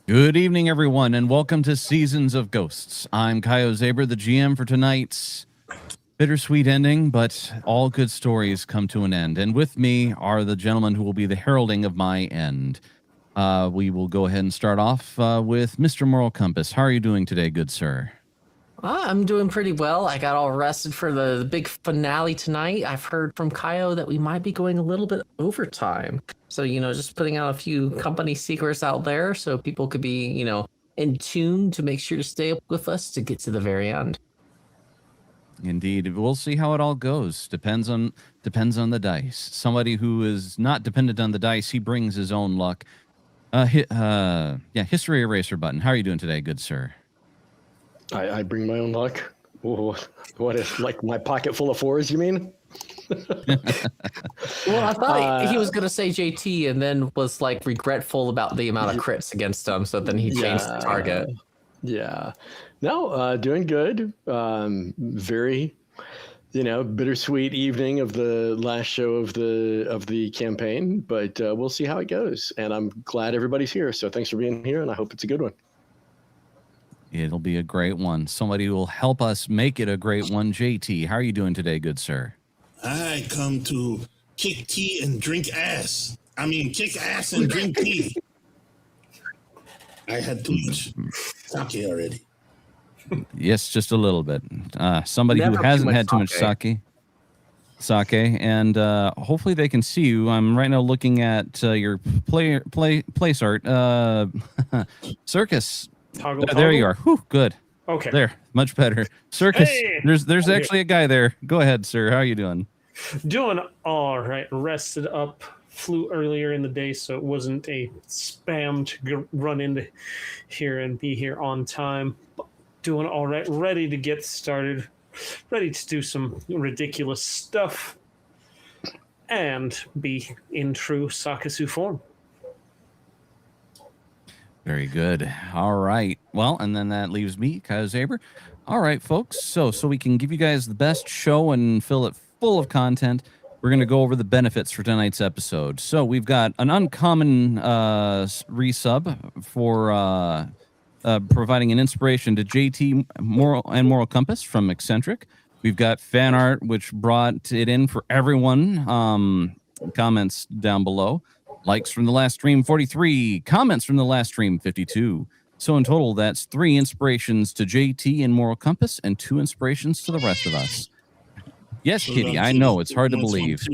Good evening, everyone, and welcome to Seasons of Ghosts. I'm Kyo Zaber, the GM for tonight's bittersweet ending, but all good stories come to an end. And with me are the gentlemen who will be the heralding of my end. We will go ahead and start off with Mr. Moral Compass. How are you doing today, good sir? I'm doing pretty well. I got all rested for the big finale tonight. I've heard from Kyo that we might be going a little bit overtime. So, just putting out a few company secrets out there so people could be, in tune to make sure to stay up with us to get to the very end. Indeed, we'll see how it all goes. Depends on the dice. Somebody who is not dependent on the dice, he brings his own luck. History eraser button. How are you doing today, good sir? I bring my own luck. Oh, what is like my pocket full of fours? You mean? Well, I thought he was gonna say JT, and then was like regretful about the amount of crits against him. So then he changed the target. Yeah. No, doing good. Very, bittersweet evening of the last show of the campaign, but we'll see how it goes. And I'm glad everybody's here. So thanks for being here, and I hope it's a good one. It'll be a great one. Somebody who will help us make it a great one. JT, how are you doing today, good sir? I come to kick tea and drink ass. I mean, kick ass and drink tea. I had too much sake already. Yes, just a little bit. Somebody Never who hasn't had too much sake. sake, and hopefully they can see you. I'm right now looking at your place art. Circus. Toggle. There you are. Whew, good. Okay. There, much better. Circus. Hey! There's actually a guy there. Go ahead, sir. How are you doing? Doing all right. Rested up. Flew earlier in the day, so it wasn't a spam to run into here and be here on time. Doing all right. Ready to get started. Ready to do some ridiculous stuff. And be in true Sakasu form. Very good. All right. Well, and then that leaves me, Kyle Zaber. All right, folks. So we can give you guys the best show and fill it full of content, we're going to go over the benefits for tonight's episode. So we've got an uncommon resub for providing an inspiration to JT Moral Compass from Eccentric. We've got fan art, which brought it in for everyone. Comments down below. Likes from the last stream, 43. Comments from the last stream, 52. So in total, that's 3 inspirations to JT and Moral Compass and 2 inspirations to the rest of us. Yes, Kitty, I know. It's hard to believe.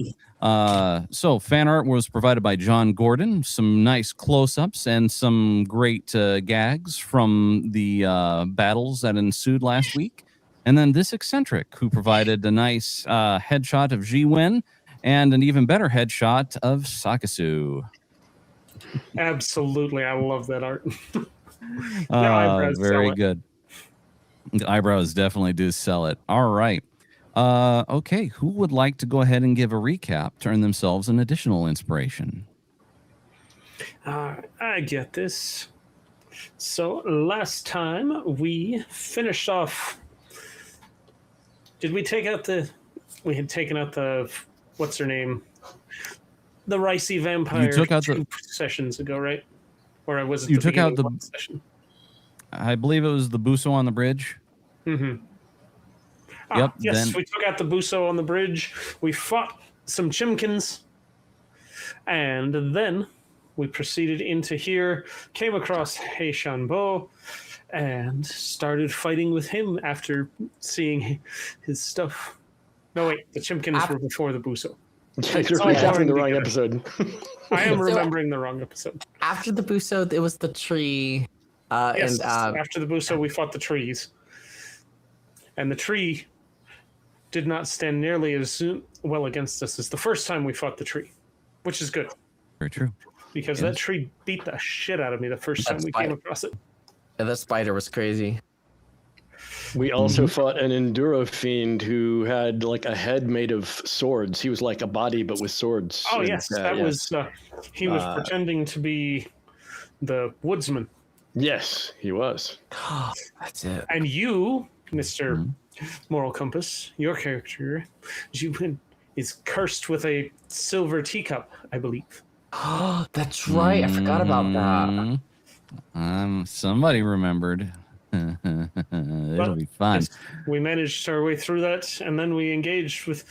So fan art was provided by John Gordon. Some nice close-ups and some great gags from the battles that ensued last week. And then this Eccentric, who provided a nice headshot of Ji-Wen and an even better headshot of Sakasu. Absolutely. I love that art. Very good. The eyebrows definitely do sell it. All right. Okay, who would like to go ahead and give a recap, turn themselves an additional inspiration? I get this. So last time we finished off. Did we take out the? We had taken out the. What's her name? The Ricey vampire. You took out 2 sessions ago, right? Or was it? You the took out the session? I believe it was the Buso on the bridge. Mm-hmm. Yep. Yes, we took out the Buso on the bridge. We fought some chimkins. And then we proceeded into here, came across Hei Shanbo, and started fighting with him after seeing his stuff. No, wait, the chimkins were before the Buso. You're recapping the wrong episode. I am remembering the wrong episode. After the Buso, it was the tree. Yes, after the Buso, we fought the trees. And the tree did not stand nearly as well against us as the first time we fought the tree, which is good. Very true. Because that tree beat the shit out of me the first time we came across it. Yeah, that spider was crazy. We also fought an Enduro fiend who had like a head made of swords. He was like a body, but with swords. Oh, yes. Was, he was pretending to be the woodsman. Yes, he was. That's it. And you, Mr. Moral Compass, your character, is cursed with a silver teacup, I believe. Oh, that's right. I forgot about that. Somebody remembered. It'll be fun. Yes, we managed our way through that, and then we engaged with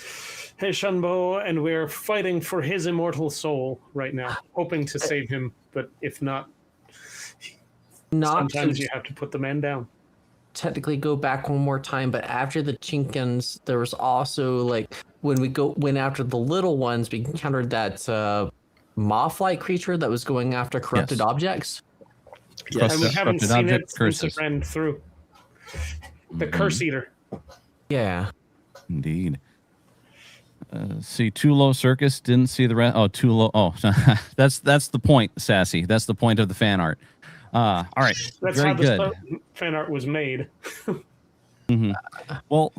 Heishanbo, and we're fighting for his immortal soul right now, hoping to save him. But if not, Not sometimes to you have to put the man down. technically go back one more time, but after the Chinkins, there was also like when we went after the little ones, we encountered that moth-like creature that was going after corrupted Yes. objects. Yes. And we haven't Corrupted seen object it since it curses. ran through. The Curse Eater. Yeah. Indeed. See, too low circus. Didn't see the rest. Oh, too low. Oh, that's the point, Sassy. That's the point of the fan art. All right. That's Very how good. the fan art was made. Well,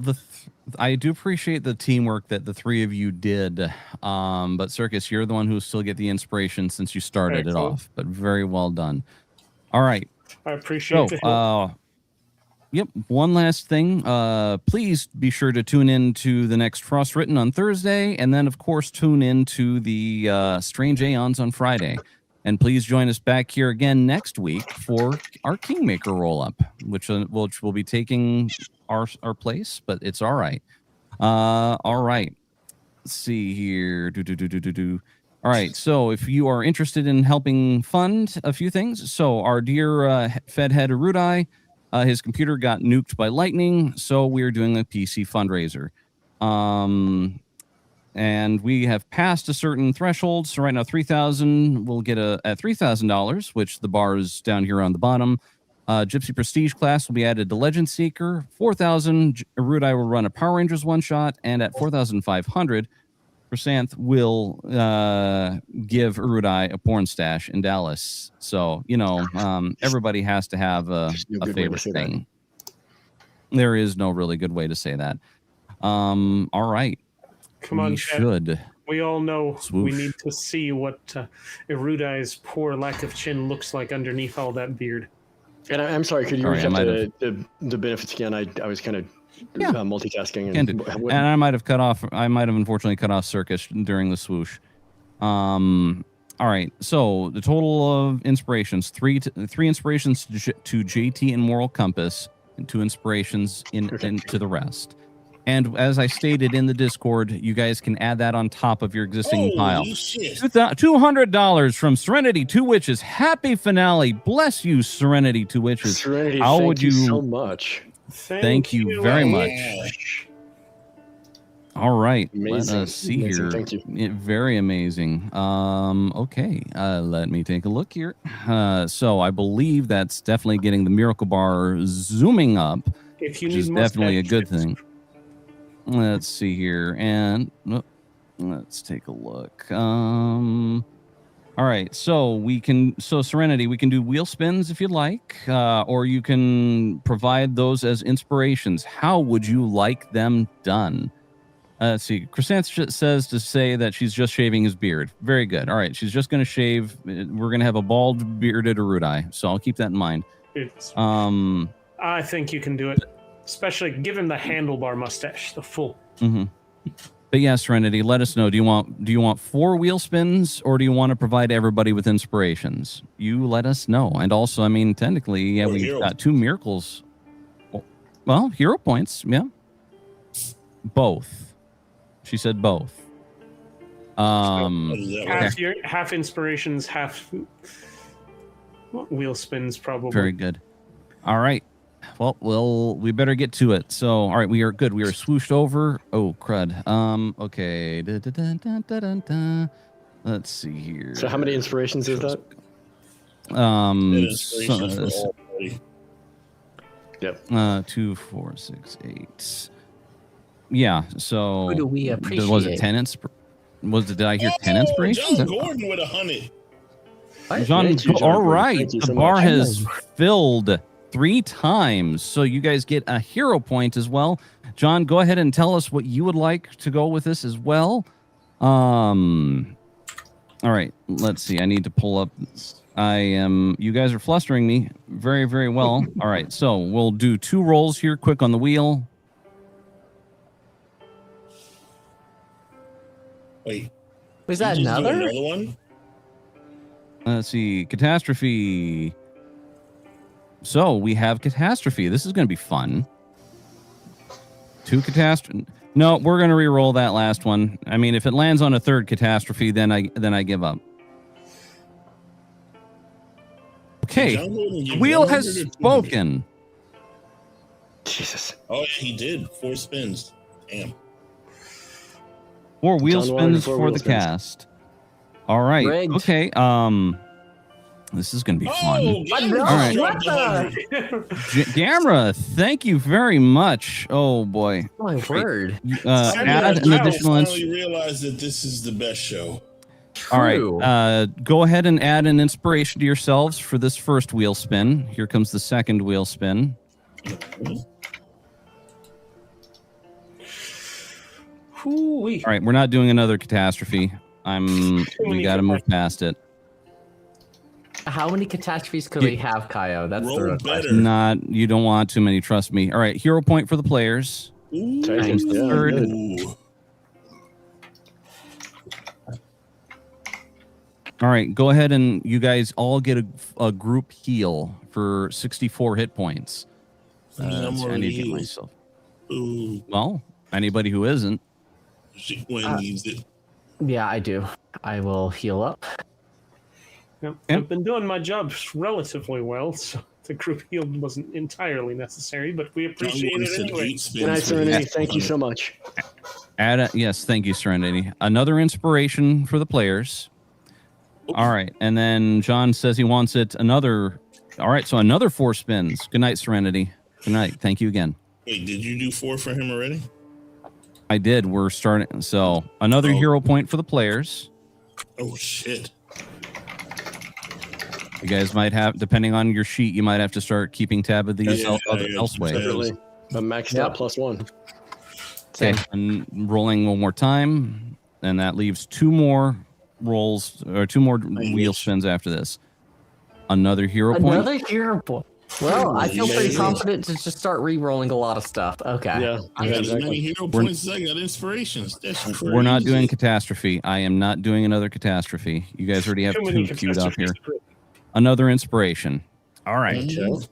I do appreciate the teamwork that the three of you did. But Circus, you're the one who still get the inspiration since you started it Excellent. off. But very well done. All right. I appreciate So, the help. yep. One last thing. Please be sure to tune in to the next Frost Written on Thursday, and then, of course, tune in to the Strange Aeons on Friday. And please join us back here again next week for our Kingmaker roll-up, which will be taking our place, but it's all right. All right. Let's see here. All right. So if you are interested in helping fund a few things, so our dear Fed head Erudai, his computer got nuked by lightning, so we're doing a PC fundraiser. And we have passed a certain threshold. So right now, 3,000 will get at $3,000, which the bar is down here on the bottom. Gypsy Prestige class will be added to Legend Seeker. 4,000, Erudai will run a Power Rangers one shot, and at 4,500, Prasanth will give Erudai a porn stash in Dallas. So everybody has to have a favorite thing. There is no really good way to say that. All right. Come on, we Chad. should. We all know Swoosh. we need to see what Erudai's poor lack of chin looks like underneath all that beard. And I'm sorry, could you Sorry, recap the benefits again? I was kind of multitasking. Can do. And I might have unfortunately cut off Circus during the swoosh. All right. So the total of inspirations, three inspirations to JT and Moral Compass, and 2 inspirations into the rest. And as I stated in the Discord, you guys can add that on top of your existing pile. Shit. $200 from Serenity 2 Witches. Happy finale. Bless you, Serenity 2 Witches. Serenity, How thank would you you- so much. Thank you very much. All right. Amazing. Let us see Amazing. here. Thank you. Very amazing. Okay. Let me take a look here. So I believe that's definitely getting the Miracle Bar zooming up, If you which need is mustache definitely a good chips, thing. Let's see here. And let's take a look. All right. So Serenity, we can do wheel spins if you'd like, or you can provide those as inspirations. How would you like them done? Let's see. Chrysanthus says to say that she's just shaving his beard. Very good. All right. She's just going to shave. We're going to have a bald bearded Erudai. So I'll keep that in mind. I think you can do it. Especially give him the handlebar mustache, the full. Mm-hmm. But yeah, Serenity, let us know. Do you want 4 wheel spins, or do you want to provide everybody with inspirations? You let us know. And also, I mean, technically, yeah, we've hero. got 2 miracles. Well, hero points, yeah. Both. She said both. Half inspirations, half wheel spins, probably. Very good. All right. Well, we better get to it. So, all right, we are good. We are swooshed over. Oh, crud. Okay. Let's see here. So how many inspirations is that? Yep. 2, 4, 6, 8. Yeah. So Who do we appreciate? was it 10 did I hear 10 inspirations? John Gordon with 100. John, Thank you, John all Gordon. right. Thank you The so bar much. has filled 3 times. So you guys get a hero point as well. John, go ahead and tell us what you would like to go with this as well. All right. Let's see. I need to pull up. You guys are flustering me very, very well. All right. So we'll do 2 rolls here quick on the wheel. Wait. Was that you just do another? another one? Let's see. Catastrophe. So we have catastrophe. This is going to be fun. 2 catastrophe. No, we're going to re-roll that last one. I mean, if it lands on a 3rd catastrophe, then I give up. Okay. John Gordon, you Wheel 100 has or 200? spoken. Jesus. Oh, yeah, he did. 4 spins. Damn. 4 wheel John wanted spins 4 for wheel the spins. cast. All right. Rigged. Okay. This is going to be fun. Oh, Gamma All right. dropped What 100. Gamera, thank you very much. Oh boy. My word. Add an additional. finally realized that this is the best show. All True. right. Go ahead and add an inspiration to yourselves for this first wheel spin. Here comes the second wheel spin. Hoo-wee. All right, we're not doing another catastrophe. We got to move past it. How many catastrophes could we have, Kaio? That's the Roll real better. question. You don't want too many, trust me. All right, hero point for the players. Ooh. Take it. Yeah, Third. good. Ooh. All right, go ahead and you guys all get a group heal for 64 hit points. I mean, I'm So I already need to get healed. myself. Ooh. Well, anybody who isn't. Gwen needs it. Yeah, I do. I will heal up. Yep. Yeah. I've been doing my job relatively well, so the group heal wasn't entirely necessary, but we John appreciate Gordon it said anyway. 8 spins Good night, for Serenity. his Thank you so 100. much. Yes, thank you, Serenity. Another inspiration for the players. All right, and then John says he wants it another. All right, so another 4 spins. Good night, Serenity. Good night. Thank you again. Wait, did you do 4 for him already? I did. We're starting. So another Oh. hero point for the players. Oh, shit. You guys might have, depending on your sheet, you might have to start keeping tab of these Yeah, yeah, elsewhere. yeah. Definitely. A maxed Yep. out +1. Okay, and rolling one more time, and that leaves 2 more rolls or 2 more wheel spins after this. Another hero point. Another hero point. Well, I feel pretty Amazing. confident to just start re-rolling a lot of stuff. Okay. Yeah, I got as many exactly. hero points as I got inspirations. That's crazy. We're not doing catastrophe. I am not doing another catastrophe. You guys already have Too many 2 queued up here. catastrophes. Another inspiration. All right. Okay.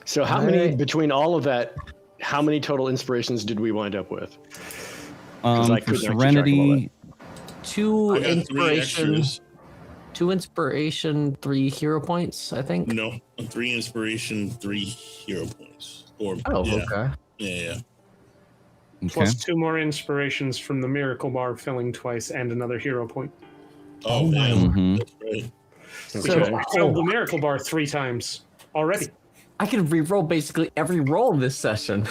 So how All many, right. between all of that, how many total inspirations did we wind up with? 'Cause I For couldn't actually track all Serenity, 2 I got 3 inspiration, extras. 2 inspiration, 3 hero points, I think. No, 3 inspiration, 3 hero points. Or Oh, yeah, okay. yeah. okay. Plus 2 more inspirations from the miracle bar filling twice and another hero point. Oh, Oh, damn. Mhm. That's right. Because Okay. we filled the miracle bar 3 times already. I can re-roll basically every roll in this session.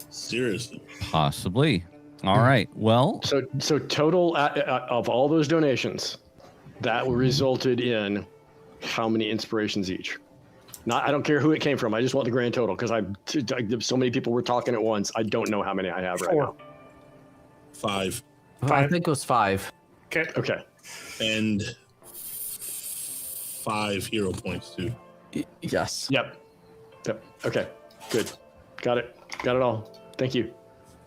Seriously. Possibly. All right. Well, So total of all those donations, that resulted in how many inspirations each? Not, I don't care who it came from. I just want the grand total because so many people were talking at once. I don't know how many I have right 4. now. 5. I 5. think it was 5. Okay. Okay. And 5 hero points, too. Yes. Yep. Okay. Good. Got it. Got it all. Thank you.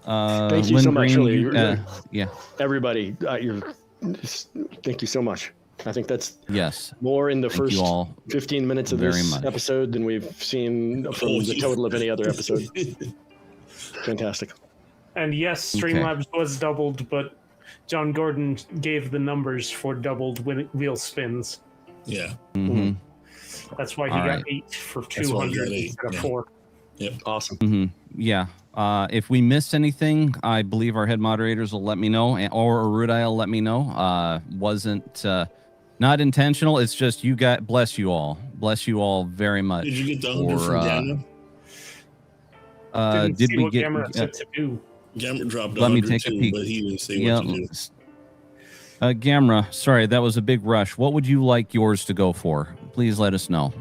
Thank you so Lynn much, Green, really. yeah. Everybody, thank you so much. I think that's Yes. more in the Thank first you all 15 minutes of very this much. episode than we've seen from the total of any other episode. Fantastic. And yes, Streamlabs was doubled, but John Gordon gave the numbers for doubled wheel spins. Yeah. hmm That's why he All got right. 8 for That's why he 200 got 8, instead of yeah. 4. Awesome. hmm Yeah. If we missed anything, I believe our head moderators will let me know, or Arudai will let me know. Wasn't not intentional. It's just you got. Bless you all. Bless you all very much. Did you get the 100 from Gamma? Didn't Did see we what get? Gamera said to do. Gamma dropped Let me 100 take a too, peek. but he didn't say Yeah. what to do. Gamera, sorry, that was a big rush. What would you like yours to go for? Please let us know.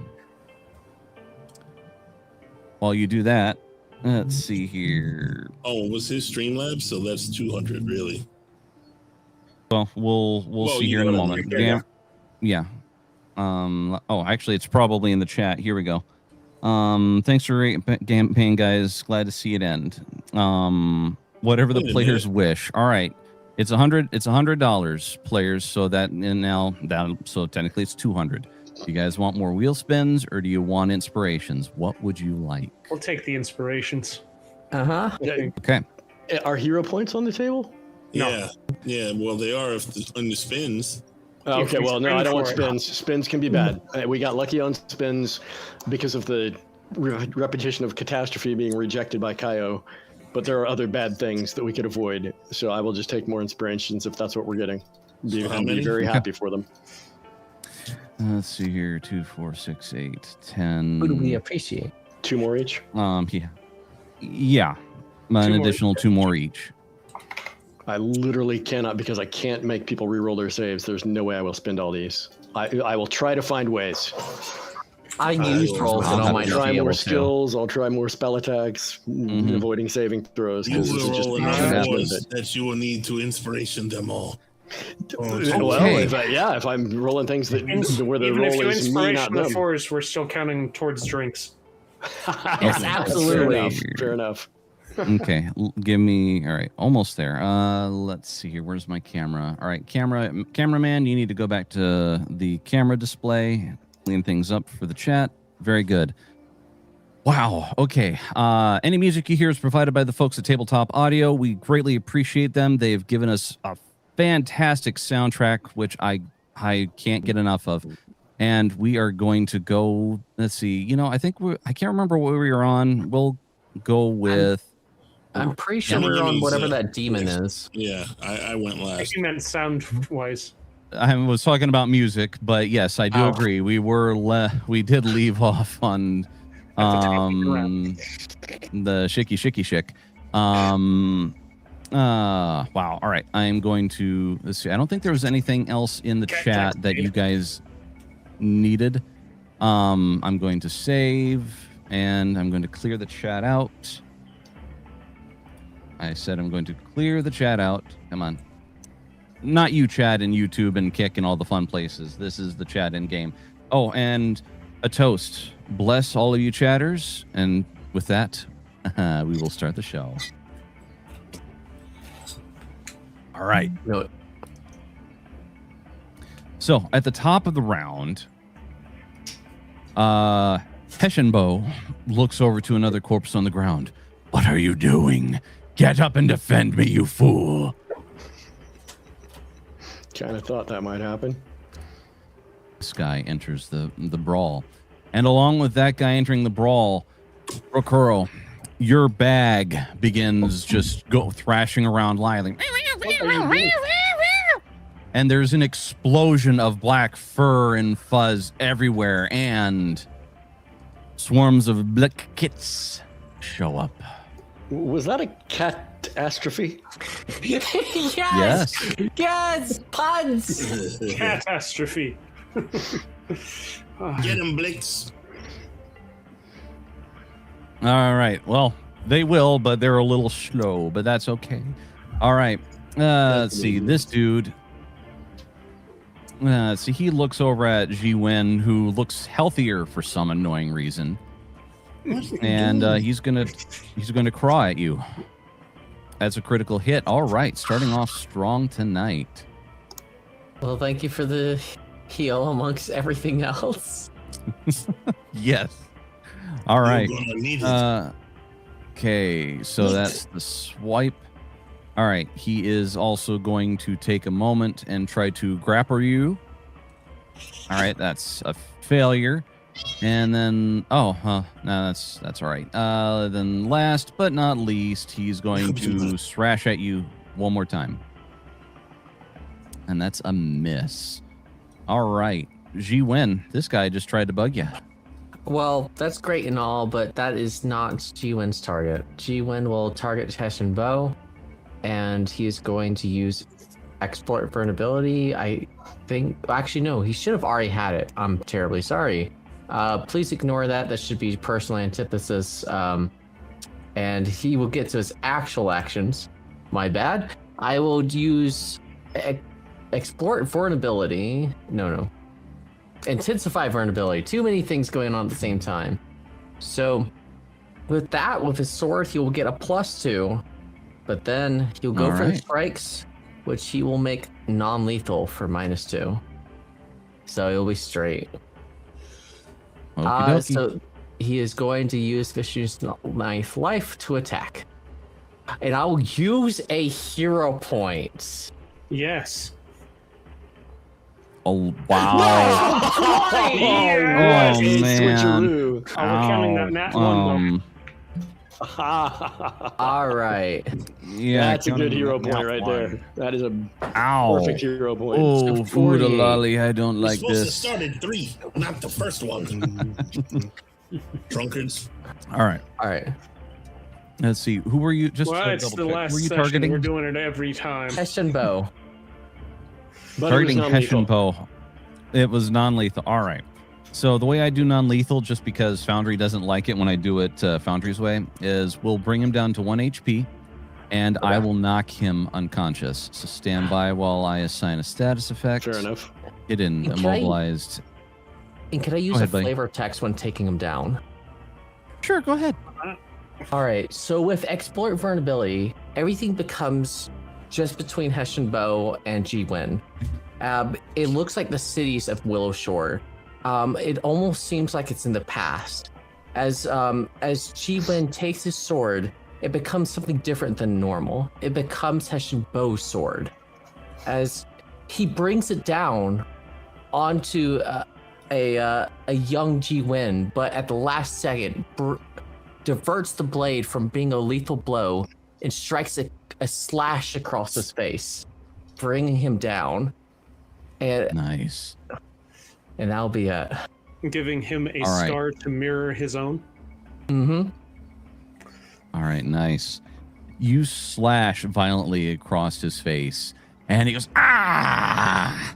While you do that, let's see here. Oh, it was his Streamlabs? So that's 200, really. Well, we'll Well, see you here in a know what I moment. mean. Yeah. Oh, actually, it's probably in the chat. Here we go. Thanks for campaign, guys. Glad to see it end. Whatever the Wait a players wish. All right. It's $100. Players. So that and now that so technically it's 200. You guys want more wheel spins or do you want inspirations? What would you like? We'll take the inspirations. Uh-huh. Okay. Are hero points on the table? No. Yeah, yeah. Well, they are on the spins. Oh, If okay, we well, no, spin I don't want for it. spins. Spins can be bad. We got lucky on spins because of the repetition of catastrophe being rejected by Kaio, but there are other bad things that we could avoid. So I will just take more inspirations if that's what we're getting. So how I'll be many? very happy for them. Let's see here. 2, 4, 6, 8, 10. Who do we appreciate? 2 more each. Yeah. An Two more additional 2 more each. I literally cannot because I can't make people reroll their saves. There's no way I will spend all these. I will try to find ways. I use rolls and I'll I I'll might not try be more able to. skills. I'll try more spell attacks, avoiding saving throws. You 'cause this will is just roll too enough much fours of it. that you will need to inspiration them all. Well, Okay. if I'm rolling things that where the Even if roll you is me, not inspiration the them. fours, we're still counting towards drinks. Yes, Okay. absolutely. Fair enough. Okay, give me. All right, almost there. Let's see here. Where's my camera? All right, cameraman, you need to go back to the camera display, clean things up for the chat. Very good. Wow. Okay. Any music you hear is provided by the folks at Tabletop Audio. We greatly appreciate them. They've given us a fantastic soundtrack, which I can't get enough of. And we are going to go. Let's see. I think I can't remember what we were on. We'll go with. I'm pretty sure Yeah, we're on Demon's, whatever that demon is. Yeah, I went I last. think you meant sound-wise. I was talking about music, but yes, I do Oh. agree. We we did leave off on At the top of the round. the shicky shick. Wow. All right. I'm going to let's see. I don't think there was anything else in the Okay, chat that you guys needed. I'm going to save and I'm going to clear the chat out. I said I'm going to clear the chat out. Come on. Not you, chat, and YouTube and Kick and all the fun places. This is the chat in game. Oh, and a toast. Bless all of you chatters. And with that, we will start the show. All right. No, So at the top of the round, Heshenbo looks over to another corpse on the ground. What are you doing? Get up and defend me, you fool. Kind of thought that might happen. This guy enters the brawl. And along with that guy entering the brawl, Rokuro, your bag begins just go thrashing around Lily. And there's an explosion of black fur and fuzz everywhere, and swarms of black kits show up. Was that a catastrophe? yes! Yes! Puns! Catastrophe. Get him, Blix. All right. Well, they will, but they're a little slow, but that's okay. All right. Let's see. This dude. See, he looks over at Ji-Wen, who looks healthier for some annoying reason. And he's gonna craw at you. That's a critical hit. All right, starting off strong tonight. Well, thank you for the heal amongst everything else. Yes. All right. You're gonna need it. Okay, so that's the swipe. All right, he is also going to take a moment and try to grapple you. All right, that's a failure. And then, no, that's all right. Then last but not least, he's going to thrash at you one more time. And that's a miss. All right, Ji-Wen, this guy just tried to bug you. Well, that's great and all, but that is not G-Win's target. G-Win will target Heshen Bow, and he is going to use Exploit for an ability. I think, actually, no, he should have already had it. I'm terribly sorry. Please ignore that. That should be personal antithesis. And he will get to his actual actions. My bad. I will use Exploit for an ability. No. Intensify vulnerability. Too many things going on at the same time. So with that, with his sword, he will get a +2, but then he'll go All for the right. strikes, which he will make non-lethal for -2. So he'll be straight. Okie dokie. So he is going to use Vishnu's ninth life to attack. And I'll use a hero point. Yes. Oh, wow. Yes! Oh, Hey, man. switcheroo. Oh, we're counting that nat one, All right. Yeah, That's a good counting hero that point right one. there. That is a Ow. perfect hero point. Oh, So 48. ooda lolly, I don't We're like supposed to this. start at 3, not the first one. Drunkards. All right. All right. Let's see. Who were you? Just Well, to it's the double check. last Were you session. targeting? We're doing it every time. Hessian bow. But Targeting it was non-lethal. Hessian Poe. It was non-lethal. All right. So the way I do non-lethal, just because Foundry doesn't like it when I do it Foundry's way, is we'll bring him down to 1 HP, and I will knock him unconscious. So stand by while I assign a status effect. Fair enough. Hidden, And can I- immobilized. And can I use ahead, a buddy. flavor text when taking him down? Sure, go ahead. All right. So with exploit vulnerability, everything becomes just between Hessian Bow and G-Win. It looks like the cities of Willow Shore. It almost seems like it's in the past. As G-Win takes his sword, it becomes something different than normal. It becomes Hessian Bow's sword. As he brings it down onto a young G-Win, but at the last second diverts the blade from being a lethal blow and strikes a slash across his face, bringing him down. And Nice. that'll be it. Giving him a All right. star to mirror his own. Mm-hmm. All right, nice. You slash violently across his face, and he goes, ah!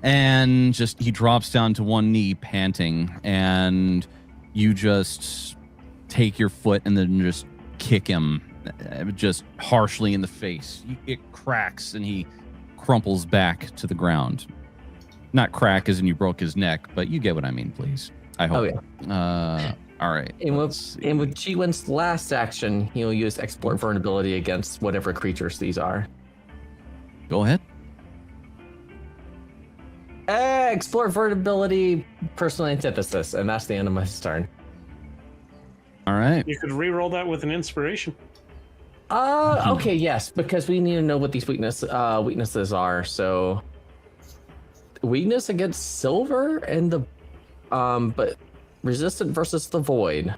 And just, he drops down to one knee, panting, and you just take your foot and then just kick him just harshly in the face. It cracks, and he crumples back to the ground. Not crack as in you broke his neck, but you get what I mean, please. I hope. Oh, yeah. All right. And let's with see. G-Win's last action, he'll use exploit vulnerability against whatever creatures these are. Go ahead. Exploit vulnerability, personal antithesis, and that's the end of my turn. All right. You could re-roll that with an inspiration. Okay, yes, because we need to know what these weaknesses are. So, weakness against silver and the, but resistant versus the void.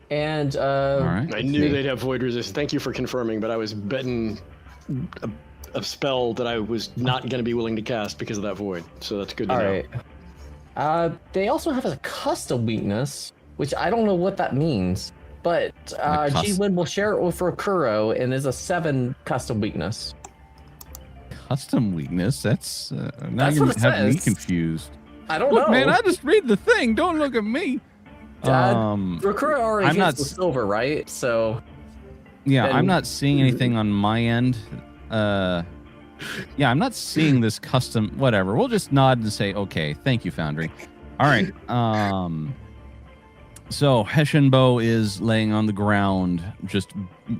And All right. I knew they'd have void resist. Thank you for confirming, but I was betting a spell that I was not going to be willing to cast because of that void. So that's good to all know. right. They also have a custom weakness, which I don't know what that means. But G-Win will share it with Rokuro and is a 7 custom weakness. Custom weakness. That's now That's you're what it having me says. confused. I don't Look, know. man, I just read the thing. Don't look at me. Rokuro already I'm hits not the silver, right? So Yeah, then- I'm not seeing anything on my end. Yeah, I'm not seeing this custom. Whatever. We'll just nod and say, okay, thank you, Foundry. All right. So Hessian Bow is laying on the ground, just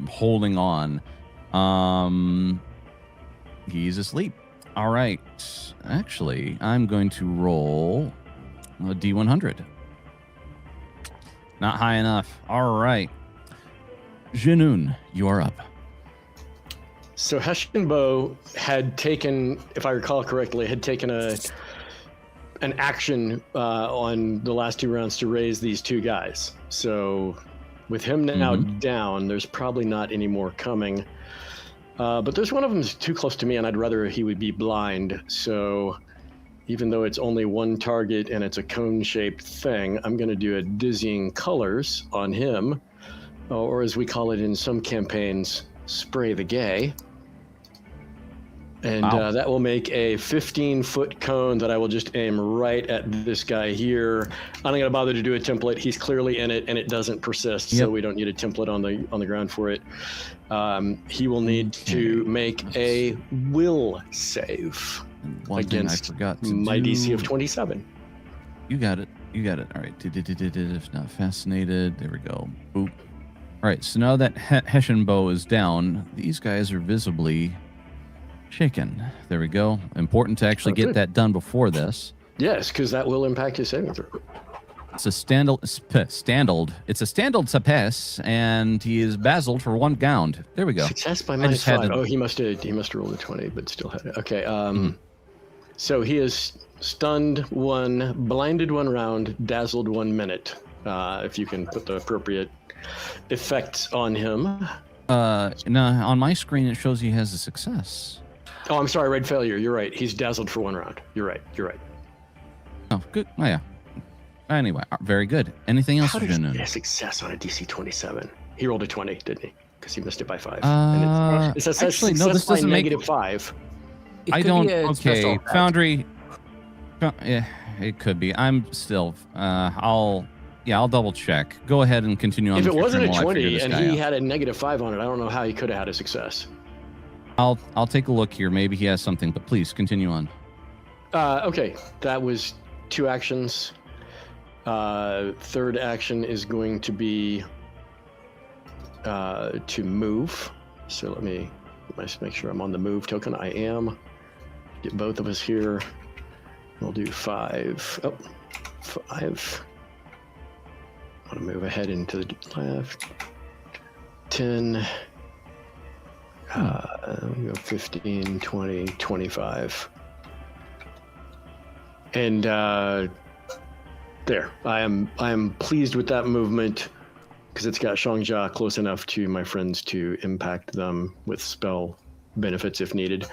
holding on. He's asleep. All right. Actually, I'm going to roll a D100. Not high enough. All right. Janoon, you are up. So Hessian Bow had taken, if I recall correctly, had taken an action on the last 2 rounds to raise these 2 guys. So with him now down, there's probably not any more coming. But there's one of them that's too close to me, and I'd rather he would be blind. So even though it's only 1 target and it's a cone-shaped thing, I'm going to do a dizzying colors on him, or as we call it in some campaigns, spray the gay. And Wow. that will make a 15-foot cone that I will just aim right at this guy here. I'm not going to bother to do a template. He's clearly in it, and it doesn't persist, so Yep. we don't need a template on the ground for it. He will need to make a will save And one thing I against forgot to my do. DC of 27. You got it. You got it. All right. If not fascinated, there we go. Boop. All right. So now that Hessian Bow is down, these guys are visibly shaken. There we go. Important to actually get good. that done before this. Yes, because that will impact his saving throw. It's a standard. It's a standard success, and he is basiled for 1 gound. There we go. Success by just had -5. to- Oh, he must have rolled a 20, but still had it. Okay. So he is stunned 1, blinded 1 round, dazzled 1 minute. If you can put the appropriate effects on him. No, on my screen it shows he has a success. Oh, I'm sorry, I read failure. You're right. He's dazzled for 1 round. You're right. Oh, good. Oh, yeah. Anyway, very good. Anything else, How did he Janun? get a success on a DC 27? He rolled a 20, didn't he? Because he missed it by 5. It says actually, no, success this by doesn't make. -5. It I could don't. be a Okay, special effect. Foundry. Yeah, it could be. I'm still. I'll double check. Go ahead and continue on. If with it your wasn't turn a while I figure 20 this and guy he out. had a -5 on it, I don't know how he could have had a success. I'll take a look here. Maybe he has something, but please continue on. Okay, that was 2 actions. Third action is going to be to move. So let me just make sure I'm on the move token. I am. Get both of us here. We'll do 5. Oh, 5. I want to move ahead into the left. 10. We go 15, 20, 25. And there. I am pleased with that movement because it's got Shangjia close enough to my friends to impact them with spell benefits if needed.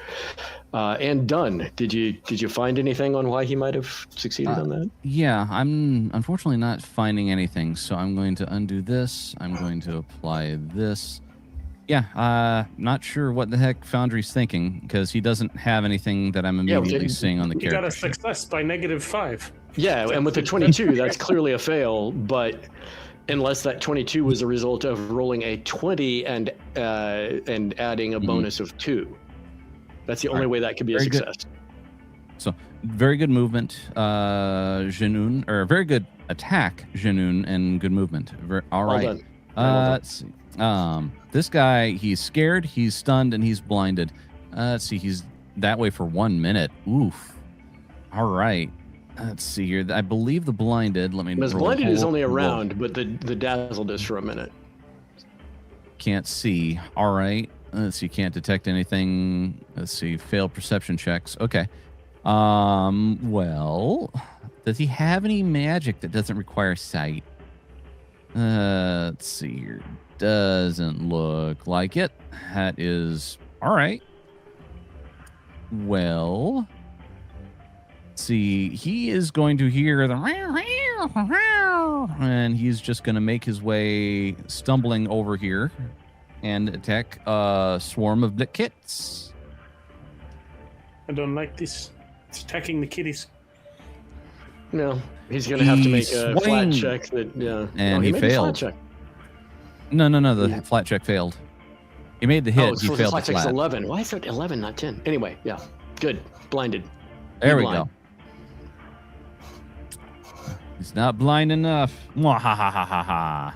And done. Did you find anything on why he might have succeeded on that? Yeah, I'm unfortunately not finding anything, so I'm going to undo this. I'm going to apply this. Yeah, not sure what the heck Foundry's thinking because he doesn't have anything that I'm immediately seeing on the You got character a sheet. success by -5. Yeah, and with the 22, that's clearly a fail, but unless that 22 was a result of rolling a 20 and adding a bonus of 2. That's the only way that could be a Very good. success. So very good movement, Janun, or very good attack, Janun, and good movement. All Well right. done. Well Let's see. This guy, he's scared, he's stunned, and he's blinded. Let's see. He's that way for 1 minute. Oof. All right. Let's see here. I believe the blinded. Let me. Because roll- blinded is roll- only a roll. round, but the dazzled is for a minute. Can't see. All right. Let's see. Can't detect anything. Let's see. Failed perception checks. Okay. Well, does he have any magic that doesn't require sight? Let's see here. Doesn't look like it. That is all right. Well, let's see. He is going to hear the and he's just going to make his way stumbling over here and attack a swarm of Blitkits. I don't like this. It's attacking the kitties. No, he's going to have to He make a flat swing. check. That yeah, And oh, he made a flat failed. check. No. The flat check failed. He made the hit. Oh, he so the failed flat the check's flat. 11. Why is it 11, not 10? Anyway, yeah, good. Blinded. There we blind. go. He's not blind enough. Mwahahaha.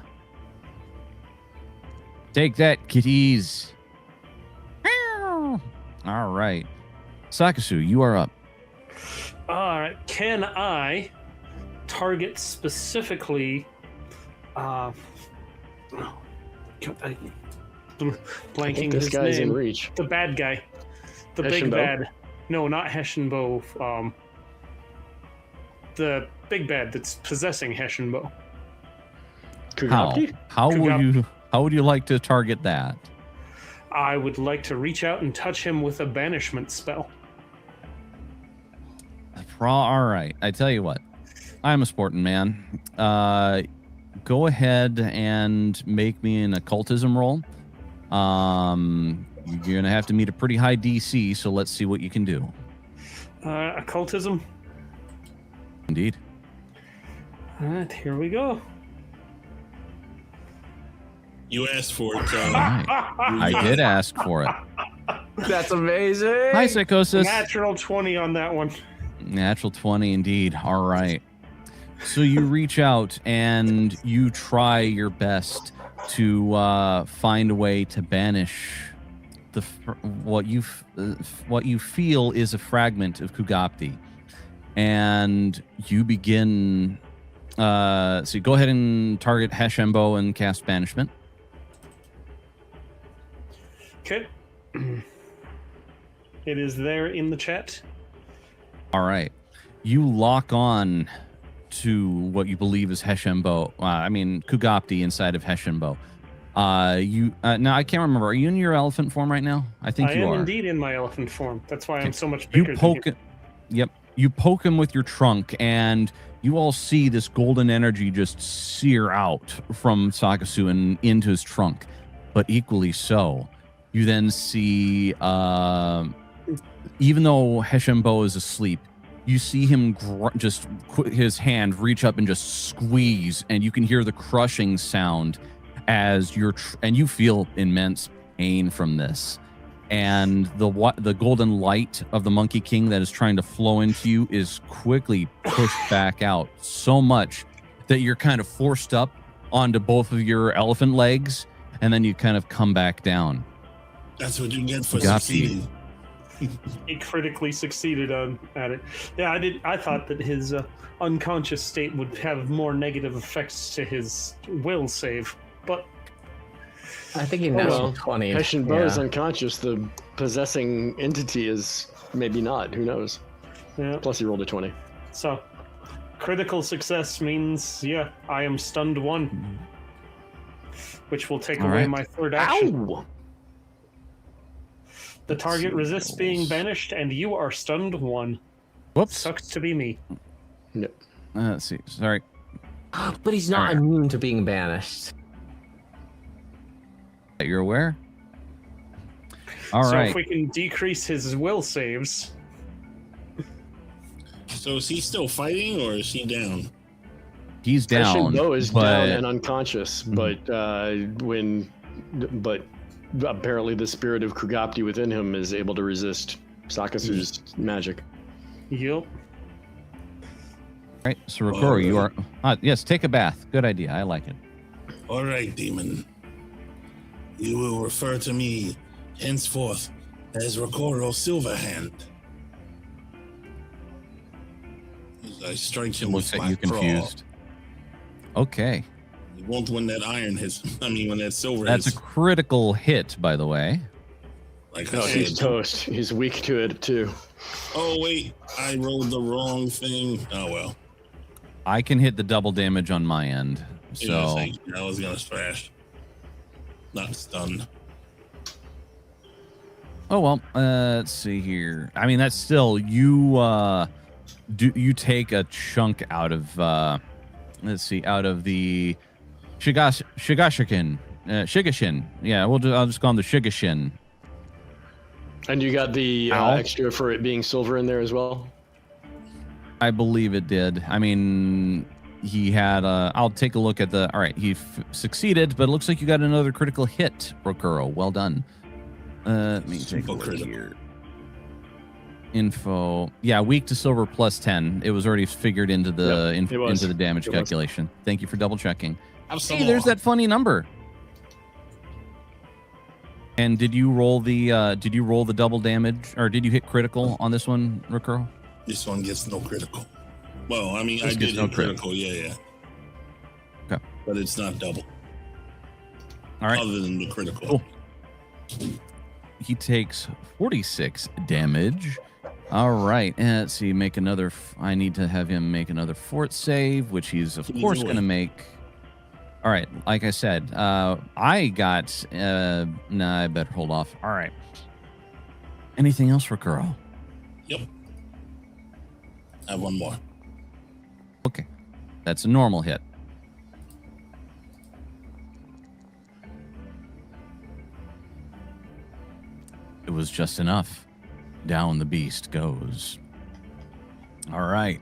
Take that, kitties. All right. Sakasu, you are up. All right. Can I target specifically? I Blanking think this his guy's in name. reach. The bad guy. The Hessian big Bow? bad. No, not Hessian Bow. The big bad that's possessing Hessian Bow. How? Kugapti? How would you like to target that? I would like to reach out and touch him with a banishment spell. All right. I tell you what. I'm a sporting man. Go ahead and make me an occultism roll. You're gonna have to meet a pretty high DC, so let's see what you can do. Occultism. Indeed. All right, here we go. You asked for it, All right. I did ask for it. That's amazing. Hi, Psychosis. Natural 20 on that one. Natural 20 indeed. All right. So you reach out and you try your best to find a way to banish what you feel is a fragment of Kugapti, and you begin So you go ahead and target Heshembo and cast Banishment. Okay. It is there in the chat. All right. You lock on to what you believe is Heshembo. Kugapti inside of Heshembo. Now I can't remember. Are you in your elephant form right now? I think you are. I am indeed in my elephant form. That's why I'm so much You bigger poke than it. Yep. You poke him with your trunk, and you all see this golden energy just sear out from Sakasu and into his trunk. But equally so, you then see, even though Heshembo is asleep, you see him his hand reach up and just squeeze, and you can hear the crushing sound as and you feel immense pain from this. And the golden light of the Monkey King that is trying to flow into you is quickly pushed back out so much that you're kind of forced up onto both of your elephant legs, and then you kind of come back down. That's what you get for succeeding. he critically succeeded at it. Yeah, I thought that his unconscious state would have more negative effects to his will save, but I think he natural 20. Heshembo is unconscious. The possessing entity is maybe not. Who knows? Yeah. Plus he rolled a 20. So, critical success means, I am stunned 1, which will take away my third action. Ow! The target resists being banished, and you are stunned 1. Whoops. Sucks to be me. No. Let's see. Sorry. But he's not immune to being banished. You're aware? All so right. if we can decrease his will saves. So is he still fighting, or is he down? He's down. Heshembo is down and unconscious, but apparently the spirit of Kugapti within him is able to resist Sakasu's magic. Yep. Right. So Rokoro, you are. Yes, take a bath. Good idea. I like it. All right, demon. You will refer to me henceforth as Rokoro Silverhand. I strike him Looks with at you my confused. Okay. He won't when that iron hits. When that silver That's a hits. critical hit, by the way. Like No, I he's said. toast. He's weak to it too. Oh wait, I rolled the wrong thing. Oh well. I can hit the double damage on my end. So I was gonna smash. Not stunned. oh well. Let's see here. I mean, that's still you. You take a chunk out of. Let's see, out of the Shigashikin. Shigashin. Yeah, I'll just call him the Shigashin. And you got the extra for it being silver in there as well? I believe it did. I mean, he had I'll take a look at the. All right, he succeeded, but it looks like you got another critical hit, Rokuro. Well done. Let me take a look here. Info. Yeah, weak to silver plus 10. It was already figured into the into the damage calculation. Thank you for double checking. Hey, there's that funny number. And did you roll the double damage, or did you hit critical on this one, Rokuro? This one gets no critical. Well, I mean, This I gets did no no critical, yeah. Okay. But it's not double. All right. Other than the critical. Cool. He takes 46 damage. All right. Let's see. Make another. I need to have him make another fort save, which he's of course going to make. All right. Like I said, I got. Nah, I better hold off. All right. Anything else for Kuro? Yep. I have one more. Okay. That's a normal hit. It was just enough. Down the beast goes. All right.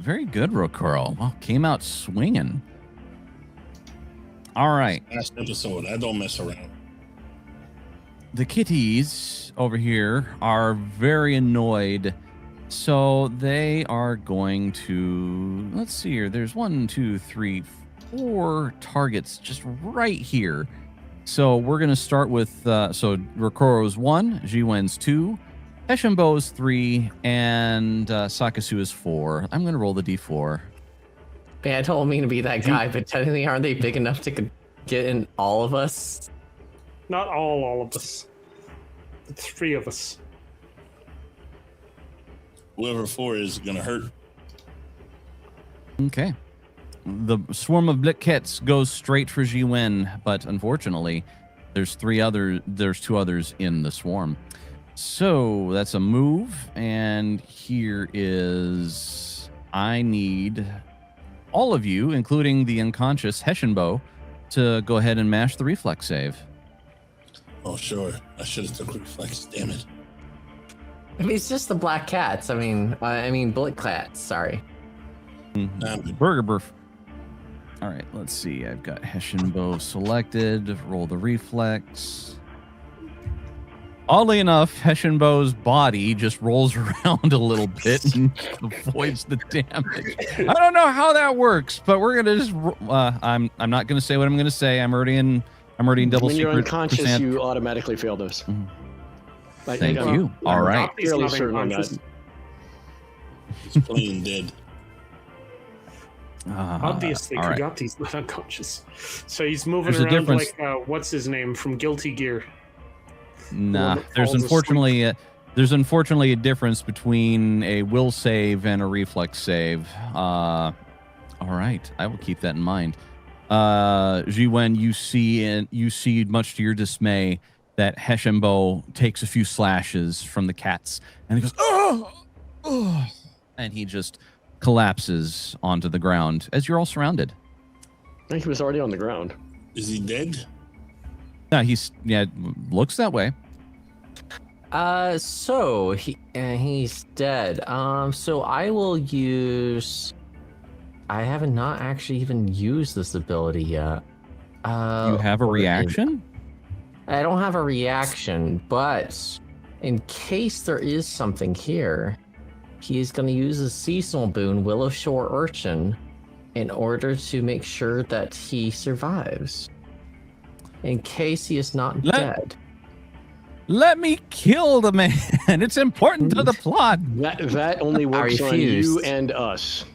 Very good, Rokuro. Well, came out swinging. All right. Last episode, I don't mess around. The kitties over here are very annoyed. So they are going to, let's see here. There's 1, 2, 3, 4 targets just right here. So we're going to start with, so Rokoro's 1, Jiwen's 2, Heshembo's 3, and Sakasu is 4. I'm going to roll the d4. Man, I don't mean to be that guy, but technically, aren't they big enough to get in all of us? Not all of us. The 3 of us. Whoever 4 is gonna hurt. Okay. The swarm of Blitkets goes straight for Ji-Wen, but unfortunately, there's 2 others in the swarm. So that's a move, and here is... I need all of you, including the unconscious Hessianbow, to go ahead and mash the reflex save. Oh, sure. I should have took reflex. Damn it. I mean, it's just the black cats. I mean, Blitkats. Sorry. Burger Burf. All right, let's see. I've got Hessianbow selected. Roll the reflex. Oddly enough, Hessianbow's body just rolls around a little bit and avoids the damage. I don't know how that works, but we're gonna just. I'm not gonna say what I'm gonna say. I'm already in double When secret. you're unconscious, percent. you automatically fail those. Thank you. All right. He's Fairly not certain on unconscious. that. He's playing dead. Obviously, all right. Kugati's not unconscious. So he's moving There's a around difference. like, what's his name from Guilty Gear? Nah, that there's falls unfortunately a difference between a will save and a reflex save. All right, I will keep that in mind. Ji-Wen, you see much to your dismay that Hessianbow takes a few slashes from the cats, and he goes, oh, and he just collapses onto the ground as you're all surrounded. I think he was already on the ground. Is he dead? Yeah, looks that way. So he's dead. So I will use. I have not actually even used this ability yet. You have a reaction? I don't have a reaction, but in case there is something here, he is going to use a seasonal boon, Willow Shore Urchin, in order to make sure that he survives. In case he is not dead. Let me kill the man. It's important to the plot. That only works on refused. you and us.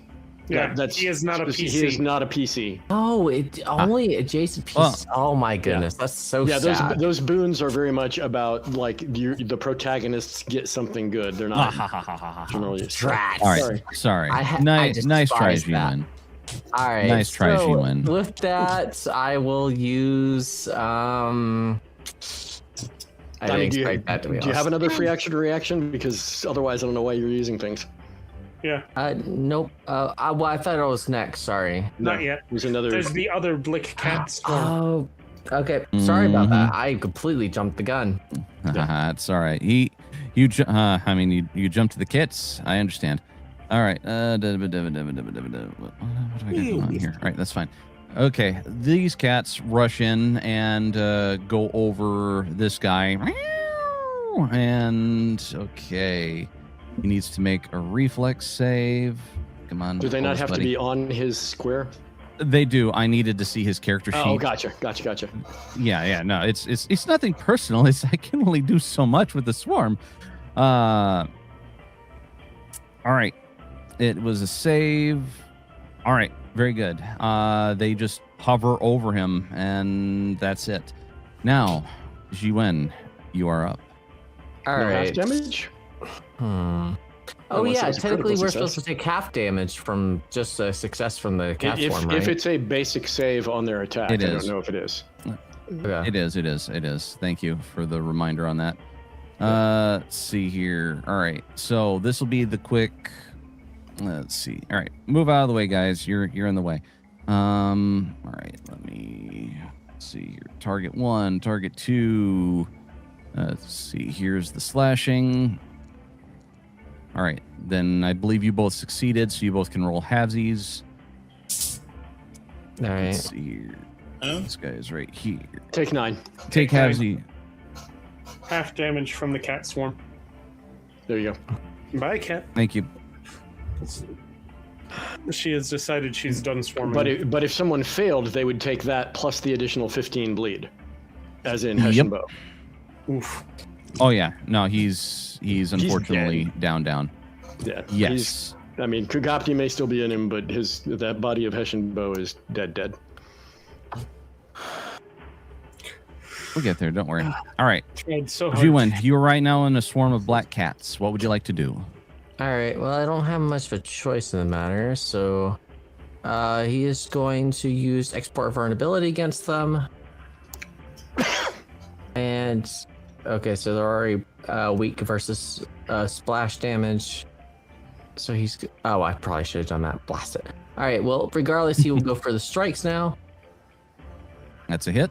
Yeah, That's he is not a PC. He is not a PC. Oh, it only adjacent pieces. Oh my goodness, that's so Yeah, sad. those boons are very much about like the protagonists get something good. They're not generally. Drats. All right, Sorry. sorry. I Nice try, despise that. Ji-Wen. All right. Nice try, so Ji-Wen. with that, I will use. I Donnie, didn't expect that to be do you have honest. another free action to reaction? Because otherwise, I don't know why you're using things. Yeah, Nope. Well, I thought it was next. Sorry. not yet. There's another. There's the other Blick cat swarm. Oh. Okay. Sorry about Mm-hmm. that. I completely jumped the gun. It's all right. You jumped to the kits. I understand. All right. What do I got going on here? All right, that's fine. Okay, these cats rush in and go over this guy. And okay, he needs to make a reflex save. Come on. Do they not close, have buddy. to be on his square? They do. I needed to see his character sheet. Oh, gotcha. Yeah. No, it's nothing personal. It's I can only do so much with the swarm. All right. It was a save. All right. Very good. They just hover over him, and that's it. Now, Ji-Wen, you are up. All No half right. damage. Oh Unless yeah, it was a technically critical we're success. supposed to take half damage from just a success from the cat form, right? If it's a basic save on their attack, It I is. don't know if it is. Okay. It is. Thank you for the reminder on that. Let's see here. All right. So this will be the quick. Let's see. All right. Move out of the way, guys. You're in the way. All right. Let me see here. Target 1, target 2. Let's see. Here's the slashing. All right. Then I believe you both succeeded, so you both can roll halvesies. All right. Let's see here. Huh? This guy is right here. Take 9. Take nine. halvesy. Half damage from the cat swarm. There you go. Bye, cat. Thank you. She has decided she's done swarming. But if someone failed, they would take that plus the additional 15 bleed, as in Yep. Hessianbow. Oof. Oh yeah, no, he's unfortunately down. Yeah. Yes. I mean, Kugapti may still be in him, but that body of Hessian bow is dead. We'll get there. Don't worry. All right. Tried so hard. Juin, you are right now in a swarm of black cats. What would you like to do? All right. Well, I don't have much of a choice in the matter, so he is going to use export vulnerability against them. And okay, so they're already weak versus splash damage. So he's I probably should have done that. Blast it. All right. Well, regardless, he will go for the strikes now. That's a hit.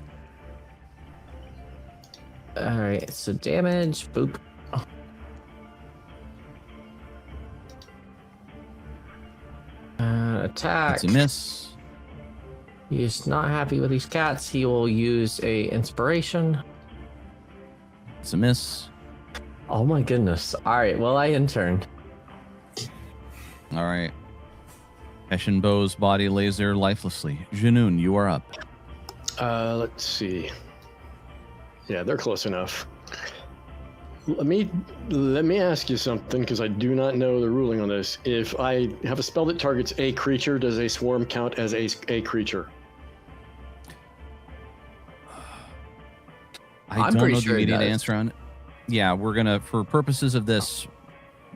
All right. So damage. Boop. Attack. That's a miss. He's not happy with these cats. He will use a inspiration. It's a miss. Oh my goodness. All right. Well, I interned. All right. Hessian Bow's body lays there lifelessly. Janoon, you are up. Let's see. Yeah, they're close enough. Let me ask you something, because I do not know the ruling on this. If I have a spell that targets a creature, does a swarm count as a creature? I'm don't pretty know sure the it immediate does. answer on it. Yeah, we're gonna, for purposes of this,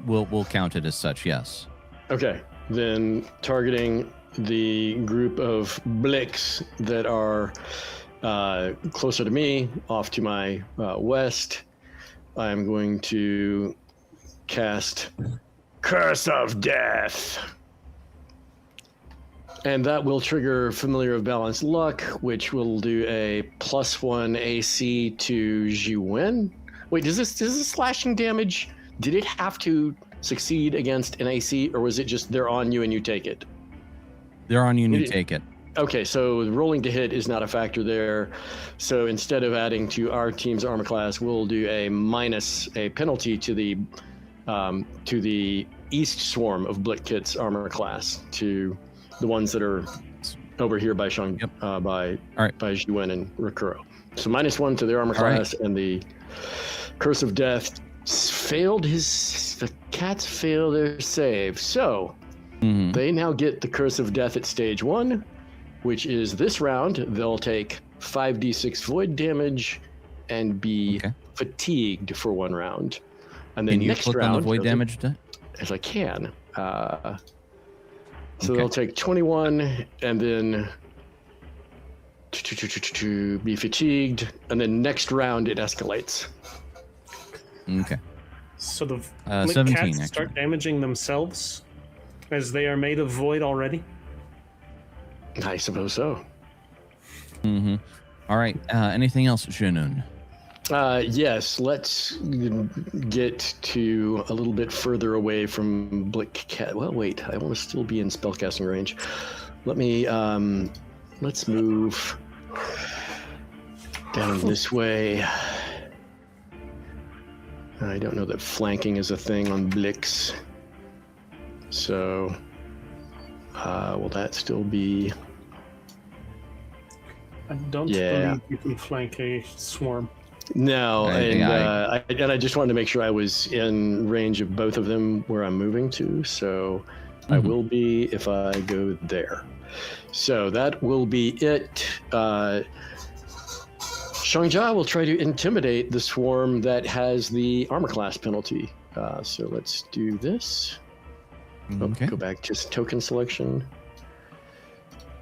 we'll count it as such. Yes. Okay, then targeting the group of blicks that are closer to me, off to my west, I'm going to cast Curse of Death. And that will trigger Familiar of Balanced Luck, which will do a +1 AC to Juin. Wait, does this slashing damage, did it have to succeed against an AC, or was it just they're on you and you take it? They're on you and you take it. Okay, so rolling to hit is not a factor there. So instead of adding to our team's armor class, we'll do a penalty to the East Swarm of Blitkit's armor class, to the ones that are over here by Sean, by Juin and Rakuro. So -1 to their armor class, and the Curse of Death the cats failed their save. So they now get the Curse of Death at stage 1, which is this round. They'll take 5d6 void damage and be fatigued for 1 round. And then Can you next click round, on the void damage? as I can. So they'll take 21 and then to be fatigued, and then next round it escalates. Okay. So the 17 cats actually. start damaging themselves as they are made of void already. I suppose so. All right. Anything else, Janoon? Yes, let's get to a little bit further away from Blick Cat. Well, wait, I want to still be in spellcasting range. Let me, let's move down this way. I don't know that flanking is a thing on Blicks. So, will that still be... I don't believe you can flank a swarm. No, and I just wanted to make sure I was in range of both of them where I'm moving to, so I will be if I go there. So that will be it. Shangjia will try to intimidate the swarm that has the armor class penalty. So let's do this. Okay. Go back to token selection.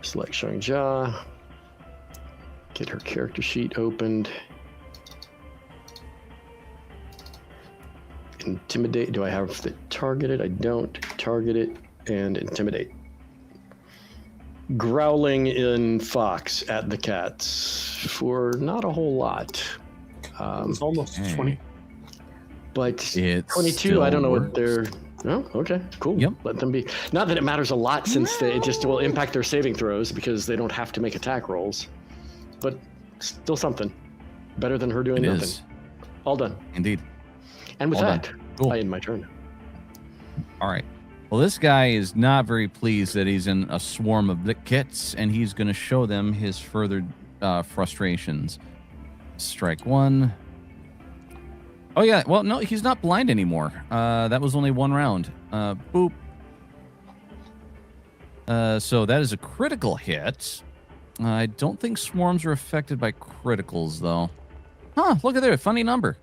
Select Shangjia. Get her character sheet opened. Intimidate. Do I have the targeted? I don't. Target it and intimidate. Growling in Fox at the cats for not a whole lot. It's almost 20. But It 22, I don't know still what they're... Oh, okay, cool. Yep. Let them be. Not that it matters a lot, since it just will impact their saving throws, because they don't have to make attack rolls. But still something. Better than her doing It nothing. is. All done. Indeed. And with All that, done. Cool. I end my turn. All right. Well, this guy is not very pleased that he's in a swarm of Blitkits, and he's going to show them his further frustrations. Strike 1. Oh, yeah. Well, no, he's not blind anymore. That was only 1 round. Boop. So that is a critical hit. I don't think swarms are affected by criticals, though. Huh, look at there. Funny number.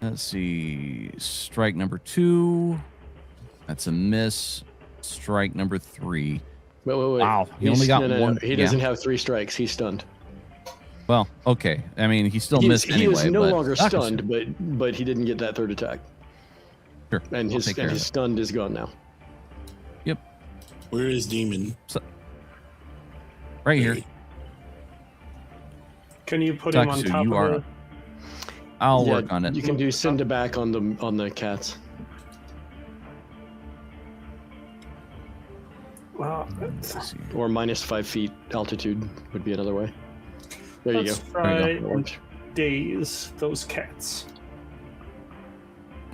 Let's see. Strike number 2. That's a miss. Strike number 3. Wait. Wow, he only got one. He doesn't have 3 strikes. He's stunned. Well, okay. I mean, he still missed He anyway. is no but longer stunned, but he didn't get that 3rd attack. Sure. And his stunned is gone now. Yep. Where is Demon? So, right here. Can you put him on Takusu, top you of are the... up. I'll work on it. You can do send it back on the cats. Let's see. Or minus 5 feet altitude would be another way. There you Let's go. try There you go. and daze those cats.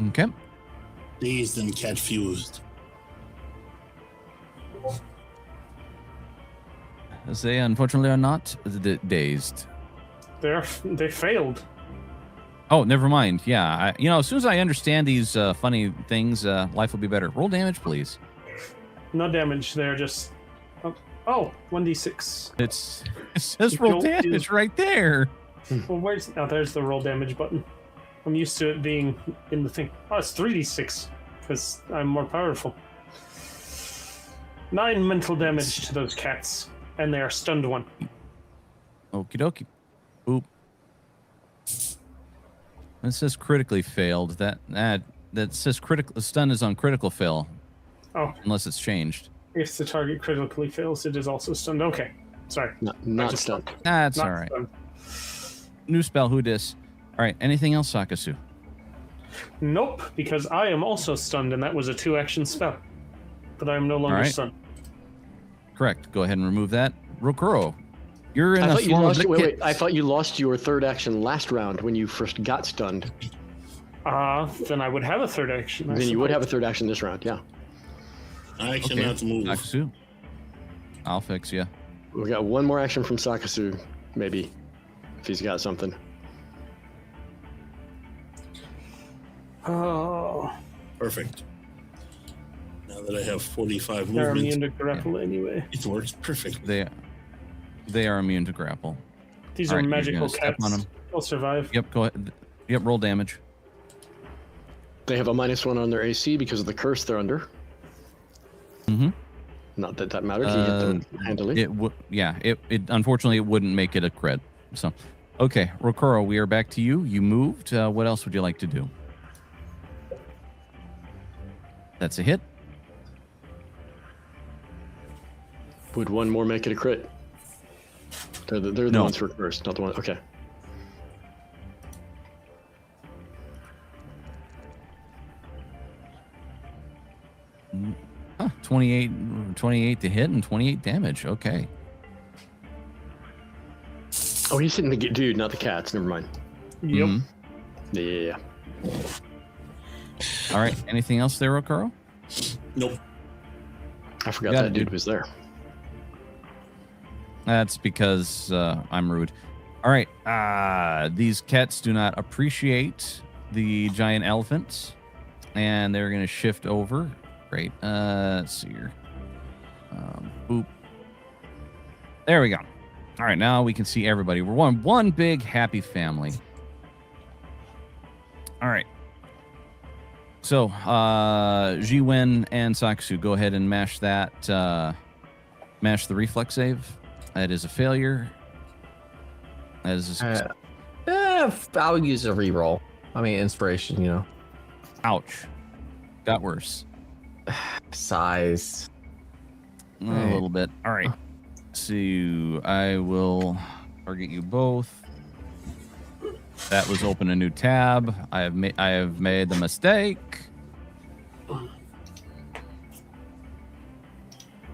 Okay. Dazed and cat fused. They unfortunately are not dazed. They failed. Oh, never mind. Yeah, as soon as I understand these funny things, life will be better. Roll damage, please. No damage. They're just... Oh, 1d6. It says roll damage right there. Well, where's... Oh, there's the roll damage button. I'm used to it being in the thing. Oh, it's 3d6, because I'm more powerful. 9 mental damage to those cats, and they are stunned 1. Okie dokie. Oop. It says critically failed. That says critical stun is on critical fail. Oh. Unless it's changed. If the target critically fails, it is also stunned. Okay. Sorry. Not stunned. That's Not all right. stunned. New spell, who dis? All right, anything else, Sakasu? Nope, because I am also stunned, and that was a 2-action spell. But I am no longer right. stunned. Correct. Go ahead and remove that. Rokuro, you're in I a thought you swarm of lost. lick Wait. I thought you lost your 3rd action last round when you first got stunned. Then I would have a 3rd action. Then you would have a 3rd action this round. Yeah. I cannot move. Sakasu. I'll fix you. We got one more action from Sakasu, maybe, if he's got something. Oh. Perfect. Now that I have 45 They're movement, immune to grapple anyway. it works perfect. They are immune to grapple. These All are right, you're magical gonna step cats. on 'em. They'll survive. Yep, go ahead. Yep, roll damage. They have a -1 on their AC because of the curse they're under. Mm-hmm. Not that that matters. You hit them handily. It unfortunately it wouldn't make it a crit. So, okay, Rokuro, we are back to you. You moved. What else would you like to do? That's a hit. Would one more make it a crit? They're the No. ones for cursed, not the one. Okay. Huh, 28 to hit and 28 damage. Okay. Oh, he's hitting the dude, not the cats. Never mind. Yep. Mhm. Yeah. All right. Anything else there, Rokuro? Nope. I forgot Got that it, dude dude. was there. That's because I'm rude. All right. These cats do not appreciate the giant elephants, and they're going to shift over. Great. Let's see here. Boop. There we go. All right. Now we can see everybody. We're one big happy family. All right. So, Jiwen and Sakasu, go ahead and mash that. Mash the reflex save. That is a failure. That is a success. I'll use a reroll. I mean, inspiration, Ouch. Got worse. Size. A little bit. All right. So I will target you both. That was open a new tab. I have made the mistake.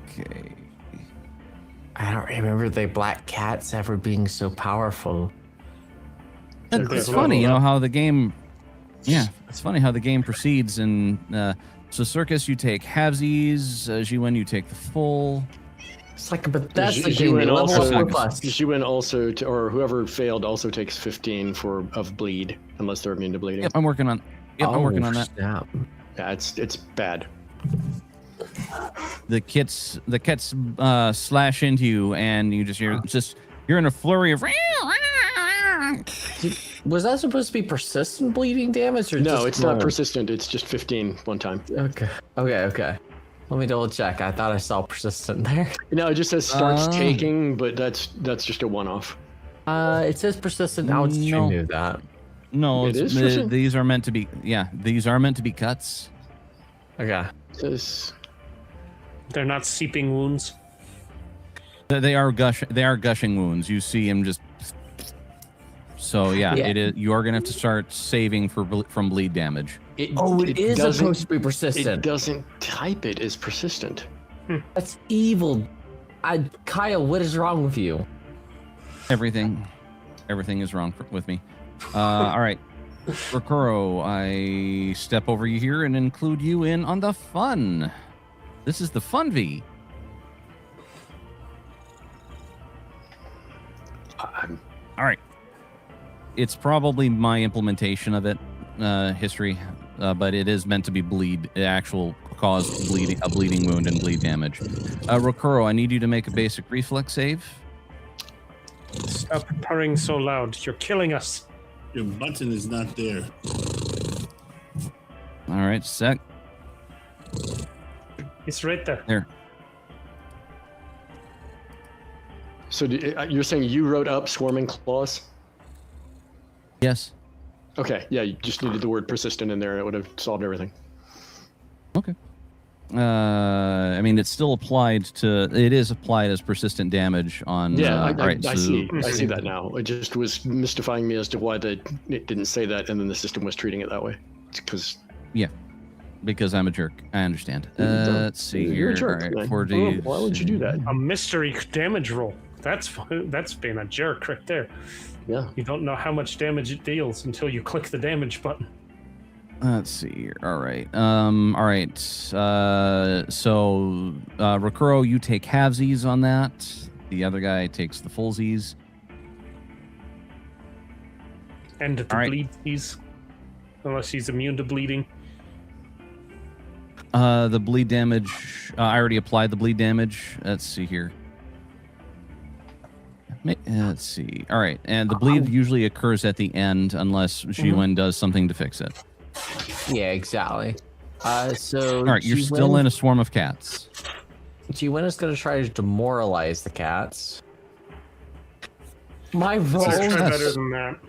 Okay. I don't remember the black cats ever being so powerful. It's funny, how the game. Yeah, it's funny how the game proceeds. And so, Circus, you take halvesies. Jiwen, you take the full. It's like, but that's the She game. went They level also, up with us. Jiwen also, or whoever failed, also takes 15 of bleed, unless they're immune to bleeding. Yep, I'm working on. Yep, I'm working on that. Snap. Yeah, it's bad. the kits slash into you, and you just you're in a flurry of. Was that supposed to be persistent bleeding damage or No, just it's not normal? persistent. It's just 15 one time. Okay. Let me double check. I thought I saw persistent there. No, it just says starts taking, but that's just a one-off. It says persistent. How would you No. knew that? No, It is persistent? these are meant to be. Yeah, these are meant to be cuts. Okay. It says, They're not seeping wounds. They are gushing wounds. You see him just. So yeah, Yeah. it is. You are gonna have to start saving from bleed damage. It is doesn't- supposed to be It persistent. doesn't type it as persistent. That's evil. Kyle, what is wrong with you? Everything is wrong with me. All right, Rokuro, I step over you here and include you in on the fun. This is the fun V. I'm- All right. It's probably my implementation of it, history, but it is meant to be actual cause a bleeding wound and bleed damage. Rokuro, I need you to make a basic reflex save. Stop purring so loud. You're killing us. Your button is not there. All right, sec. It's right there. There. So you're saying you wrote up swarming claws? Yes. Okay, yeah, you just needed the word persistent in there and it would have solved everything. Okay. I mean, it's still applied to. It is applied as persistent damage on. Yeah, all right, I so- see. I see that now. It just was mystifying me as to why it didn't say that, and then the system was treating it that way. It's because Because I'm a jerk. I understand. No, Let's see you're here. a jerk, All right, man. 4D. Why would you do that? A mystery damage roll. That's being a jerk right there. Yeah. You don't know how much damage it deals until you click the damage button. Let's see here. All right. All right. So, Rokuro, you take halvesies on that. The other guy takes the fullsies. And the All right. bleed he's unless he's immune to bleeding. The bleed damage. I already applied the bleed damage. Let's see here. Let's see. All right. And the bleed usually occurs at the end unless Jiwen does something to fix it. Yeah, exactly. So All right. You're still in a swarm of cats. Jiwen is going to try to demoralize the cats. My roll. Let's try yes. better than that.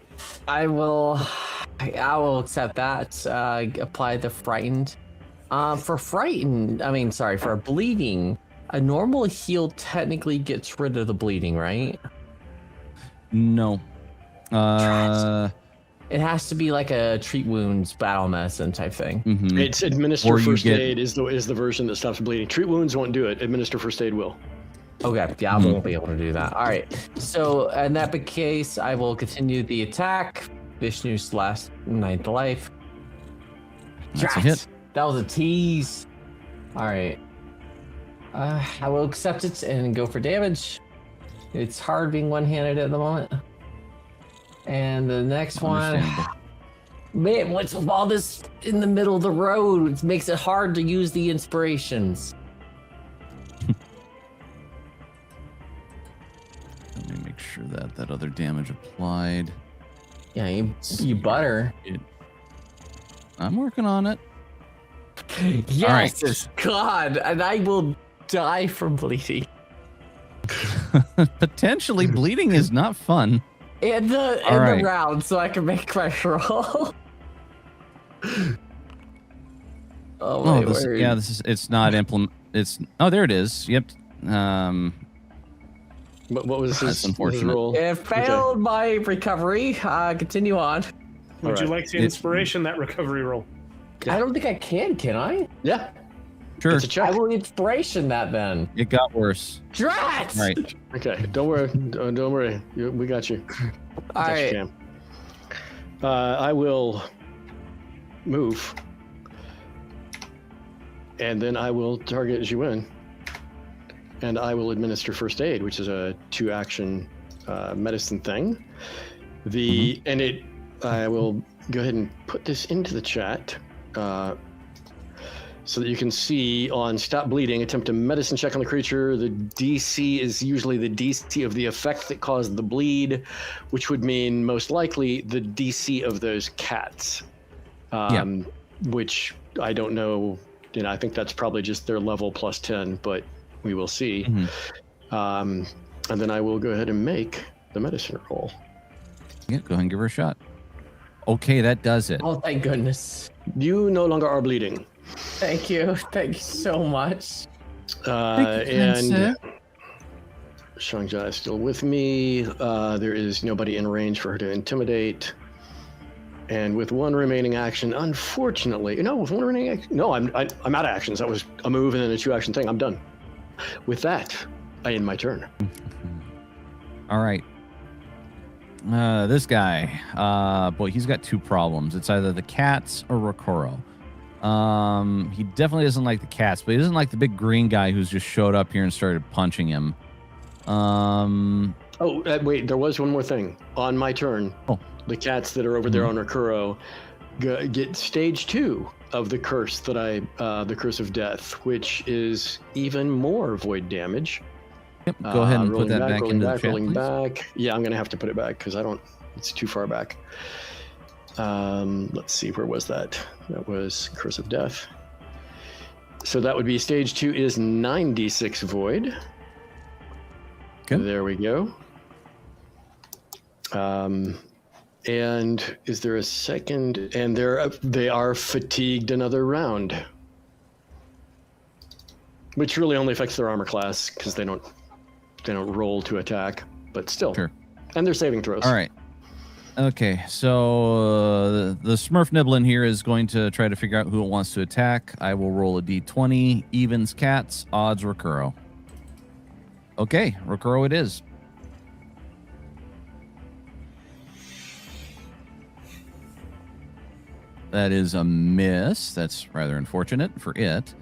I will accept that. Apply the frightened. For bleeding, a normal heal technically gets rid of the bleeding, right? No. It has to be like a treat wounds, battle medicine type thing. Mhm. It's administer Or you first get- aid is the version that stops bleeding. Treat wounds won't do it. Administer first aid will. Okay, yeah, I won't be able to do that. All right, so in that case, I will continue the attack. Vishnu's last 9th life. That's a Yes! hit. That was a tease. All right. I will accept it and go for damage. It's hard being one-handed at the moment. And the next one, Understandable. man, what's with all this in the middle of the road? It makes it hard to use the inspirations. Let me make sure that other damage applied. Yeah, you butter. I'm working on it. Yes, God, and I will die from bleeding. Potentially bleeding is not fun. In the right. round, so I can make my roll. Oh my word. It's not implement. There it is. Yep. What was That's his unfortunate. roll? It failed my recovery. Continue on. Would you Alright. like to inspiration that recovery roll? I don't think I can I? Yeah, Sure. it's a check. I will inspiration that then. It got worse. Drat! Right. Okay, don't worry. Don't worry. We got you. All Got you, right. Cam. I will move, and then I will target Jiwen, and I will administer first aid, which is a 2-action medicine thing. I will go ahead and put this into the chat. so that you can see on stop bleeding, attempt a medicine check on the creature. The DC is usually the DC of the effect that caused the bleed, which would mean most likely the DC of those cats. Which I don't know. I think that's probably just their level plus 10, but we will see. And then I will go ahead and make the medicine roll. Yeah, go ahead and give her a shot. Okay, that does it. Oh, thank goodness. You no longer are bleeding. Thank you. Thank you so much. And Shangja is still with me. There is nobody in range for her to intimidate. And with one remaining action, unfortunately, with one remaining action, no, I'm out of actions. That was a move and then a 2-action thing. I'm done. With that, I end my turn. All right. This guy, boy, he's got 2 problems. It's either the cats or Rokoro. He definitely doesn't like the cats, but he doesn't like the big green guy who's just showed up here and started punching him. Wait, there was one more thing. On my turn, the cats that are over there on Rokuro get stage 2 of the curse that the curse of death, which is even more void damage. Yep, go ahead and put that back into the chat, rolling please. back. Yeah, I'm going to have to put it back because it's too far back. Let's see, where was that? That was Curse of Death. So that would be stage 2 is 9d6 void. Okay. There we go. And is there a second? And they are fatigued another round. Which really only affects their armor class because they don't roll to attack, but still. Sure. And they're saving throws. All right. Okay, so the Smurf Niblin here is going to try to figure out who it wants to attack. I will roll a d20. Evens cats, odds Rokuro. Okay, Rokuro it is. That is a miss. That's rather unfortunate for it.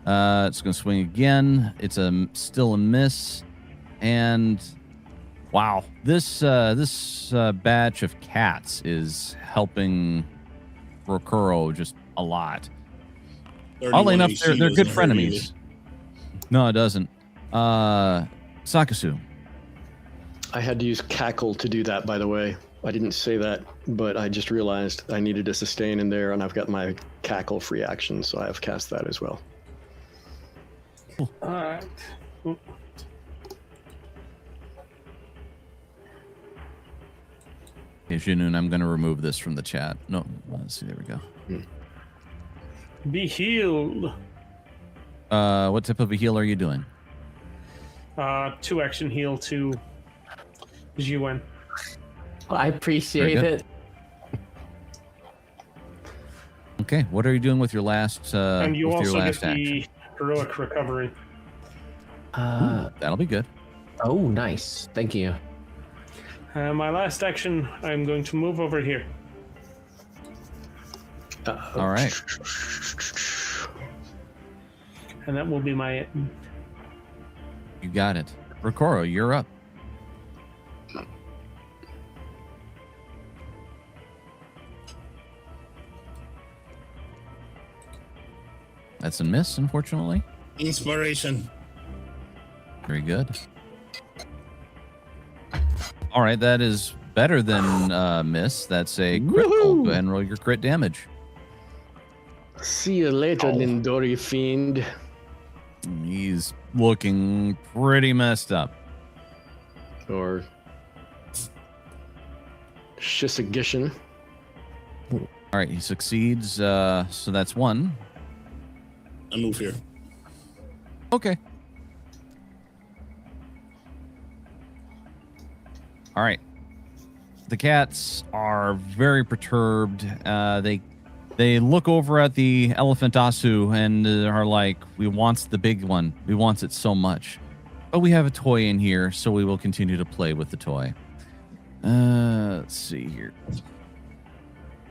It's going to swing again. It's still a miss. And wow, this batch of cats is helping Rokuro just a lot. Oddly enough, they're good frenemies. No, it doesn't. Sakasu. I had to use cackle to do that, by the way. I didn't say that, but I just realized I needed a sustain in there, and I've got my cackle free action, so I have cast that as well. All right. Okay, Jinun, I'm going to remove this from the chat. No, let's see. There we go. Be healed. What type of a heal are you doing? 2-action heal to Jiwen. I appreciate it. Okay, what are you doing with your last? And you with your also last get action? the heroic recovery. That'll be good. Oh, nice. Thank you. My last action, I'm going to move over here. All right. And that will be my... You got it. Rokuro, you're up. That's a miss, unfortunately. Inspiration. Very good. All right, that is better than miss. That's a critical. Go ahead and roll your crit damage. See you later, Lindori Fiend. He's looking pretty messed up. Or Shisagishin. All right, he succeeds. So that's 1. I move here. Okay. All right. The cats are very perturbed. They look over at the elephant Asu and are like, "We wants the big one. We wants it so much, but we have a toy in here, so we will continue to play with the toy." Let's see here.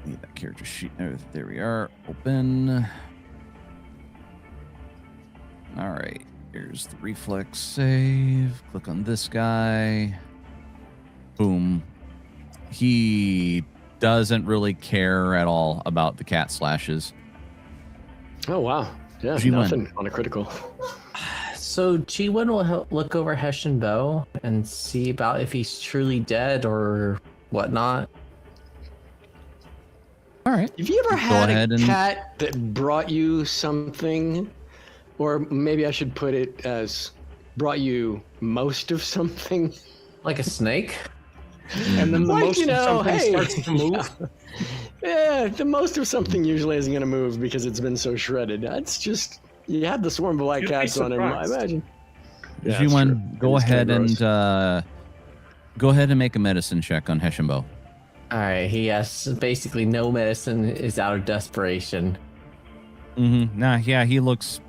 Need that character sheet. There we are. Open. All right. Here's the reflex save. Click on this guy. Boom. He doesn't really care at all about the cat slashes. Oh, wow. Yeah, G1. nothing on a critical. So G1 will look over Hessian Bow and see about if he's truly dead or whatnot. All right. Have you ever Go had ahead a and- cat that brought you something? Or maybe I should put it as brought you most of something? Like a snake? And then the Like, most you know, of something hey. starts to move. Yeah, the most of something usually isn't going to move because it's been so shredded. That's just, you had the swarm of white You'd be cats on him, I surprised. imagine. Yeah, that's G1, true. go It is ahead kinda and make a medicine check on Hessian Bow. All right, he has basically no medicine, is out of desperation. Mm-hmm. Nah, yeah, he looks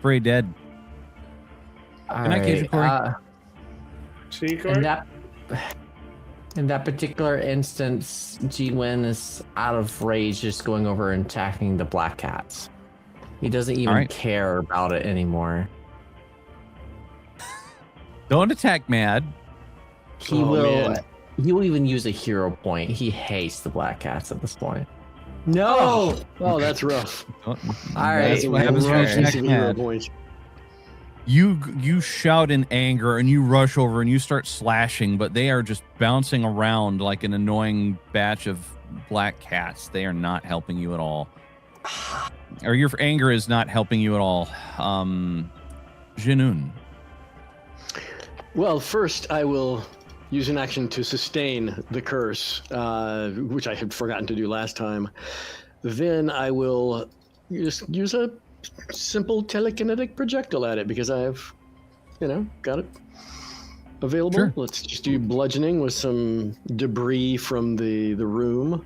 pretty dead. All I catch you, Corey? See, in Corey? that particular instance, G-Win is out of rage, just going over and attacking the black cats. He doesn't even right. care about it anymore. Don't attack Mad. He Oh, will. man. He will even use a hero point. He hates the black cats at this point. No. Oh, that's rough. All right. That's what happens when you Rough attack Use of hero Mad. points. You shout in anger and you rush over and you start slashing, but they are just bouncing around like an annoying batch of black cats. They are not helping you at all. Or your anger is not helping you at all. Jinun. Well, first I will use an action to sustain the curse, which I had forgotten to do last time. Then I will just use a simple telekinetic projectile at it because I have, got it available. Sure. Let's just do bludgeoning with some debris from the room.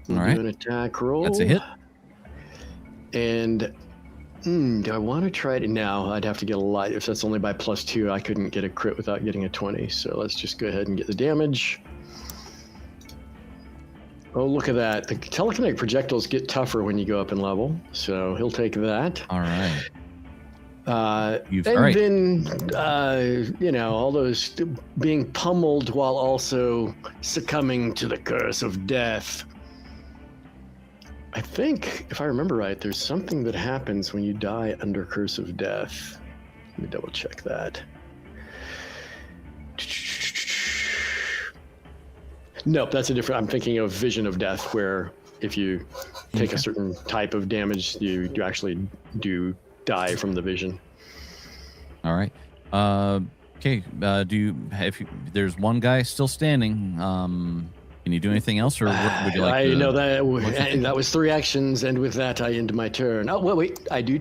We'll All right. do an attack roll. That's a hit. And do I want to try it? No, I'd have to get a lot. If that's only by +2, I couldn't get a crit without getting a 20. So let's just go ahead and get the damage. Oh, look at that. The telekinetic projectiles get tougher when you go up in level. So he'll take that. All right. And all right. then, all those being pummeled while also succumbing to the curse of death. I think, if I remember right, there's something that happens when you die under curse of death. Let me double check that. Nope, that's a different. I'm thinking of Vision of Death, where if you take a certain type of damage, you actually do die from the vision. All right. Okay. There's one guy still standing. Can you do anything else, or would you like? I to, know that, what's your- and that was 3 actions, and with that, I end my turn. Oh, wait, I do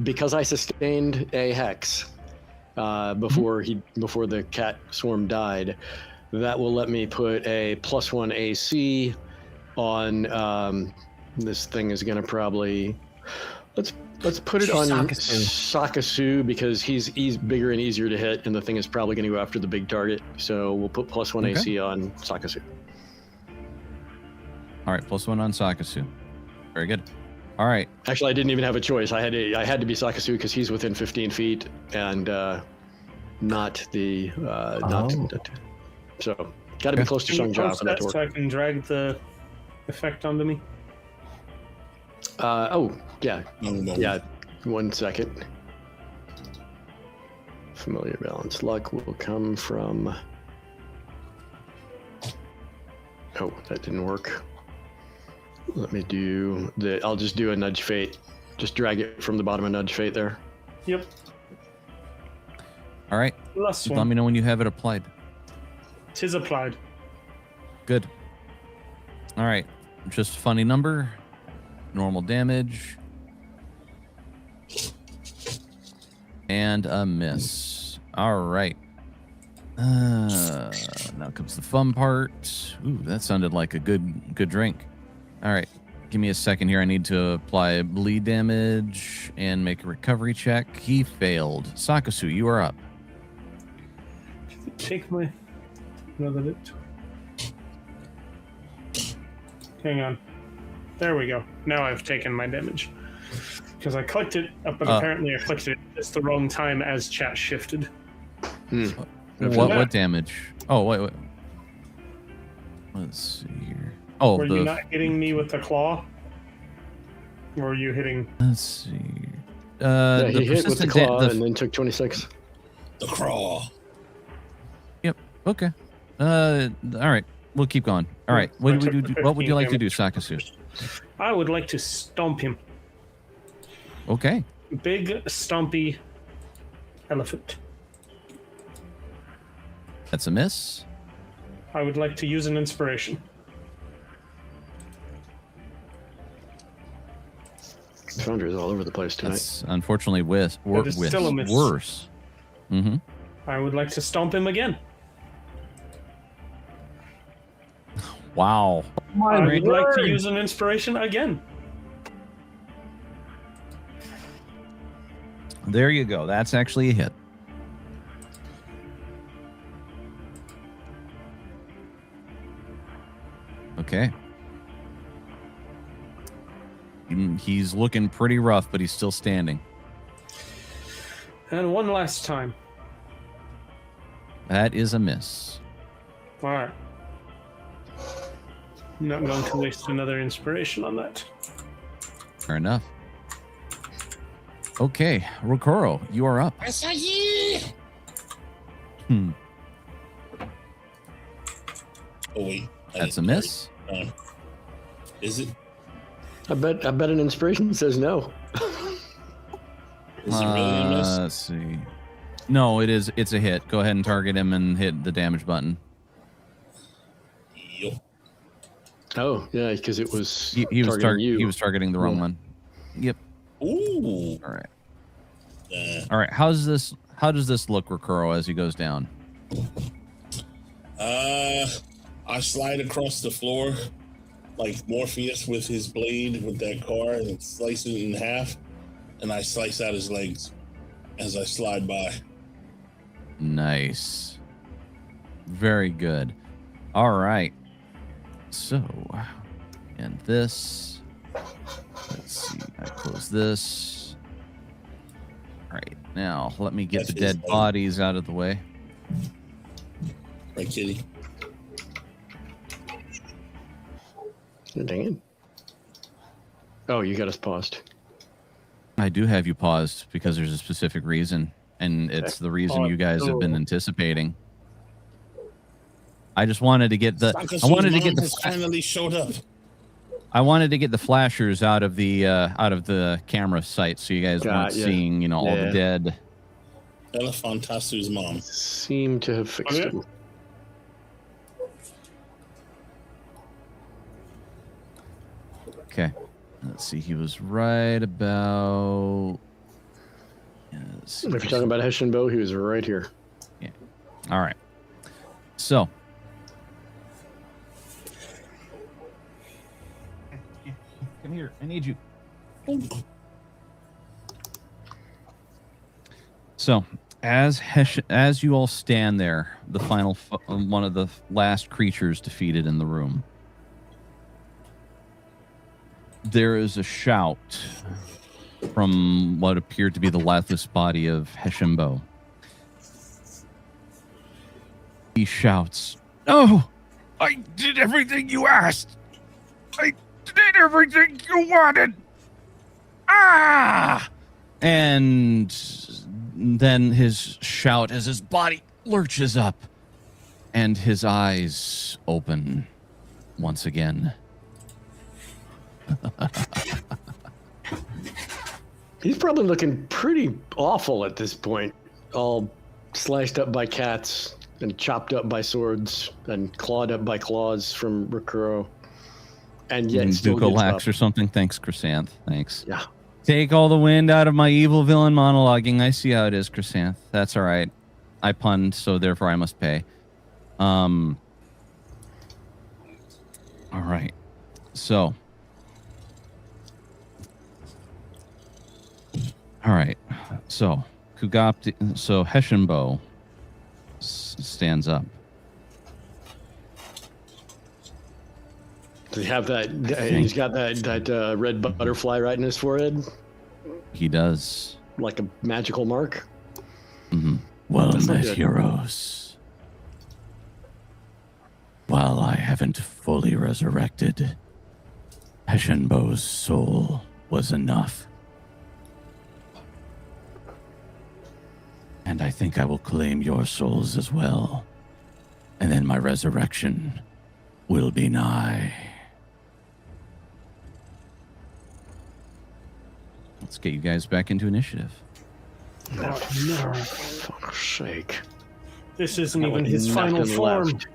because I sustained a hex before the cat swarm died. That will let me put a +1 AC on. This thing is going to probably let's put it on Sakasu because he's bigger and easier to hit, and the thing is probably going to go after the big target. So we'll put +1 Okay. AC on Sakasu. All right. +1 on Sakasu. Very good. All right. Actually, I didn't even have a choice. I had to be Sakasu because he's within 15 feet, and not the so got to be close to Can you Sung Ja post for that that to so work. I can drag the effect onto me? Yeah, No. yeah. 1 second. Familiar balance luck will come from. Oh, that didn't work. Let me do the. I'll just do a nudge fate. Just drag it from the bottom of nudge fate there. Yep. All right. Last Let one. me know when you have it applied. Tis applied. Good. All right. Just funny number. Normal damage. And a miss. All right. Now comes the fun part. Ooh, that sounded like a good drink. All right. Give me a second here. I need to apply bleed damage and make a recovery check. He failed. Sakasu, you are up. Take my. No, that it. Hang on. There we go. Now I've taken my damage. Because I clicked it up, but apparently I clicked it just the wrong time as chat shifted. What damage? Oh, wait. Let's see here. Oh, Were you not hitting me with the claw? Or are you hitting? Let's see. Yeah, The he hit with the persistent claw the and then took 26. The crawl. Yep. Okay. All right. We'll keep going. All right. So I What do we took do? the What would you 15 like to do, damage. Sakasu? I would like to stomp him. Okay. Big, stompy elephant. That's a miss. I would like to use an inspiration. Founder is all over the place tonight. That's unfortunately That is still a miss. worse. Mm-hmm. I would like to stomp him again. Wow. I would like to use an inspiration again. There you go. That's actually a hit. Okay. He's looking pretty rough, but he's still standing. And one last time. That is a miss. All right. I'm not going to waste another inspiration on that. Fair enough. Okay, Rokoro, you are up. Hmm. Oh wait, That's a miss. Is it? I bet an inspiration says no. Is it really a miss? Let's see. No, it is. It's a hit. Go ahead and target him and hit the damage button. Yup. Oh, yeah, because it was He was targeting you. he was targeting the wrong Yeah. one. Yep. Ooh. All right. Uh, All right. How does this look, Rokuro, as he goes down? I slide across the floor like Morpheus with his blade with that car and slice it in half, and I slice out his legs as I slide by. Nice. Very good. All right. So, and this. Let's see. I close this. All right. Now, let me get That's the his dead name. bodies out of the way. Right, kitty? Dang it. Oh, you got us paused. I do have you paused because there's a specific reason, and it's the reason Oh, you guys have been no. anticipating. I just wanted to get the. Sakasu's I wanted to mom get the. has finally showed up. I wanted to get the flashers out of the camera sight, so you guys weren't yeah. seeing, all the Yeah. dead. Elefantasu's mom. Seem to have fixed Okay. it. Okay, let's see. He was right about. Yeah, let's see. If you're talking about Heshenbo, he was right here. All right. So. Come here. I need you. So, as you all stand there, the final one of the last creatures defeated in the room, there is a shout from what appeared to be the lifeless body of Heshimbo. He shouts, "Oh, I did everything you asked. I did everything you wanted. Ah!" And then his shout as his body lurches up and his eyes open once again. He's probably looking pretty awful at this point. All sliced up by cats and chopped up by swords and clawed up by claws from Rokuro. And yet still gets Dukolax up. or something. Thanks, Chrysanth. Thanks. Yeah. Take all the wind out of my evil villain monologuing. I see how it is, Chrysanth. That's all right. I punned, so therefore I must pay. All right. So. All right. So, Heshenbo stands up. Does he have that? He's got that red butterfly right in his forehead, He does. like a magical mark. Well That's not met, good. heroes. While I haven't fully resurrected Heshenbo's soul, was enough. And I think I will claim your souls as well. And then my resurrection will be nigh. Let's get you guys back into initiative. No, for fuck's sake. This isn't even his final Nothing form. left.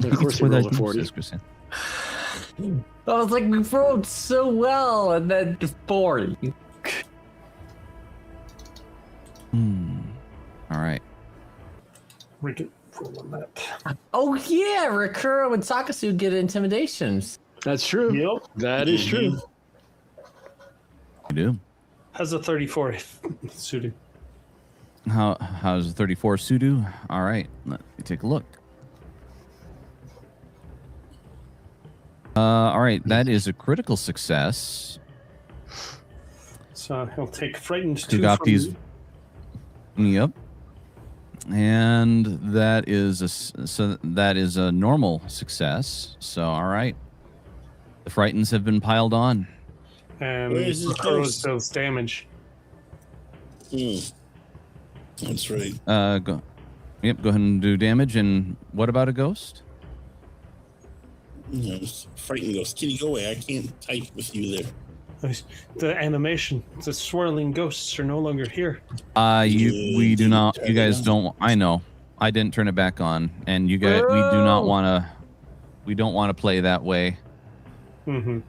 Of course, he rolled a 40. I was like, we rolled so well, and then 40. All right. We can roll on that. Oh yeah, Rakuro and Sakasu get intimidations. That's true. Yep. That is true. You do. Has a 34 suited. How's the 34 Sudo? All right. Let me take a look. All right. That is a critical success. So he'll take frightened You 2 got from these. me. Yep. And that is a normal success. So all right. The frightens have been piled on. And Where is this Crows ghost? does damage. That's right. Go ahead and do damage. And what about a ghost? Frightened ghost. Kitty, go away. I can't type with you there. The animation, the swirling ghosts are no longer here. We do not. Turn You it guys on. don't. I know. I didn't turn it back on, and you guys. We do not want to. We don't want to play that way. Mm-hmm.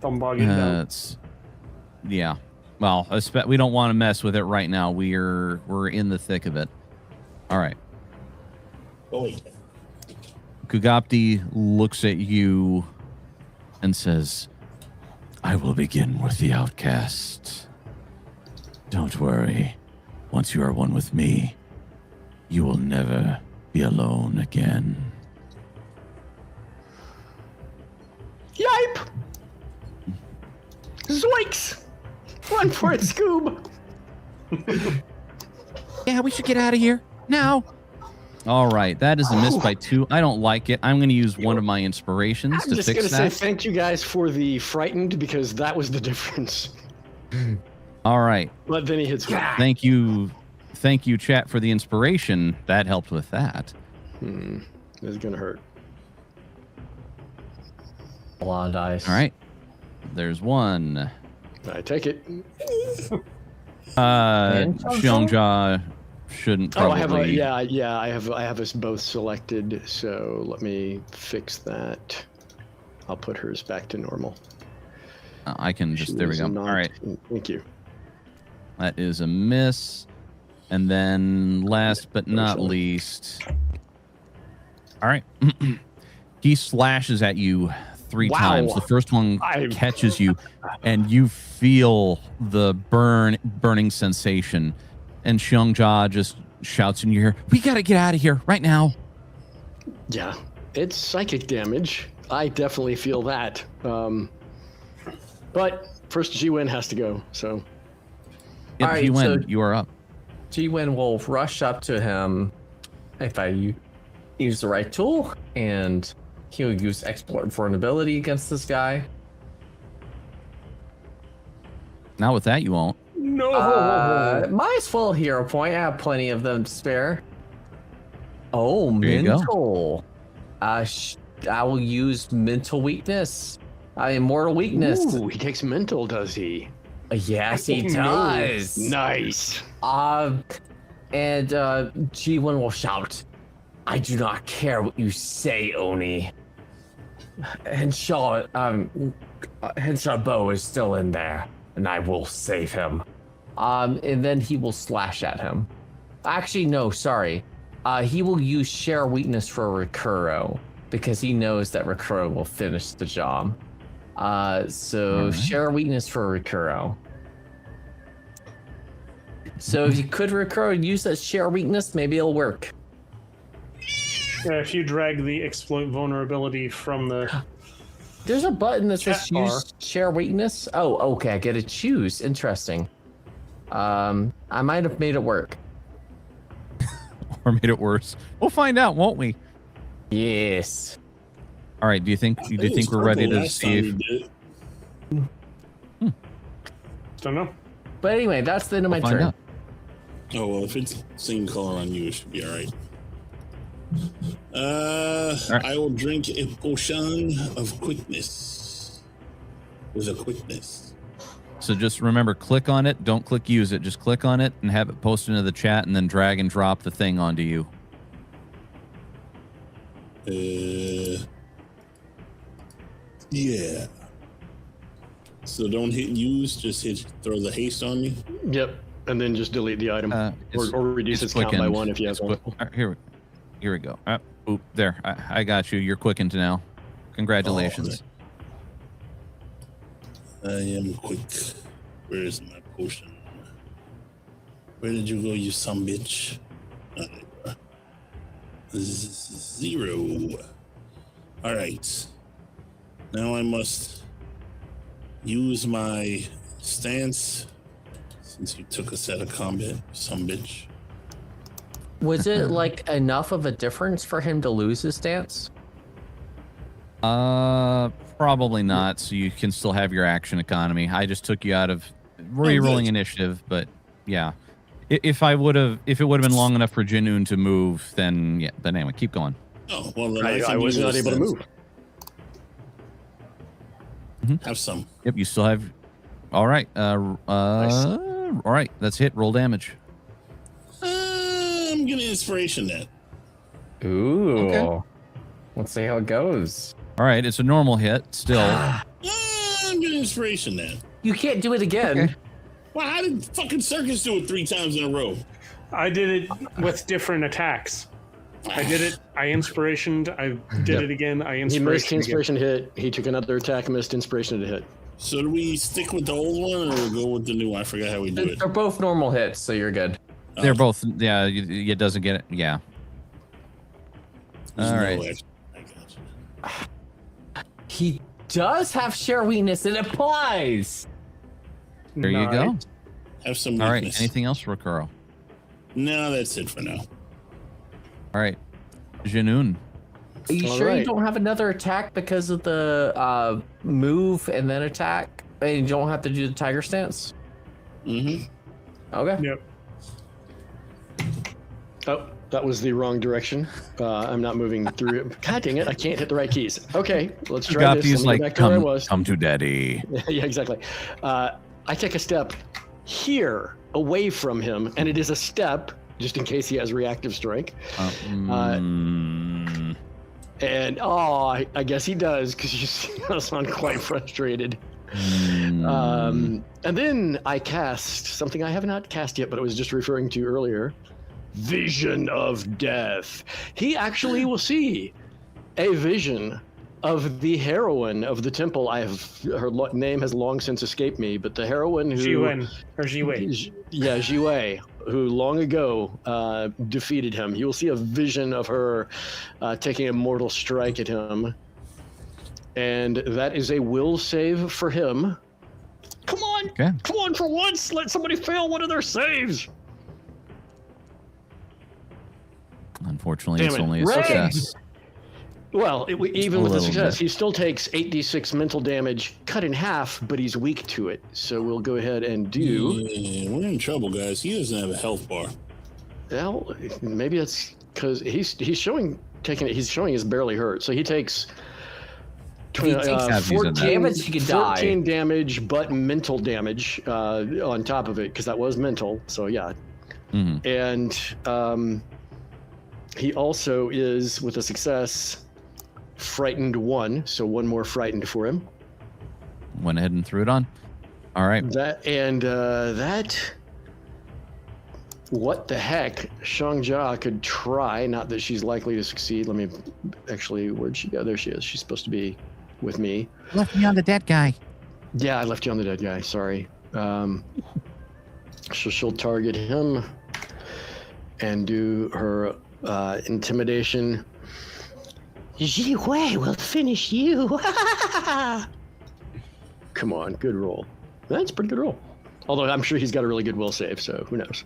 Don't bog it down. It's. Yeah. Well, we don't want to mess with it right now. We're in the thick of it. All right. Oh, wait. Kugapti looks at you and says, I will begin with the outcast. Don't worry. Once you are one with me, you will never be alone again. Yipe! Zoinks! Run for it, Scoob! Yeah, we should get out of here now. All right, that is a miss by 2. I don't like it. I'm going to use one of my inspirations I'm to just fix gonna say that. thank you guys for the frightened because that was the difference. All right. But then he hits me. Thank you, chat, for the inspiration. That helped with that. This is gonna hurt. A lot of dice. All right. There's one. I take it. Xiongja shouldn't probably. Oh, I have us both selected. So let me fix that. I'll put hers back to normal. I can just. She There we is go. not- All right. Thank you. That is a miss. And then last but not least. All right. He slashes at you 3 Wow. times. The first one catches you, and you feel the burning sensation. And Xiongja just shouts in your ear, "We got to get out of here right now." Yeah, it's psychic damage. I definitely feel that. But first, G-Win has to go. So Yep, All right, you win. so- You are up. G-Win will rush up to him if I use the right tool, and he'll use exploit vulnerability against this guy. Not with that, you won't. No. Mine's full hero point. I have plenty of them to spare. Oh, There you go. mental. I will use mental weakness. Immortal weakness. Ooh, he takes mental, does he? Yes, he Oh, no. does. Nice. And G1 will shout, "I do not care what you say, Oni." Henshaw Bow is still in there, and I will save him. And then he will slash at him. Actually, no, sorry. He will use share weakness for Rakuro because he knows that Rakuro will finish the job. So Alright. share weakness for Rakuro. So if you could Rakuro use that share weakness, maybe it'll work. Yeah, if you drag the exploit vulnerability from the There's a button that says Chat bar. use share weakness. Oh, okay, I get to choose. Interesting. I might have made it work. Or made it worse. We'll find out, won't we? Yes. All right. Do you think we're ready to see if Don't know. But anyway, that's the end of my we'll find turn. out? Oh well, if it's same color on you, it should be all right. right. I will drink a potion of quickness. With a quickness. So just remember, click on it. Don't click use it. Just click on it and have it post into the chat, and then drag and drop the thing onto you. Yeah. So don't hit use. Just throw the haste on me. Yep. And then just delete the item It's- or reduce its it's count by quickened. 1 if you have It's one. here we go. Oop, there. I got you. You're quickened now. Congratulations. I am quick. Where is my potion? Where did you go, you son bitch? Oh, there you are. 0. All right. Now I must use my stance. Since you took us out of combat, some bitch. Was it like enough of a difference for him to lose his stance? Probably not. So you can still have your action economy. I just took you out of re-rolling initiative, but yeah. If it would have been long enough for Jinoon to move, then yeah. Then anyway, keep going. Oh well, then I was not able to move. Have some. Yep, you still have. All right. Nice. All right. That's hit. Roll damage. I'm getting inspiration then. Ooh. Okay. Let's see how it goes. All right. It's a normal hit. Still. I'm getting inspiration then. You can't do it again. Okay. Well, how did fucking Circus do it 3 times in a row? I did it with different attacks. I did it. I inspirationed. I did it again. I He missed inspiration. inspiration to hit. He took another attack, missed inspiration to hit. So do we stick with the old one or go with the new one? I forgot how we do it. They're both normal hits, so you're good. They're both. Yeah. It doesn't get it. Yeah. There's All no right. action. I got you. He does have share weakness. It applies. There you go. Nice. Have some All right. weakness. Anything else, Rokuro? No, that's it for now. All right. Jinoon. Are you All sure you right. don't have another attack because of the move and then attack? And you don't have to do the tiger stance? Mm-hmm. Okay. Yep. Oh, that was the wrong direction. I'm not moving through it. God dang it, I can't hit the right keys. Okay, let's You try got this. these Let me go like back to where I come, was. come to daddy. Yeah, exactly. I take a step here away from him, and it is a step, just in case he has reactive strike. And I guess he does, because you see I sound quite frustrated. And then I cast something I have not cast yet, but I was just referring to earlier. Vision of Death. He actually will see a vision of the heroine of the temple. Her name has long since escaped me, but the heroine who Jiwen or Jiwei. yeah, Jiwei, who long ago defeated him. You will see a vision of her taking a mortal strike at him. And that is a will save for him. Come on! Okay. Come on, for once! Let somebody fail one of their saves! Unfortunately, Damn it's it. only a Ray! success. Well, even A with the little success, bit. he still takes 8d6 mental damage, cut in half, but he's weak to it. So we'll go ahead and do... Yeah, we're in trouble, guys. He doesn't have a health bar. Well, maybe that's because he's showing he's barely hurt. So he takes If he takes 14 damage, he could die. 14 damage, but mental damage on top of it, because that was mental. So yeah, Mhm. and he also is, with a success, frightened 1. So 1 more frightened for him. Went ahead and threw it on. All right. That. What the heck? Shang-Jia could try. Not that she's likely to succeed. Let me actually. Where'd she go? There she is. She's supposed to be with me. Left me on the dead guy. Yeah, I left you on the dead guy. Sorry. So she'll target him and do her intimidation. Ji Wei will finish you. Come on, good roll. That's a pretty good roll. Although I'm sure he's got a really good will save, so who knows?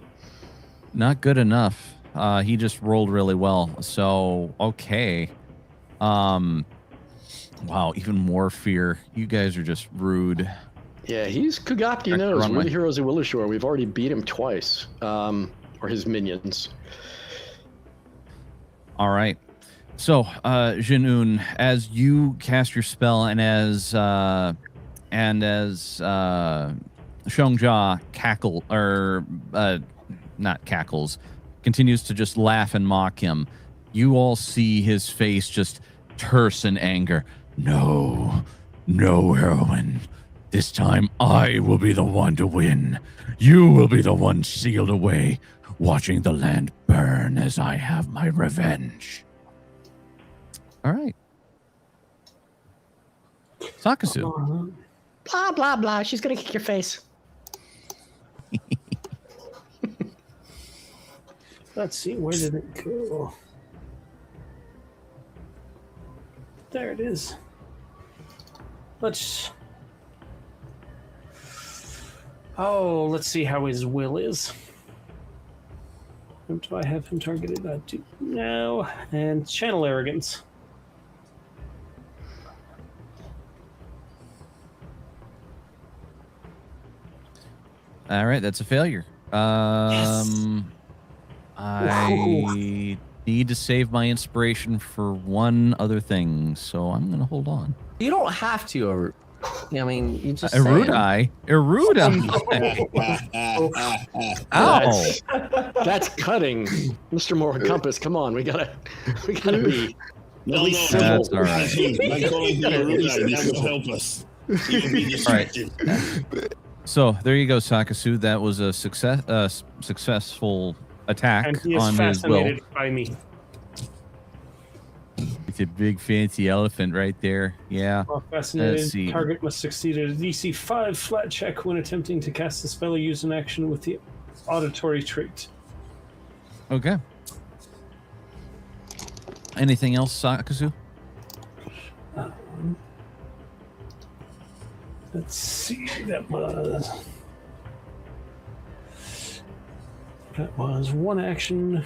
Not good enough. He just rolled really well. So, okay. Wow, even more fear. You guys are just rude. Yeah, he's Kugapti knows. We're the heroes of Willowshore. We've already beat him twice, or his minions. All right. So, Jinun, as you cast your spell and as Xiongja continues to just laugh and mock him, you all see his face just terse in anger. No, heroine. This time I will be the one to win. You will be the one sealed away, watching the land burn as I have my revenge. All right. Sakasu. Blah, blah, blah. She's going to kick your face. Let's see, where did it go? There it is. Let's see how his will is. Do I have him targeted? I do now. And channel arrogance. All right, that's a failure. Yes. I need to save my inspiration for one other thing, so I'm going to hold on. You don't have to. I mean, you just Erudai. Ow. That's cutting. Mr. Moore Compass, come on. We gotta be at least civil. That's all right. By calling him Erudai, that will help us. He will be distracted. So there you go, Sakasu. That was a successful attack And he is on his will. fascinated by me. It's a big fancy elephant right there. Yeah. While Let's fascinated, see. target must succeed at a DC 5 flat check when attempting to cast a spell or use an action with the auditory trait. Okay. Anything else, Sakasu? Let's see, that was one action,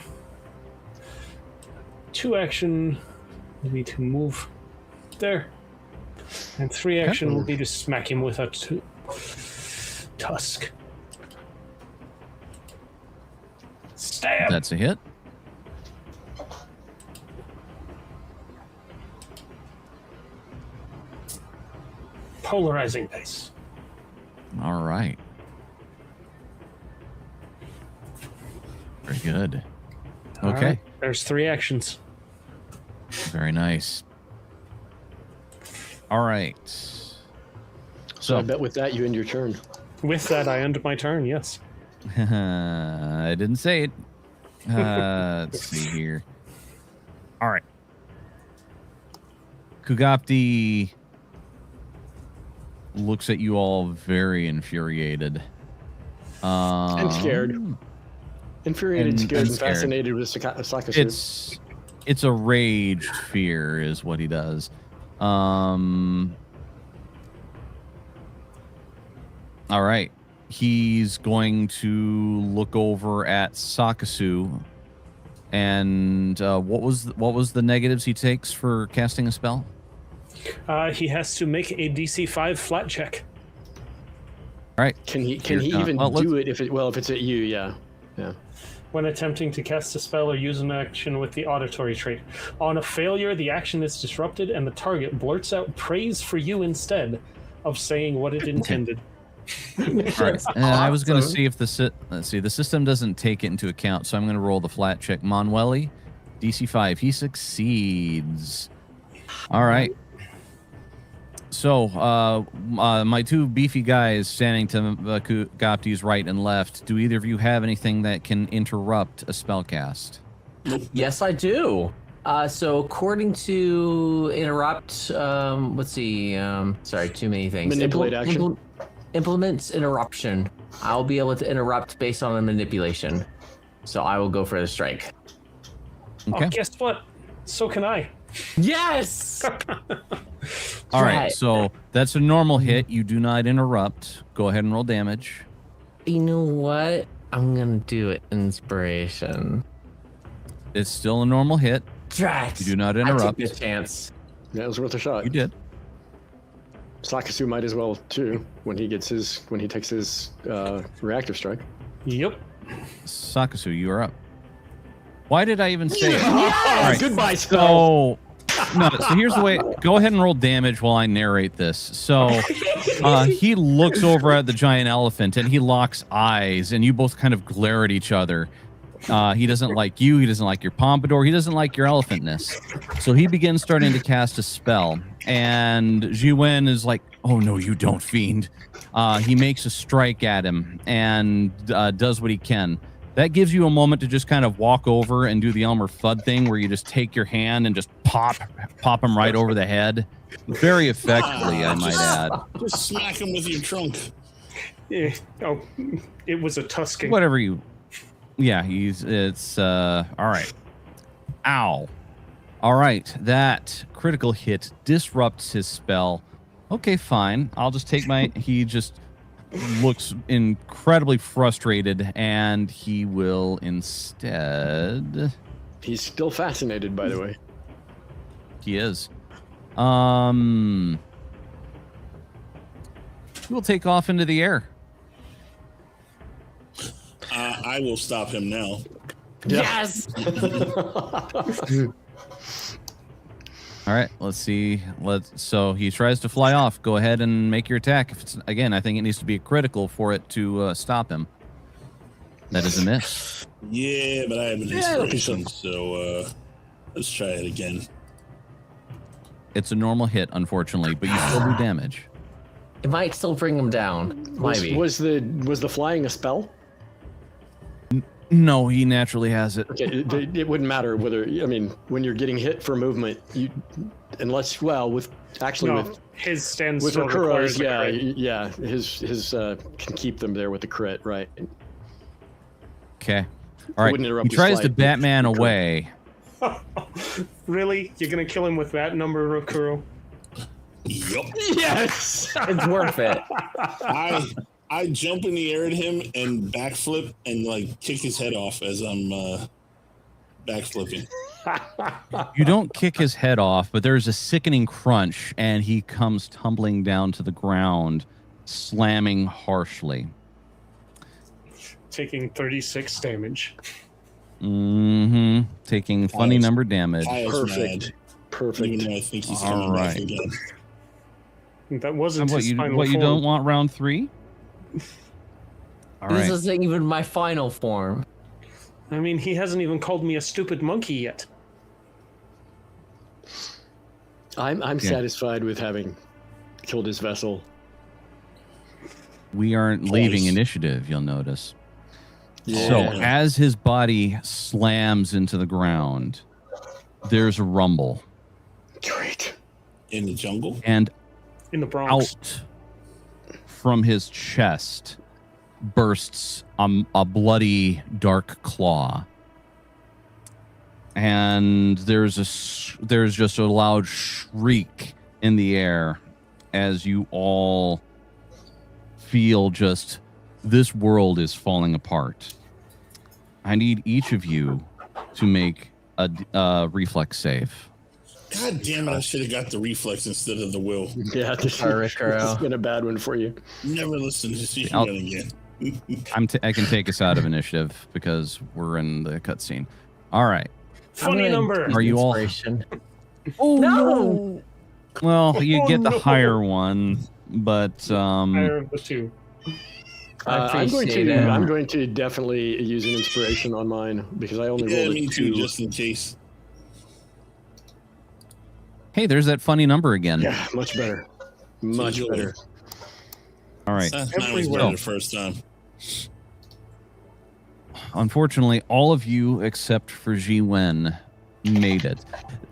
2 action will be to move there, and 3 action will be to smack him with a tusk. Stab. That's a hit. Polarizing dice. All right. Very good. All Okay. right, there's 3 actions. Very nice. All right. So I bet with that you end your turn. With that, I end my turn. Yes. I didn't say it. Let's see here. All right. Kugapti looks at you all very infuriated. And scared. Infuriated, scared, and scared. fascinated with Sakasu. It's a raged fear is what he does. All right. He's going to look over at Sakasu. And what was the negatives he takes for casting a spell? He has to make a DC 5 flat check. All right. Can he even do it if it's at you? Yeah. When attempting to cast a spell or use an action with the auditory trait. On a failure, the action is disrupted and the target blurts out praise for you instead of saying what it intended. All right. I was going to see if the system doesn't take it into account, so I'm going to roll the flat check. Manueli, DC 5. He succeeds. All right. So, my 2 beefy guys standing to Gapti's right and left, do either of you have anything that can interrupt a spell cast? Yes, I do. So according to interrupt, let's see. Sorry, too many things. Manipulate action. Implements interruption. I'll be able to interrupt based on a manipulation. So I will go for the strike. Okay. Oh, guess what? So can I. Yes! All right. So that's a normal hit. You do not interrupt. Go ahead and roll damage. You know what? I'm gonna do it. Inspiration. It's still a normal hit. Drat. You do not I interrupt. took the chance. That was worth a shot. You did. Sakasu might as well too when he takes his reactive strike. Yep. Sakasu, you are up. Why did I even say it? Yes! All right. Goodbye, spell. So here's the way. Go ahead and roll damage while I narrate this. So he looks over at the giant elephant and he locks eyes, and you both kind of glare at each other. He doesn't like you. He doesn't like your pompadour. He doesn't like your elephantness. So he begins starting to cast a spell, and Jiwen is like, "Oh no, you don't, fiend!" He makes a strike at him and does what he can. That gives you a moment to just kind of walk over and do the Elmer Fudd thing where you just take your hand and just pop him right over the head. Very effectively, I might add. Just smack him with your trunk. Yeah. Oh, it was a tusking. Whatever you... Yeah, it's all right. Ow. All right, that critical hit disrupts his spell. Okay, fine. I'll just take my... He just... looks incredibly frustrated, and he will instead... He's still fascinated, by the way. He is. We'll take off into the air. I will stop him now. Yes. All right, let's see. So he tries to fly off. Go ahead and make your attack. If it's, again, I think it needs to be a critical for it to stop him. That is a miss. Yeah, but I have an inspiration, so let's try it again. It's a normal hit, unfortunately, but you still do damage. It might still bring him down. Maybe. Was the flying a spell? No, he naturally has it. Okay, it wouldn't matter whether, I mean, when you're getting hit for movement, unless, well, with his stands with still requires Rakuro's, a crit. his can keep them there with the crit, right? Okay. All right. Wouldn't interrupt He his tries to flight. Batman away. Really? You're gonna kill him with that number, Rakuro? Yup. Yes! It's worth it. I jump in the air at him and backflip and like kick his head off as I'm backflipping. You don't kick his head off, but there's a sickening crunch, and he comes tumbling down to the ground, slamming harshly. Taking 36 damage. Mm-hmm. Taking funny Nice. number damage. Perfect. Perfect. Even though I think he's All coming back right. again. That wasn't his final What you form. don't want round 3? All This right. isn't even my final form. I mean, he hasn't even called me a stupid monkey yet. I'm satisfied with having killed his vessel. We aren't leaving Twice. initiative, you'll notice. Yeah. So as his body slams into the ground, there's a rumble. Great. In the jungle? And In the Bronx. out from his chest bursts a bloody dark claw, and there's just a loud shriek in the air as you all feel just this world is falling apart. I need each of you to make a reflex save. God damn it, I should have got the reflex instead of the will. Yeah, this Sorry, has Ricaro. been a bad one for you. Never listen to see I'll- again. I can take us out of initiative because we're in the cutscene. All right. Funny number. Are you all- Inspiration. Oh No! Well, you Oh, get the no. higher one, but Higher of the two. I appreciate it. I'm going to definitely use an inspiration on mine because I only Yeah, rolled me a too, 2. just in case. hey, there's that funny number again. Yeah, much better. Much Enjoy. better. All right. That's not was Everywhere. better the first time. Unfortunately, all of you except for Ji Wen made it.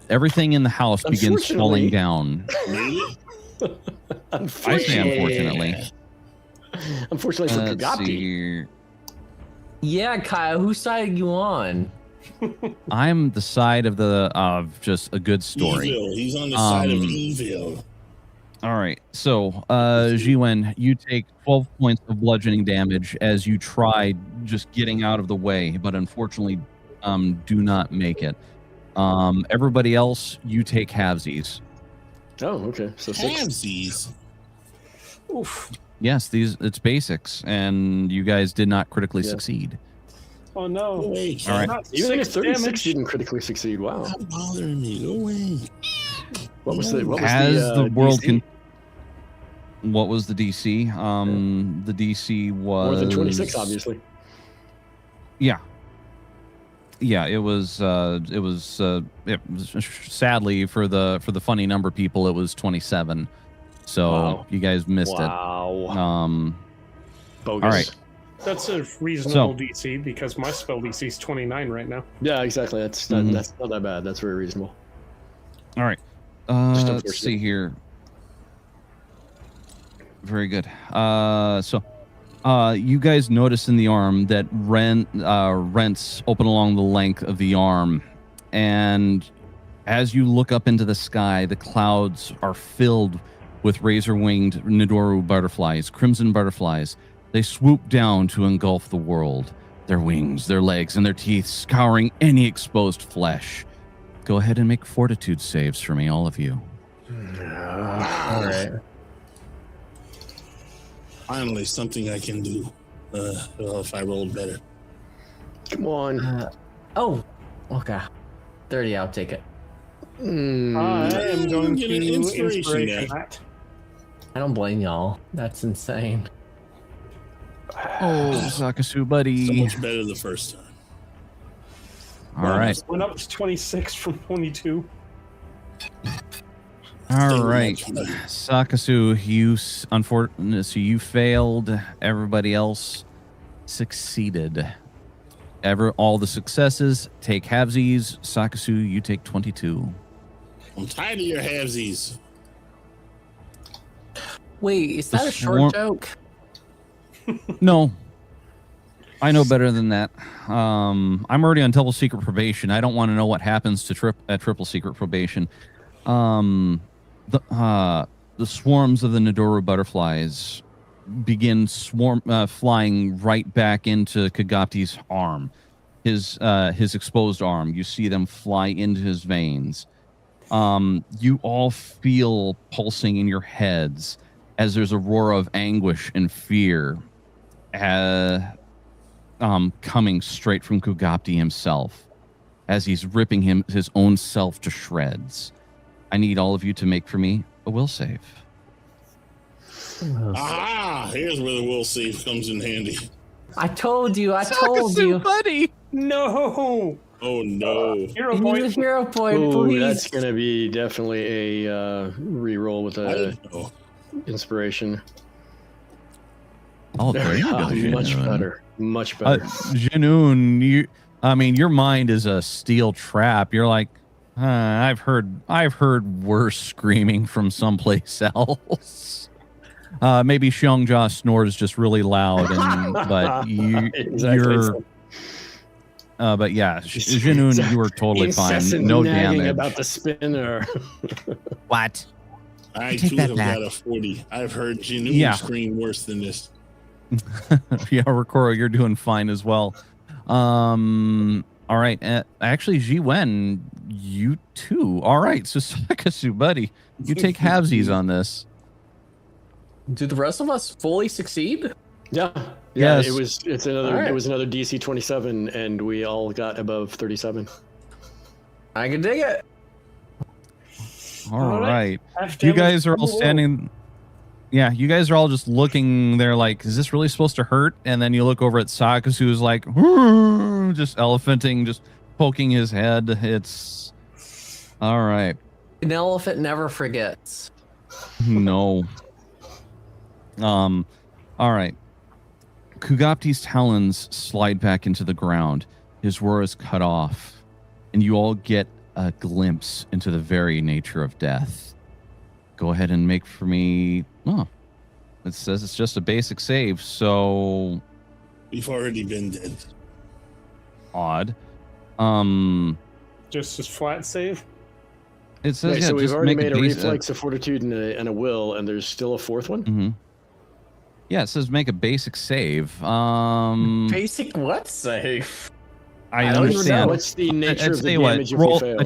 Everything in the house begins falling Unfortunately- down. Really? I say unfortunately. Unfortunately for Let's see Kagapi. here. Yeah, Kyle, whose side are you on? I'm the side of just a good story. Evil. He's on the side of Um, evil. All right. So, Jiwen, you take 12 points of bludgeoning damage as you try just getting out of the way, but unfortunately, do not make it. Everybody else, you take halvesies. Oh, okay. So 6. Halvesies. Oof. Yes, it's basics, and you guys did not critically Yeah. succeed. Oh no. Go away, All right. Not Even if 6 36 damage. didn't critically succeed. Wow. Stop bothering me. Go away. What was the As the world DC? What was the DC? The DC was More than 26, obviously. Yeah. Yeah, it was sadly for the funny number people, it was 27. So Wow. you guys missed Wow. it. Bogus. all right. That's a reasonable DC because my spell DC is 29 right now. Yeah, exactly. That's not that bad. That's very reasonable. All right. Just Let's unfortunate. see here. Very good. So you guys notice in the arm that rents open along the length of the arm, and as you look up into the sky, the clouds are filled with razor-winged Nidoru butterflies, crimson butterflies. They swoop down to engulf the world, their wings, their legs, and their teeth scouring any exposed flesh. Go ahead and make fortitude saves for me, all of you. All right. Finally, something I can do. Well, if I rolled better. Come on. Oh, okay. 30, I'll take it. I am going Get to an inspiration inspiration back. that. I don't blame y'all. That's insane. Oh, Sakasu, So buddy. much better the first time. All right. Went up to 26 from 22. All right. Much better. Sakasu, so you failed. Everybody else succeeded. All the successes take halvesies. Sakasu, you take 22. I'm tired of your halvesies. Wait, is that a swarm- short joke? No. I know better than that. I'm already on double secret probation. I don't want to know what happens to triple secret probation. The swarms of the Nidoru butterflies begin flying right back into Kagapti's arm, his exposed arm. You see them fly into his veins. You all feel pulsing in your heads as there's a roar of anguish and fear coming straight from Kugapti himself as he's ripping his own self to shreds. I need all of you to make for me a will save. Aha! Here's where the will save comes in handy. I told you. Sakasu, buddy! No! Oh no. Hero You need a point. hero point, Ooh, please. that's gonna be definitely a reroll with I a didn't know. inspiration. Oh, there you go. Much Janoon. better. Much better. Janoon, your mind is a steel trap. You're like, I've heard worse screaming from someplace else. Maybe Xiongja snores just really loud, but Exactly. but yeah, Janoon, you were totally fine. Incessant No nagging damage. about the spinner. What? I take too that have back. got a 40. I've heard Jinu Yeah. scream worse than this. Yeah, Rokoro, you're doing fine as well. All right. Actually, Jiwen, you too. All right. So Sakasu, buddy, you take halvesies on this. Do the rest of us fully succeed? Yeah. Yes. It was another Alright. it was another DC 27 and we all got above 37. I can dig it. All All right. right. Half You damage. guys are all Whoa. standing. Yeah, you guys are all just looking there like, is this really supposed to hurt? And then you look over at Sakasu, who's like, just elephanting, just poking his head. It's all right. An elephant never forgets. No. All right. Kugapti's talons slide back into the ground. His roar is cut off, and you all get a glimpse into the very nature of death. Go ahead and make for me. Oh, it says it's just a basic save, so We've already been dead. odd. Just a flat save. It says, Okay, yeah, so we've just already make made a base- reflex, a fortitude, and a will, and there's still a fourth one? Mhm. Yeah, it says make a basic save. Basic what save? I I don't even understand. know. What's the nature I'd of the say what, damage if roll- we fail?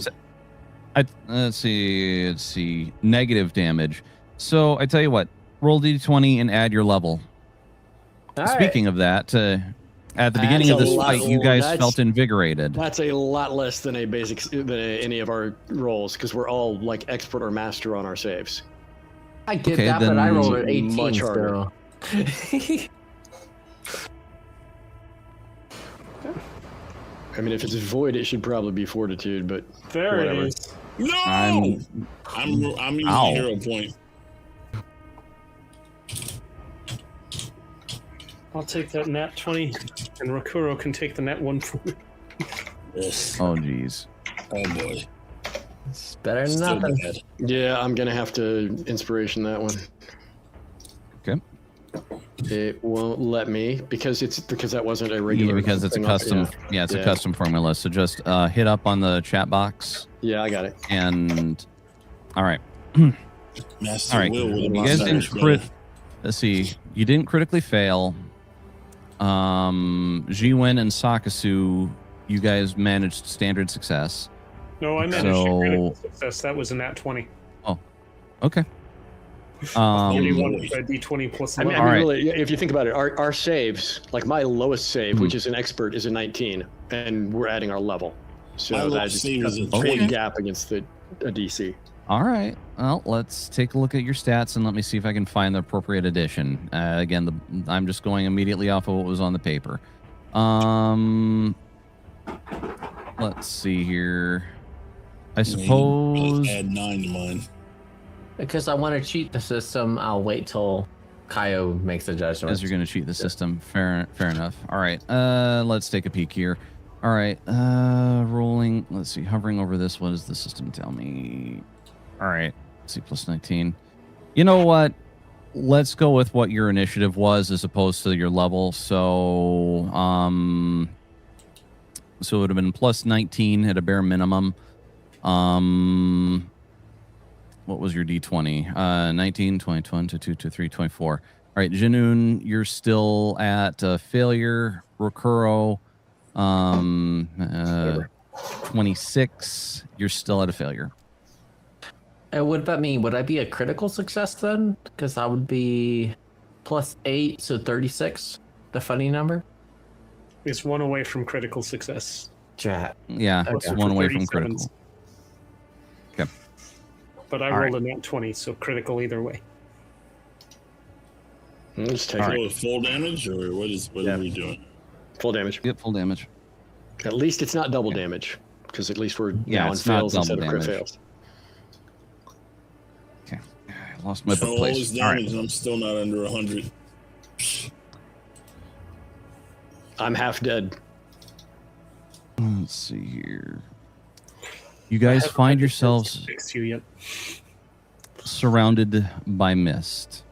Let's see. Negative damage. So I tell you what, roll d20 and add your level. All Speaking of that, at the beginning of That's a this lot- fight, you guys that's- felt invigorated. That's a lot less than any of our rolls, because we're all like expert or master on our saves. I get Okay, that, but I then- rolled an 18. Much harder. So. I mean, if it's void, it should probably be fortitude, but There whatever. it is. No, I'm- I'm using Ow. hero point. I'll take that nat 20, and Rakuro can take the nat 1 for me. Yes. Oh, geez. Oh boy. It's better than Still nothing. bad. Yeah, I'm gonna have to inspiration that one. Okay. It won't let me because that wasn't a Yeah, regular. because it's a thing. custom. Yeah, it's a Yeah. custom formula. So just hit up on the chat box Yeah, I got it. and. All right. Master All right. Will with a You guys didn't mustache, crit. man. Let's see. You didn't critically fail. Jiwen and Sakasu, you guys managed standard success. No, I managed So- a critical success. That was a nat 20. Okay. Only Um, one with a d20 plus I mean, 11. All right. really, if you think about it, our saves, like my lowest save, Hmm. which is an expert, is a 19, and we're adding our level. My So lowest that just save is a a 20. big gap against a DC. All right. Well, let's take a look at your stats and let me see if I can find the appropriate addition. Again, I'm just going immediately off of what was on the paper. Let's see here. I suppose. Add 9 to mine. Because I want to cheat the system, I'll wait till Kaio makes a judgment. As you're going to cheat the system. Fair enough. All right. Let's take a peek here. All right. Rolling. Let's see. Hovering over this. What does the system tell me? All right. Let's see. Plus 19. You know what? Let's go with what your initiative was as opposed to your level. So, so it would have been plus 19 at a bare minimum. What was your D20? 19, 20, 22, 23, 24. All right, Janoon, you're still at failure. Rokuro, 26, you're still at a failure. What about me? Would I be a critical success then? Because I would be plus 8, so 36. The funny number? It's one away from critical success. Chat. Yeah, it's Okay. one away from 37. critical. Okay. But I All rolled a nat 20, so critical either way. Let's take All it. right. So full damage, or what Yeah. are we doing? Full damage. Get full damage. At least it's not double damage, because at least we're Yeah, now on it's not fails instead double of crit damage. fails. Okay. I lost my For book all place. this All right. damage, I'm still not under 100. I'm half dead. Let's see here. You I guys haven't find had the chance to yourselves fix you yet. surrounded by mist.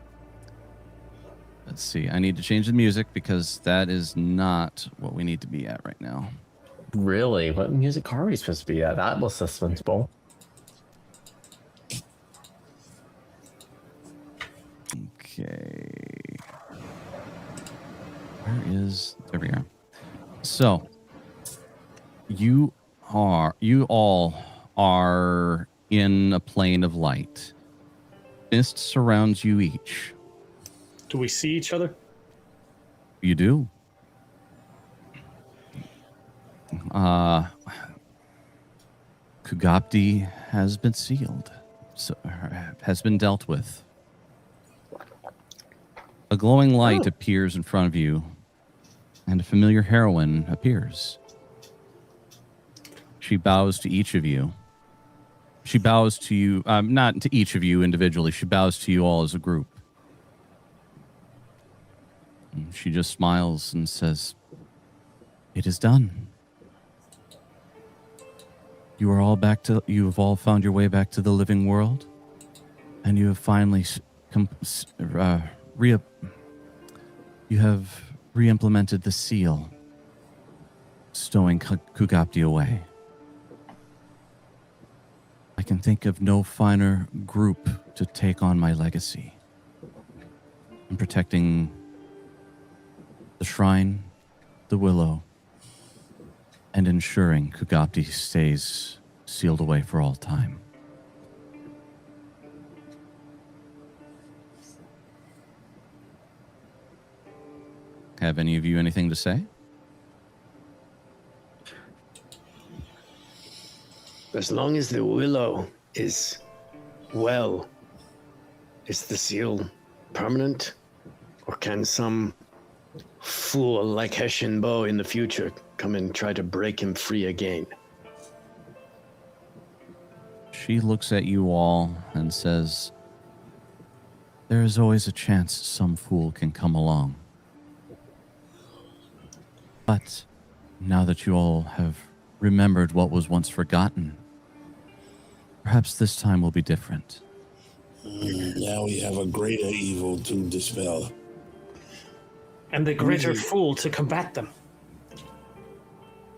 Let's see. I need to change the music because that is not what we need to be at right now. Really? What music are we supposed to be at? That was suspenseful. Okay. Where is... There we are. So, you all are in a plane of light. Mist surrounds you each. Do we see each other? You do. Kugapti has been sealed, so has been dealt with. A glowing light appears in front of you, and a familiar heroine appears. She bows to each of you. She bows to you, not to each of you individually. She bows to you all as a group. And she just smiles and says, "It is done. You are all back to. You have all found your way back to the living world, and you have finally you have re-implemented the seal, stowing Kugapti away." I can think of no finer group to take on my legacy. I'm protecting the shrine, the willow, and ensuring Kugabdi stays sealed away for all time. Have any of you anything to say? As long as the willow is well, is the seal permanent? Or can some fool like Hessian Bo in the future come and try to break him free again? She looks at you all and says, there is always a chance some fool can come along. But now that you all have remembered what was once forgotten, perhaps this time will be different. Now we have a greater evil to dispel. And the greater fool to combat them.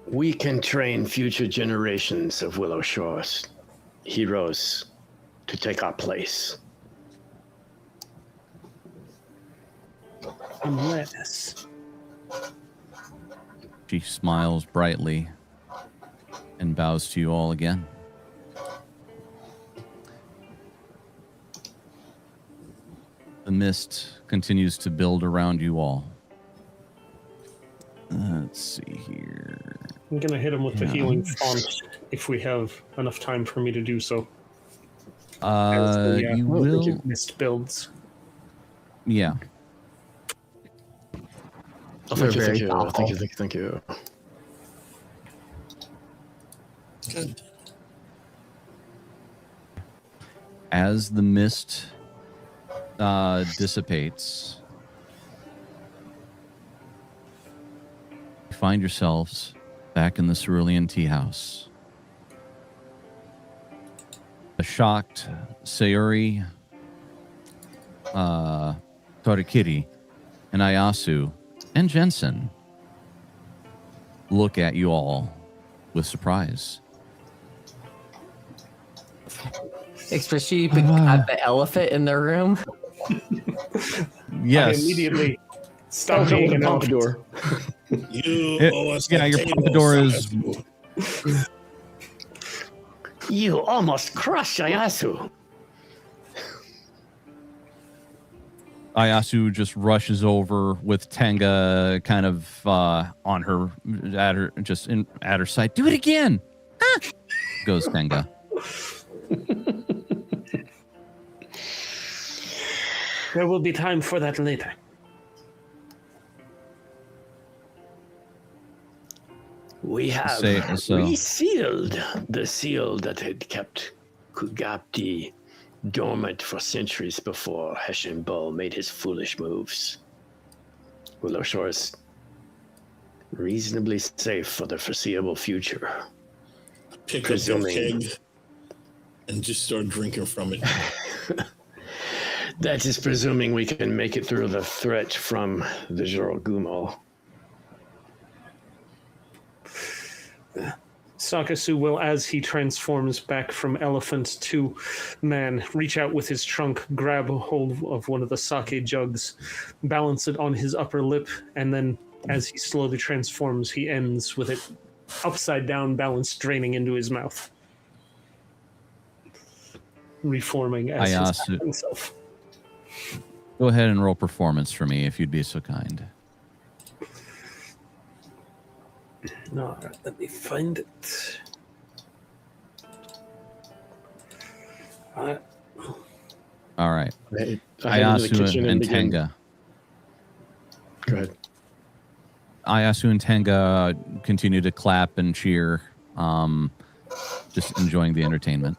We can train future generations of Willow Shores heroes to take our place. Unless... She smiles brightly and bows to you all again. The mist continues to build around you all. Let's see here. I'm going to hit him with the healing font if we have enough time for me to do so. You will. Mist builds. Yeah. Oh, thank you. Good. As the mist dissipates, you find yourselves back in the Cerulean tea house. A shocked Sayuri, Torikiri, and Ayasu, and Jensen look at you all with surprise. Especially got the elephant in their room. Yes. I immediately stop being an pompadour. You owe us Yeah, the your table, pompadour is... Sakasu. You almost crushed Ayasu. Ayasu just rushes over with Tenga kind of on her, at her side. Do it again! Ah! Goes Tenga. There will be time for that later. We have resealed the seal that had kept Kugabdi dormant for centuries before Hessian Bull made his foolish moves. Willow Shore is reasonably safe for the foreseeable future. Pick up your keg and just start drinking from it. That is presuming we can make it through the threat from the Jorogumo. Sakasu will, as he transforms back from elephant to man, reach out with his trunk, grab a hold of one of the sake jugs, balance it on his upper lip, and then as he slowly transforms, he ends with it upside down, balanced, draining into his mouth. Reforming as himself. Go ahead and roll performance for me, if you'd be so kind. All right, let me find it. All right. I head into the Ayasu kitchen and begin- Tenga. Go ahead. Ayasu and Tenga continue to clap and cheer, just enjoying the entertainment.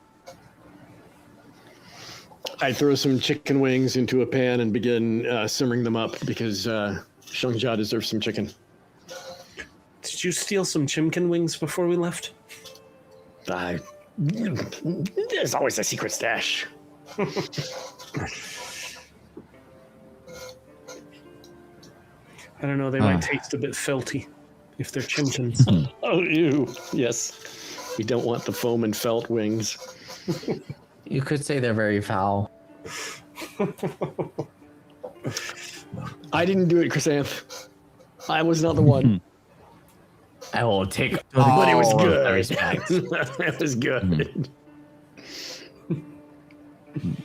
I throw some chicken wings into a pan and begin simmering them up because Xiangjia deserves some chicken. Did you steal some chimkin wings before we left? There's always a secret stash. I don't know, they might taste a bit felty if they're chimkins. Oh, ew. Yes. We don't want the foam and felt wings. You could say they're very foul. I didn't do it, Chrysanth. I was not the one. I will take But it was all of the good. respect. It was good.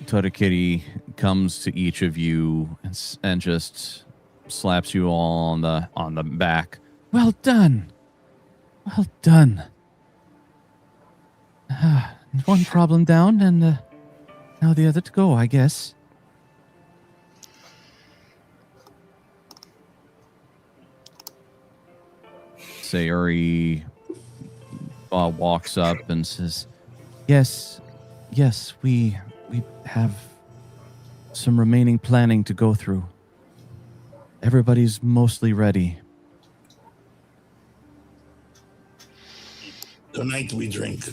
Totakitty comes to each of you and just slaps you all on the back. Well done. Well done. One problem down, and now the other to go, I guess. Sayuri walks up and says, yes, we have some remaining planning to go through. Everybody's mostly ready. Tonight we drink.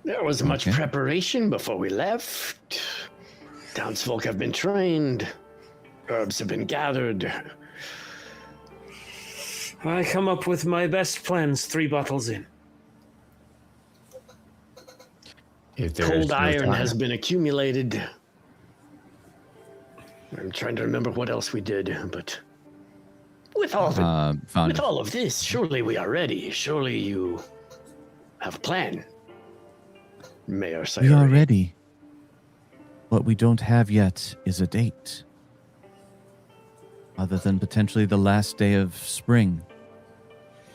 There was much preparation before we left. Townsfolk have been trained. Herbs have been gathered. I come up with my best plans 3 bottles in. Cold iron has been accumulated. I'm trying to remember what else we did, but with all of this, surely we are ready. Surely you have a plan, Mayor Sayuri. We are ready. What we don't have yet is a date. Other than potentially the last day of spring,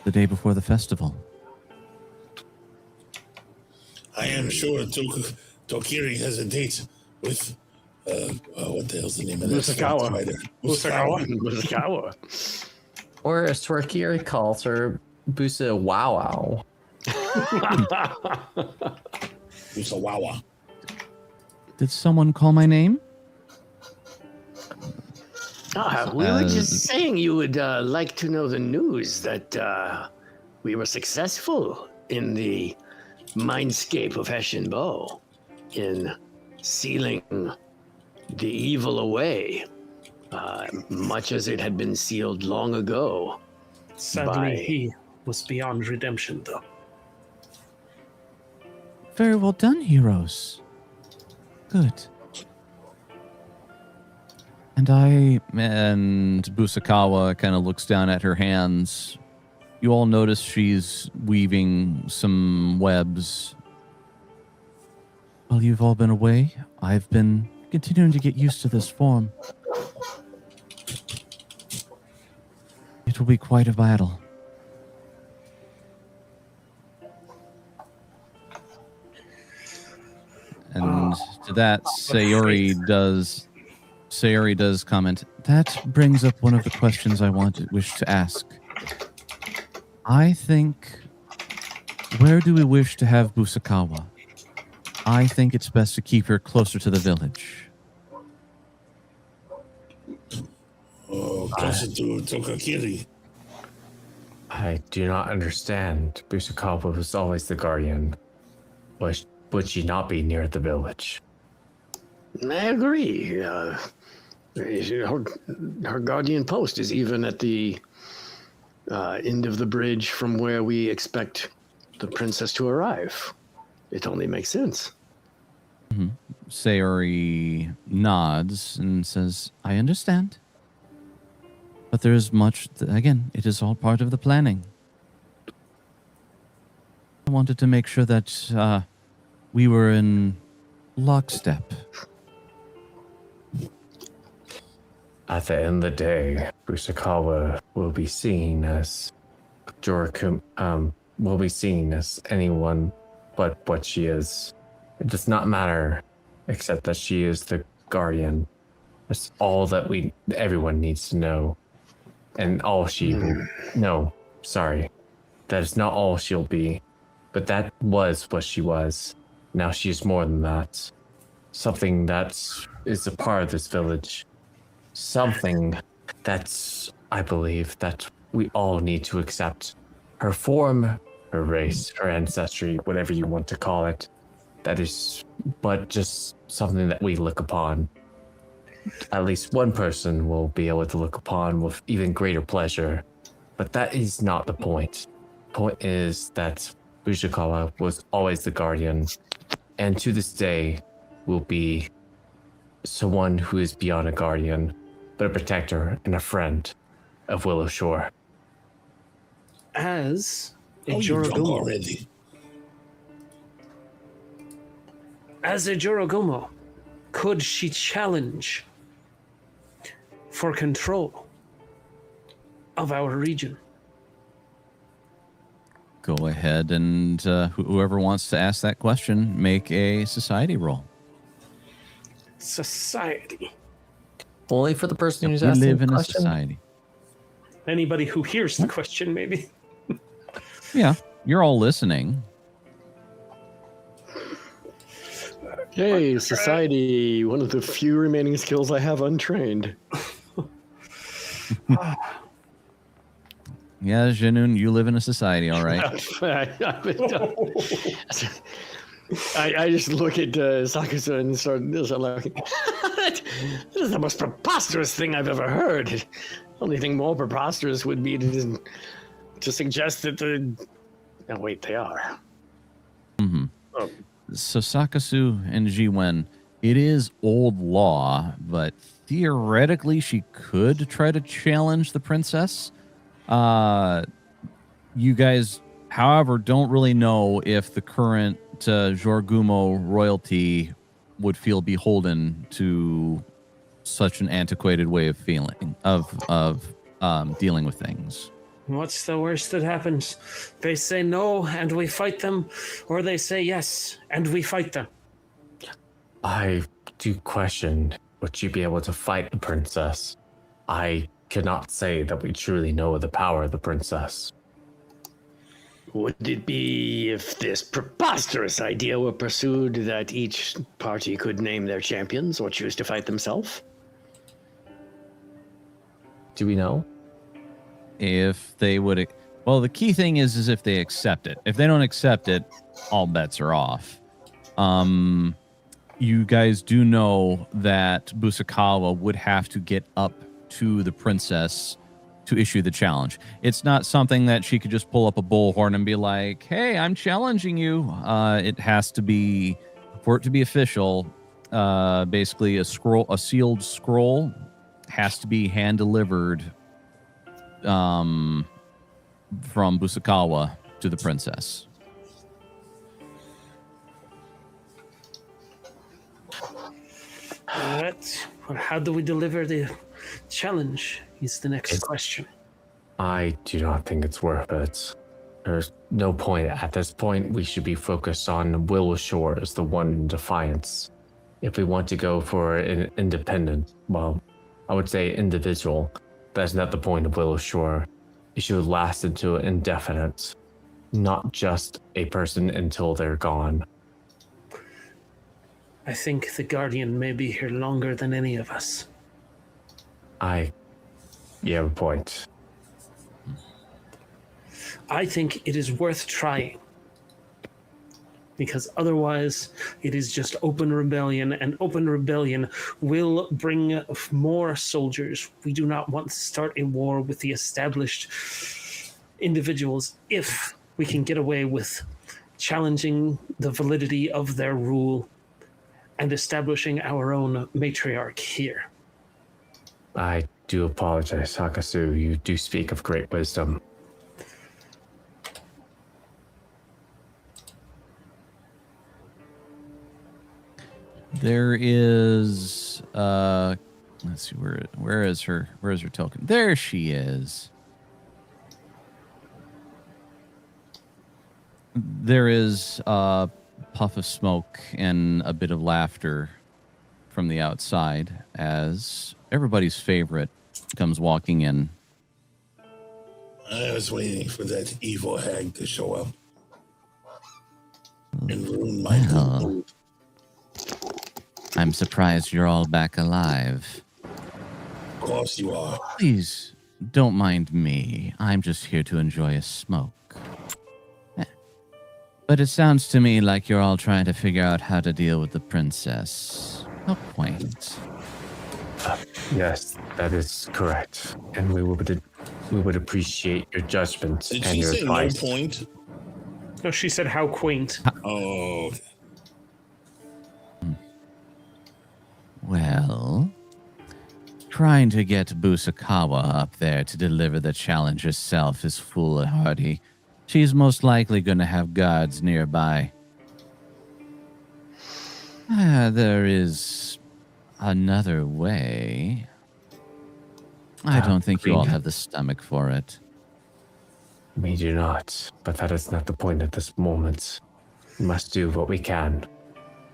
the day before the festival. I am sure Tokiri has a date with what the hell's the name of that? Musakawa. Or as Torkiri calls her, Busa Wow. Musawawa. Did someone call my name? We were just saying you would like to know the news that we were successful in the mindscape of Heshenbo in sealing the evil away, much as it had been sealed long ago. Sadly, he was beyond redemption, though. Very well done, heroes. Good. And Busakawa kind of looks down at her hands. You all notice she's weaving some webs. While you've all been away, I've been continuing to get used to this form. It will be quite a battle. And to that, Sayuri does comment, that brings up one of the questions I wish to ask. I think, where do we wish to have Busakawa? I think it's best to keep her closer to the village. Oh, closer to Tokakiri. I do not understand. Busakawa was always the guardian. Would she not be near the village? I agree. Her guardian post is even at the end of the bridge from where we expect the princess to arrive. It only makes sense. Mm-hmm. Sayuri nods and says, I understand. But there is much, again, it is all part of the planning. I wanted to make sure that we were in lockstep. At the end of the day, Busakawa will be seen as will be seen as anyone but what she is. It does not matter, except that she is the guardian. That's all that everyone needs to know. And all she will... No, sorry. That is not all she'll be. But that was what she was. Now she is more than that. Something that is a part of this village. Something that's, I believe, that we all need to accept. Her form, her race, her ancestry, whatever you want to call it. That is but just something that we look upon. At least one person will be able to look upon with even greater pleasure. But that is not the point. point is that Bushikawa was always the guardian, and to this day will be someone who is beyond a guardian, but a protector and a friend of Willow Shore. As a Oh, you drunk Jorogumo, already? as a Jorogumo, could she challenge for control of our region? Go ahead and whoever wants to ask that question, make a society roll. Society. Only for the person who's We asking live the in a question. society. Anybody who hears the question, maybe. Yeah, you're all listening. Yay, society, one of the few remaining skills I have untrained. Yeah, Jinun, you live in a society, all right. I just look at Sakusa and start laughing. That is the most preposterous thing I've ever heard. Only thing more preposterous would be to suggest that the... Oh, wait, they are. Mm-hmm. Oh. So Sakasu and Jiwen, it is old law, but theoretically she could try to challenge the princess. You guys, however, don't really know if the current Jorgumo royalty would feel beholden to such an antiquated way of feeling of dealing with things. What's the worst that happens? They say no and we fight them, or they say yes and we fight them. I do question, would you be able to fight the princess? I cannot say that we truly know the power of the princess. Would it be, if this preposterous idea were pursued, that each party could name their champions or choose to fight themselves? Do we know? If they would, well, the key thing is if they accept it. If they don't accept it, all bets are off. You guys do know that Busakawa would have to get up to the princess to issue the challenge. It's not something that she could just pull up a bullhorn and be like, "Hey, I'm challenging you." It has to be, for it to be official, basically a sealed scroll has to be hand delivered from Busakawa to the princess. Alright. Well, how do we deliver the challenge is the next question. I do not think it's worth it. There's no point. At this point, we should be focused on Willow Shore as the one in defiance. If we want to go for an independent, well, I would say individual, that's not the point of Willow Shore. It should last into indefinite, not just a person until they're gone. I think the Guardian may be here longer than any of us. You have a point. I think it is worth trying. Because otherwise, it is just open rebellion, and open rebellion will bring more soldiers. We do not want to start a war with the established individuals if we can get away with challenging the validity of their rule and establishing our own matriarch here. I do apologize, Hakasu. You do speak of great wisdom. There is let's see, where is her token? There she is. There is a puff of smoke and a bit of laughter from the outside as everybody's favorite comes walking in. I was waiting for that evil hag to show up and ruin my good mood. I'm surprised you're all back alive. Of course you are. Please don't mind me. I'm just here to enjoy a smoke. But it sounds to me like you're all trying to figure out how to deal with the princess. How quaint. Yes, that is correct. And we will we would appreciate your judgment Did and she your say no advice. point? No, she said how quaint. Oh, okay. Well, trying to get Busakawa up there to deliver the challenge herself is foolhardy. She's most likely going to have guards nearby. There is another way. I don't think you all have the stomach for it. We do not, but that is not the point at this moment. We must do what we can,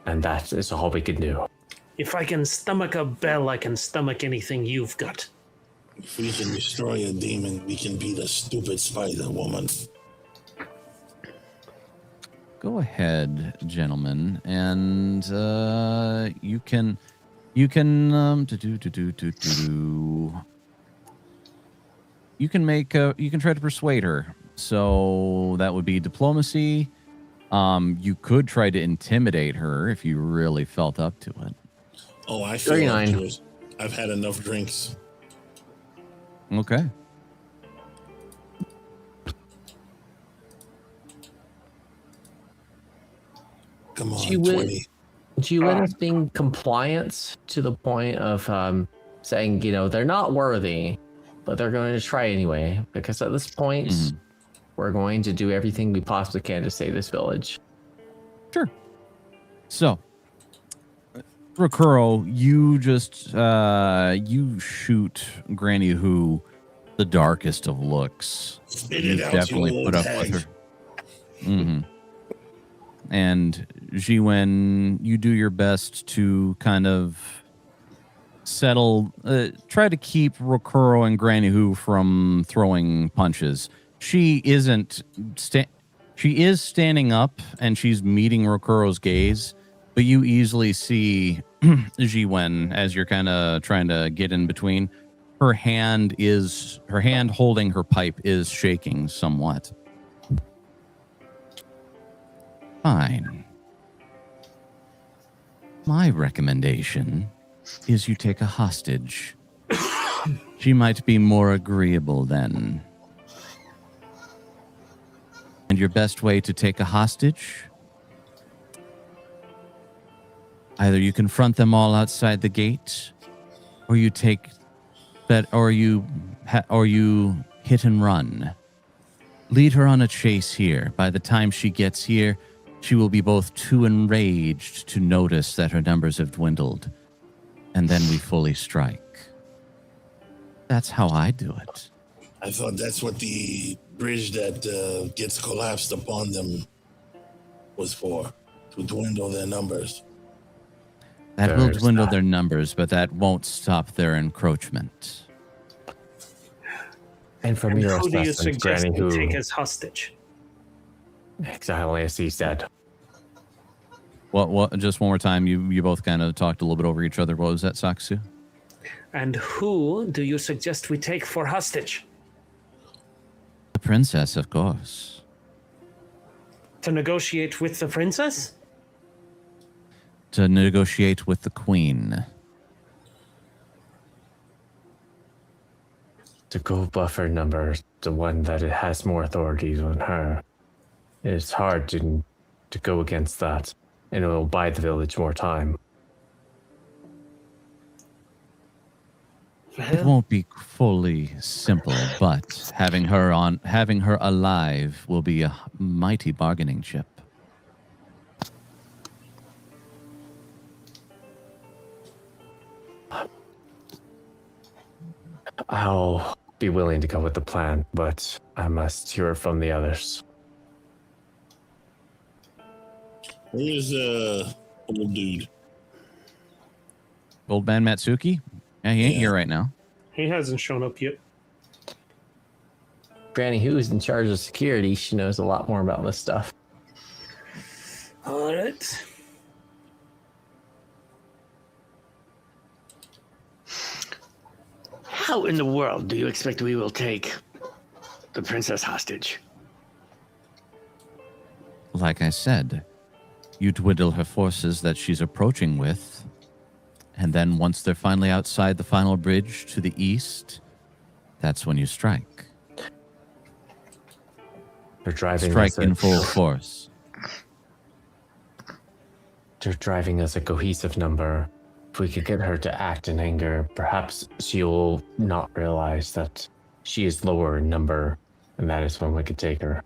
and that is all we can do. If I can stomach a bell, I can stomach anything you've got. If we can destroy a demon, we can beat a stupid spider woman. Go ahead, gentlemen, and you can try to persuade her. So that would be diplomacy. You could try to intimidate her if you really felt up to it. Oh, I feel up 39. to it. I've had enough drinks. Okay. Come on, She would- 20. Do you end up being compliant to the point of saying, they're not worthy, but they're going to try anyway? Because at this point, we're going to do everything we possibly can to save this village. Sure. So, Rakuro, you just you shoot Granny Who the darkest of looks. Spit You it out, definitely you put old up with hag. her. Mm-hmm. And Jiwen, you do your best to kind of settle, try to keep Rakuro and Granny Who from throwing punches. She isn't. She is standing up and she's meeting Rakuro's gaze, but you easily see Jiwen as you're kind of trying to get in between. Her hand holding her pipe is shaking somewhat. Fine. My recommendation is you take a hostage. She might be more agreeable then. And your best way to take a hostage? Either you confront them all outside the gate, or you take that, or you hit and run. Lead her on a chase here. By the time she gets here, she will be both too enraged to notice that her numbers have dwindled, and then we fully strike. That's how I do it. I thought that's what the bridge that gets collapsed upon them was for, to dwindle their numbers. That will There's dwindle that. their numbers, but that won't stop their encroachment. And from And your who do you assessment, suggest Granny we Who, take as hostage? exactly as he said. What? Just one more time. You both kind of talked a little bit over each other. What was that, Saksu? And who do you suggest we take for hostage? The princess, of course. To negotiate with the princess? To negotiate with the queen. To go buffer number, the one that it has more authorities on her. It's hard to go against that, and it will buy the village more time. It won't be fully simple, but having her alive will be a mighty bargaining chip. I'll be willing to go with the plan, but I must hear from the others. Where's old dude? Old man Matsuki? Yeah, he ain't Yeah. here right now. He hasn't shown up yet. Granny Who's in charge of security. She knows a lot more about this stuff. All right. How in the world do you expect we will take the princess hostage? Like I said, you dwindle her forces that she's approaching with, and then once they're finally outside the final bridge to the east, that's when you strike. They're driving Strike us a- in full force. They're driving us a cohesive number. If we could get her to act in anger, perhaps she'll not realize that she is lower in number, and that is when we could take her.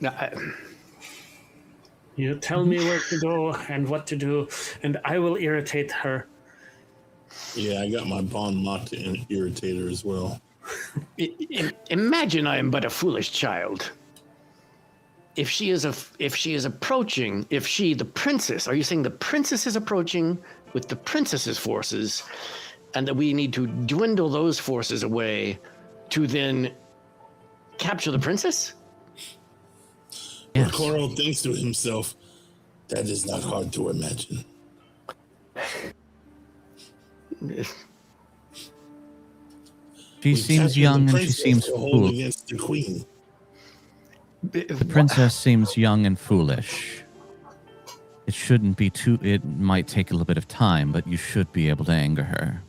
Now, You tell me where to go and what to do, and I will irritate her. Yeah, I got my bond locked to irritator as well. Imagine I am but a foolish child. If she, the princess, are you saying the princess is approaching with the princess's forces, and that we need to dwindle those forces away to then capture the princess? Yes. Coral thinks to himself, that is not hard to imagine. She We seems captured young the and she princess seems to hold foolish. against the queen. The princess seems young and foolish. It shouldn't be too... It might take a little bit of time, but you should be able to anger her.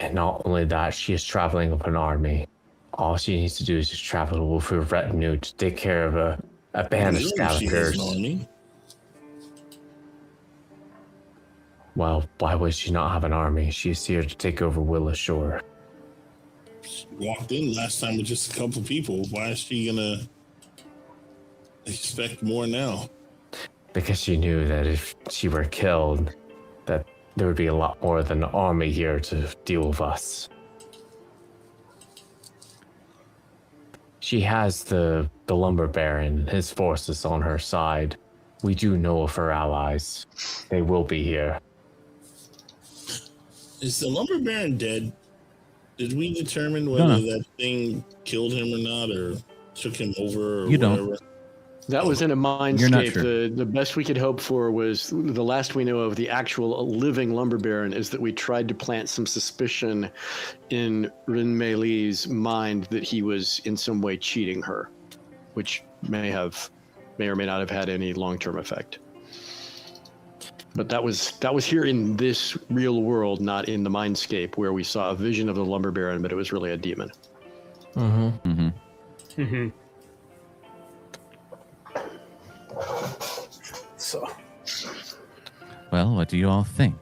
And not only that, she is traveling with an army. All she needs to do is just travel with her retinue to take care of a band of You know she has scavengers. an army. Well, why would she not have an army? She is here to take over Willow Shore. She walked in last time with just a couple people. Why is she gonna expect more now? Because she knew that if she were killed, that there would be a lot more than an army here to deal with us. She has the lumber baron, his forces on her side. We do know of her allies. They will be here. Is the lumber baron dead? Did we determine whether that thing killed him or not, or took him over, or You don't. whatever? that was in a You're not mindscape. sure. The best we could hope for was the last we know of the actual living lumber baron is that we tried to plant some suspicion in Rin Mei Li's mind that he was in some way cheating her, which may or may not have had any long-term effect. But that was here in this real world, not in the mindscape where we saw a vision of the lumber baron, but it was really a demon. Mm-hmm. Mm-hmm. So, Well, what do you all think?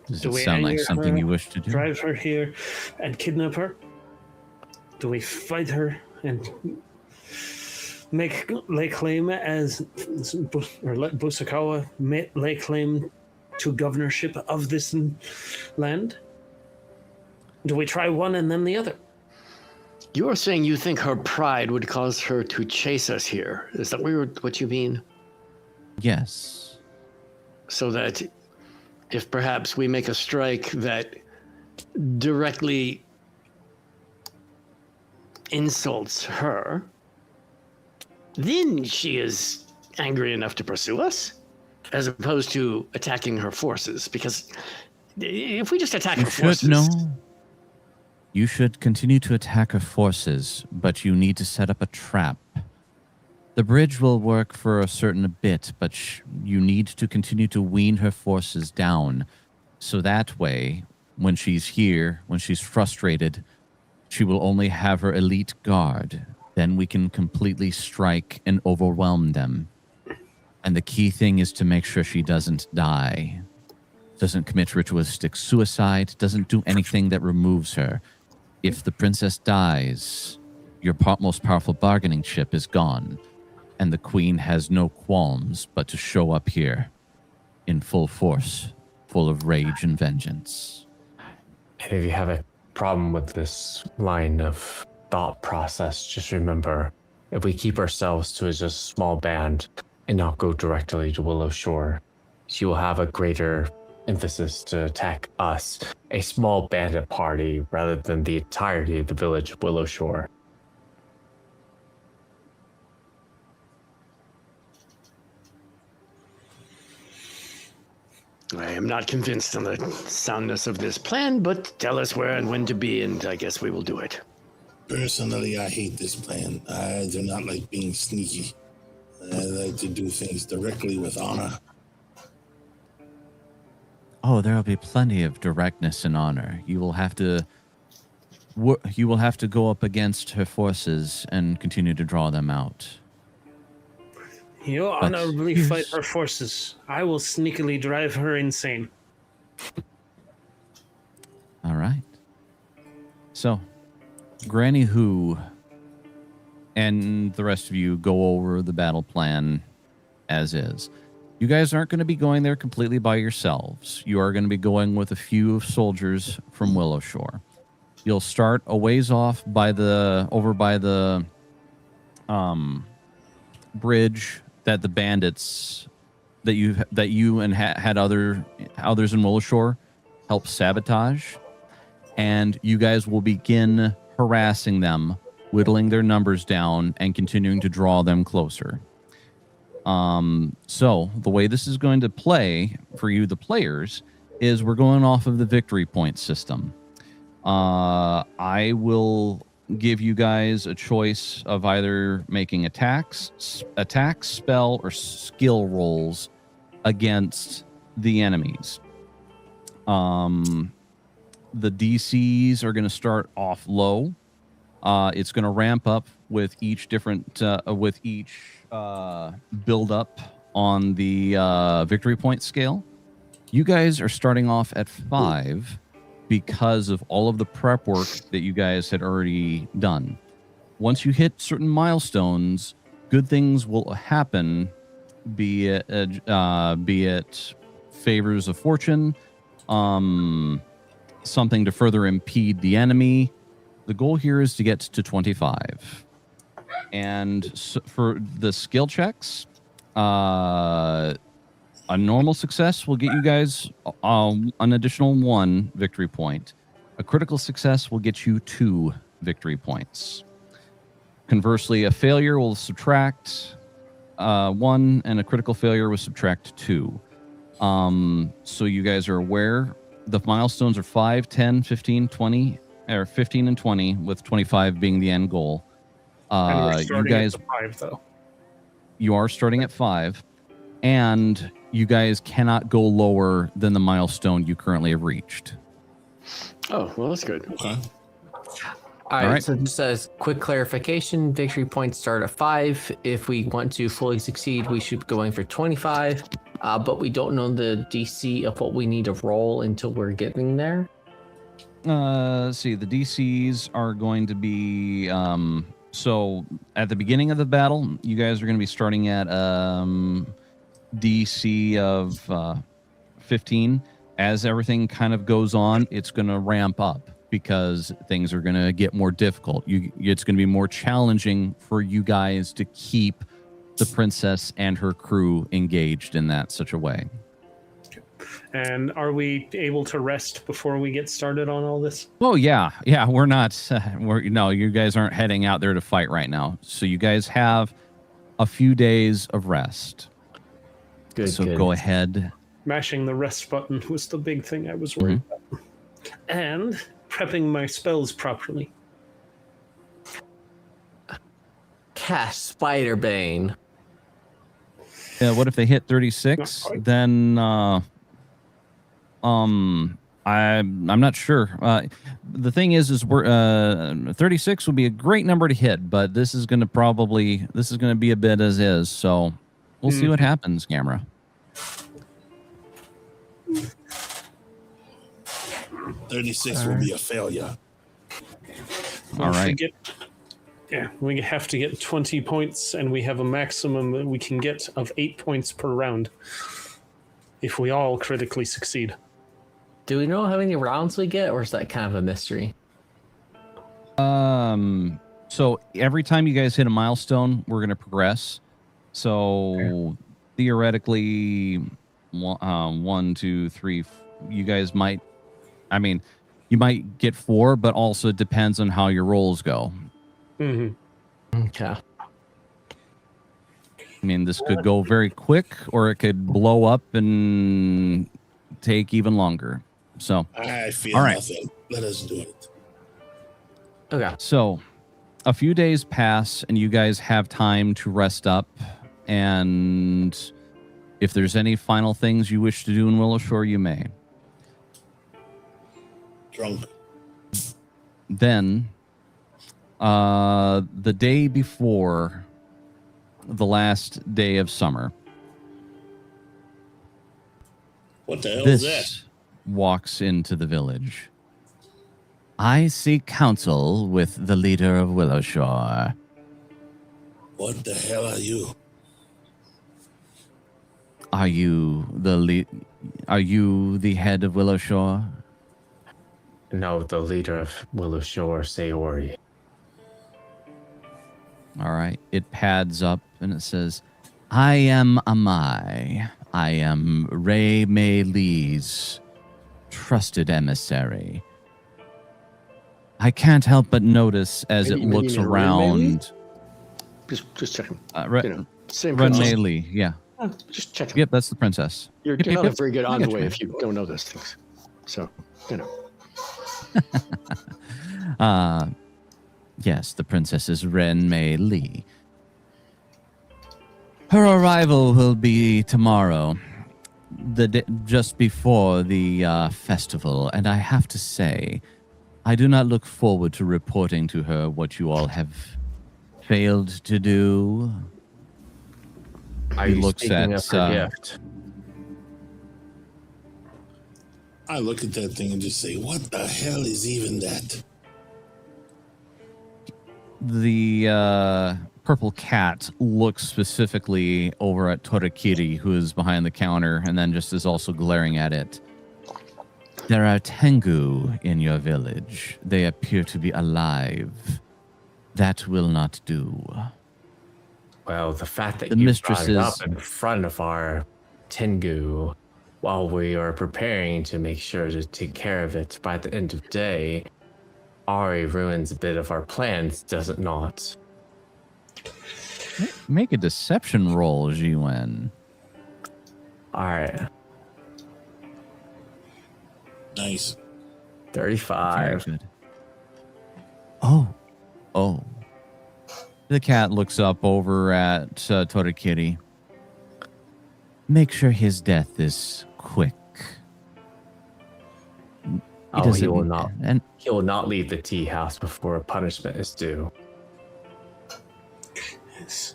Does Do it we sound like anger something her, you wish to do? drive her here and kidnap her? Do we fight her and lay claim as, or let Busakawa lay claim to governorship of this land? Do we try one and then the other? You are saying you think her pride would cause her to chase us here. Is that what you mean? Yes. So that if perhaps we make a strike that directly insults her, then she is angry enough to pursue us, as opposed to attacking her forces. Because if we just attack You her should forces, know. You should continue to attack her forces, but you need to set up a trap. The bridge will work for a certain bit, but you need to continue to wean her forces down. So that way, when she's here, when she's frustrated, she will only have her elite guard. Then we can completely strike and overwhelm them. And the key thing is to make sure she doesn't die, doesn't commit ritualistic suicide, doesn't do anything that removes her. If the princess dies, your most powerful bargaining chip is gone, and the queen has no qualms but to show up here in full force, full of rage and vengeance. And if you have a problem with this line of thought process, just remember, if we keep ourselves to just a small band and not go directly to Willow Shore, she will have a greater emphasis to attack us, a small bandit party, rather than the entirety of the village of Willow Shore. I am not convinced on the soundness of this plan, but tell us where and when to be, and I guess we will do it. Personally, I hate this plan. I do not like being sneaky. I like to do things directly with honor. Oh, there will be plenty of directness and honor. You will have to go up against her forces and continue to draw them out. You But honorably here's- fight her forces. I will sneakily drive her insane. All right. So, Granny Who and the rest of you go over the battle plan as is. You guys aren't going to be going there completely by yourselves. You are going to be going with a few soldiers from Willow Shore. You'll start a ways off by the bridge that the bandits that you and had others in Willow Shore help sabotage, and you guys will begin harassing them, whittling their numbers down, and continuing to draw them closer. So the way this is going to play for you, the players, is we're going off of the victory point system. I will give you guys a choice of either making attacks, spell, or skill rolls against the enemies. The DCs are going to start off low. It's going to ramp up with each different build up on the victory point scale. You guys are starting off at 5 because of all of the prep work that you guys had already done. Once you hit certain milestones, good things will happen, be it favors of fortune, something to further impede the enemy. The goal here is to get to 25. And so for the skill checks, a normal success will get you guys an additional 1 victory point. A critical success will get you 2 victory points. Conversely, a failure will subtract 1, and a critical failure will subtract 2. So you guys are aware the milestones are 5, 10, 15, 20, or 15 and 20, with 25 being the end goal. And we're You starting guys, at the 5, though. you are starting at 5, and you guys cannot go lower than the milestone you currently have reached. Oh, well, that's good. Okay. All right, right. so just as quick clarification, victory points start at 5. If we want to fully succeed, we should be going for 25. But we don't know the DC of what we need to roll until we're getting there. Let's see. The DCs are going to be so at the beginning of the battle, you guys are going to be starting at DC of 15. As everything kind of goes on, it's going to ramp up because things are going to get more difficult. It's going to be more challenging for you guys to keep the princess and her crew engaged in that such a way. And are we able to rest before we get started on all this? Oh yeah, we're not. No, you guys aren't heading out there to fight right now. So you guys have a few days of rest. Good. So good. go ahead. Mashing the rest button was the big thing I was worried about. And prepping my spells properly. Cast Spiderbane. Yeah, what if they hit 36? Not quite. Then I'm not sure. The thing is we're 36 would be a great number to hit, but this is going to be a bit as is. So we'll see what happens, Gamera. 36 will be a failure. All right. We have to get 20 points, and we have a maximum that we can get of 8 points per round if we all critically succeed. Do we know how many rounds we get, or is that kind of a mystery? So every time you guys hit a milestone, we're going to progress. So theoretically, 1, 2, 3, you guys might, you might get 4, but also it depends on how your rolls go. Mm-hmm. Okay. This could go very quick, or it could blow up and take even longer. So, I feel all right. nothing. Let us do it. Okay. So, a few days pass, and you guys have time to rest up. And if there's any final things you wish to do in Willow Shore, you may. drunk. Then, the day before the last day of summer, What the hell is that? this walks into the village. I seek counsel with the leader of Willowshore. What the hell are you? Are you the head of Willowshore? No, the leader of Willowshore, Sayori. All right. It pads up and it says, I am Amai. I am Ray Mei Lee's trusted emissary. I can't help but notice as it You looks mean Ray Mei Lee? around. Just checking. Ray Same Mei princess. Lee, yeah. Just checking. Yep, that's the princess. You're Yep, not yep. a very good I got envoy you. if you don't know those things. So, Yes, the princess is Ren Mei Lee. Her arrival will be tomorrow, just before the festival, and I have to say, I do not look forward to reporting to her what you all have failed to do. Are He you looks speaking at, of her gift? I look at that thing and just say, what the hell is even that? The purple cat looks specifically over at Torakiri, who is behind the counter, and then just is also glaring at it. There are Tengu in your village. They appear to be alive. That will not do. Well, the fact that The you mistresses- brought it up in front of our Tengu while we are preparing to make sure to take care of it by the end of day, Ari ruins a bit of our plans, does it not? Make a deception roll, Jiwen. All right, Nice. 35. Very good. Oh. The cat looks up over at Torakiri. Make sure his death is quick. Oh, he doesn't- will not. And He will not leave the tea house before punishment is due. Yes.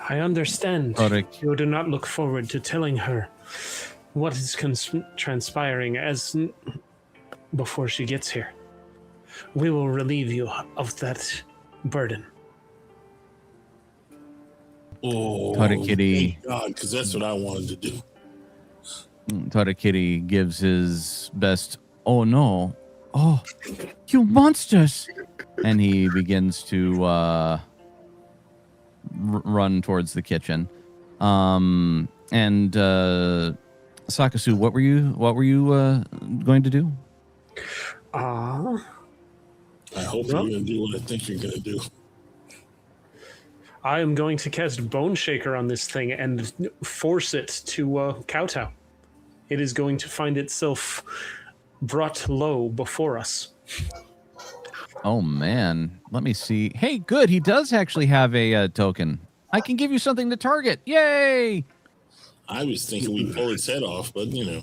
I understand. Roderick. You do not look forward to telling her what is transpiring before she gets here. We will relieve you of that burden. Oh, Torakiri. thank God, because that's what I wanted to do. Torakiri gives his best, oh no. Oh, you monsters. And he begins to run towards the kitchen. And Sakasu, what were you going to do? Ah. I hope Well- you're going to do what I think you're going to do. I am going to cast Bone Shaker on this thing and force it to kowtow. It is going to find itself brought low before us. Oh man, let me see. Hey, good. He does actually have a token. I can give you something to target. Yay! I was thinking we'd pull its head off, but you know.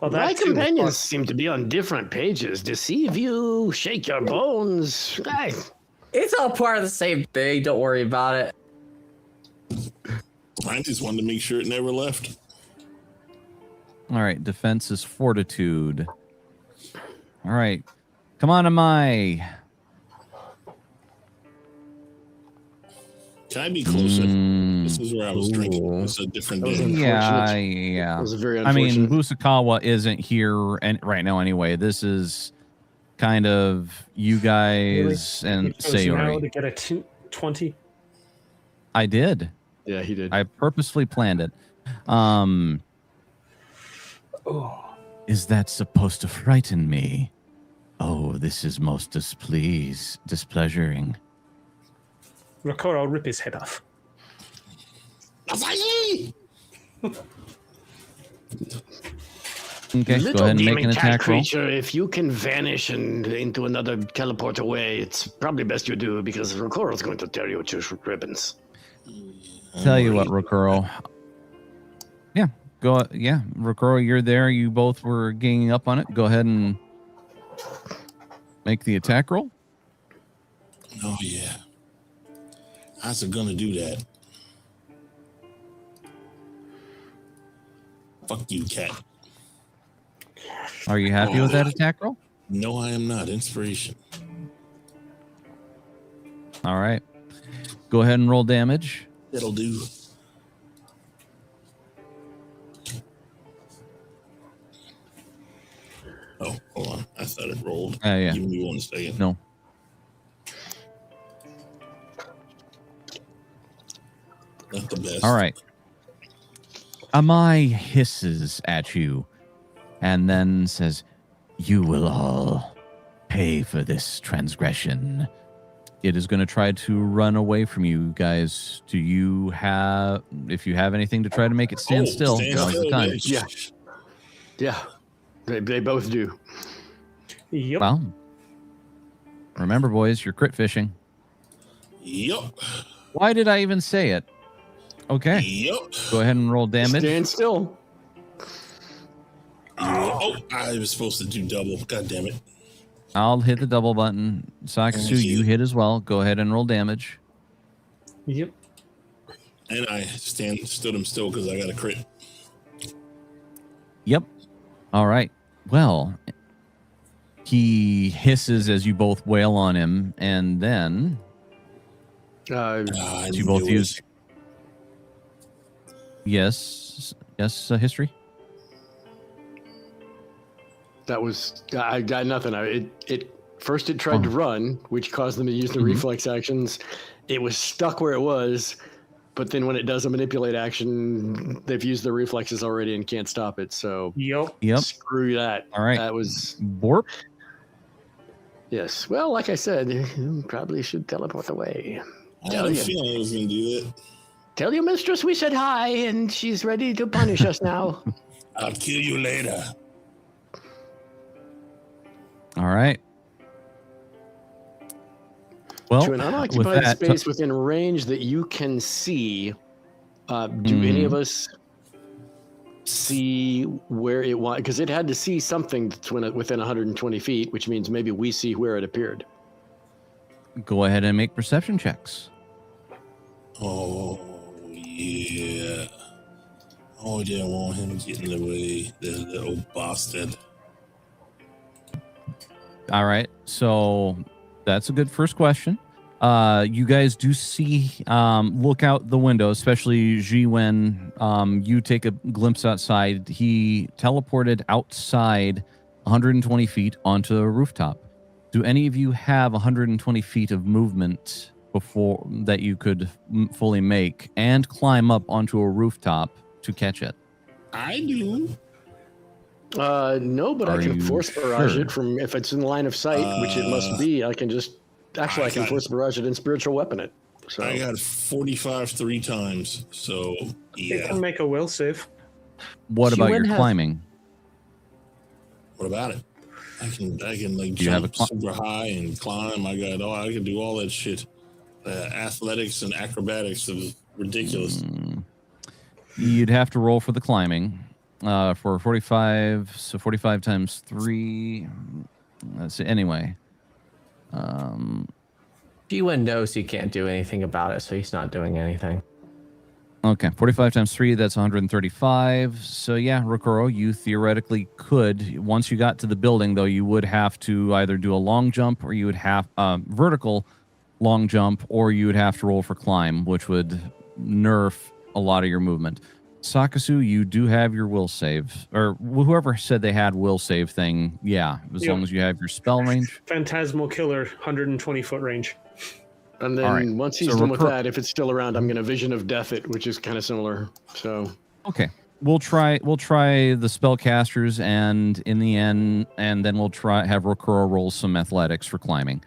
Well, My that too, companions seem to be on different pages. Deceive you, shake your bones. It's all part of the same thing. Don't worry about it. I just wanted to make sure it never left. All right, defense is fortitude. All right, come on, Amai. Can I be closer? This is where I was drinking. It's a different That was day. Yeah, That yeah. was very I mean, unfortunate. Busakawa isn't here right now anyway. This is kind of you guys and you chose now Sayori. to get a 20. I did. Yeah, he did. I purposefully planned it. Oh, Is that supposed to frighten me? Oh, this is most displeasuring. Rakor, I'll rip his head off. Asahi! Okay, go Little ahead and make demon an cat attack roll. creature, if you can vanish and into another teleport away, it's probably best you do because Rokoro's going to tear you to ribbons. Tell you what, Rokuro. Yeah, Rokuro, you're there. You both were ganging up on it. Go ahead and Make the attack roll. Oh yeah. I was gonna do that. Fuck you, cat. Are you happy with that attack roll? No, I am not. Inspiration. All right. Go ahead and roll damage. That'll do. Oh, hold on. I thought it rolled. Yeah. Give me 1 second. No. Not the best. All right. Amai hisses at you and then says, "You will all pay for this transgression." It is going to try to run away from you guys. Do you have, if you have anything to try to make it stand still, stand now's the still, time. bitch. Yeah. They both do. Yep. Well, remember, boys, you're crit fishing. Yup. Why did I even say it? Okay. Yup. Go ahead and roll damage. Stand still. Oh, I was supposed to do double. God damn it. I'll hit the double button. Sakasu, you hit as well. Go ahead and roll damage. Yep. And I stood him still because I got a crit. Yep. All right. Well, he hisses as you both wail on him, and then I you both knew it. use. Yes, history. that was I got nothing. It first it tried to run, which caused them to use the reflex actions. It was stuck where it was, but then when it does a manipulate action, they've used the reflexes already and can't stop it. So Yep. Yep. screw that. All right. That was Borp. yes. Well, like I said, you probably should teleport away. I had a feeling I was going to do that. Tell your mistress we said hi, and she's ready to punish us now. I'll kill you later. All right. Well, To an with unoccupied that, space within range that you can see, do any of us see where it was? Because it had to see something that's within 120 feet, which means maybe we see where it appeared. go ahead and make perception checks. Oh, yeah. Oh, I didn't want him to get in the way. The little bastard. All right. So that's a good first question. You guys do see, look out the window, especially Ji when you take a glimpse outside. He teleported outside 120 feet onto a rooftop. Do any of you have 120 feet of movement before that you could fully make and climb up onto a rooftop to catch it? I do. No, but I Are can you force barrage sure? it from if it's in the line of sight, which it must be. I can just I can force barrage it and spiritual weapon it. So I got 45 3 times. So, You yeah. can make a will save. What You about your wouldn't have- climbing? What about it? I can like Do you have jump super high and climb. I can do all that shit. Athletics and acrobatics is ridiculous. You'd have to roll for the climbing for 45. So 45 times 3. Let's see. Anyway. G1 knows he can't do anything about it, so he's not doing anything. Okay. 45 times 3, that's 135. So yeah, Rokuro, you theoretically could. Once you got to the building, though, you would have to either do a long jump or you would have vertical long jump, or you would have to roll for climb, which would nerf a lot of your movement. Sakasu, you do have your will save, or whoever said they had will save thing. Yeah, as Yep. long as you have your spell range. Phantasmal killer, 120 foot range. and then all right. once he's So done with recur- that, if it's still around, I'm gonna vision of death it, which is kind of similar. So Okay. We'll try the spellcasters, and in the end, and then we'll have Rokuro roll some athletics for climbing,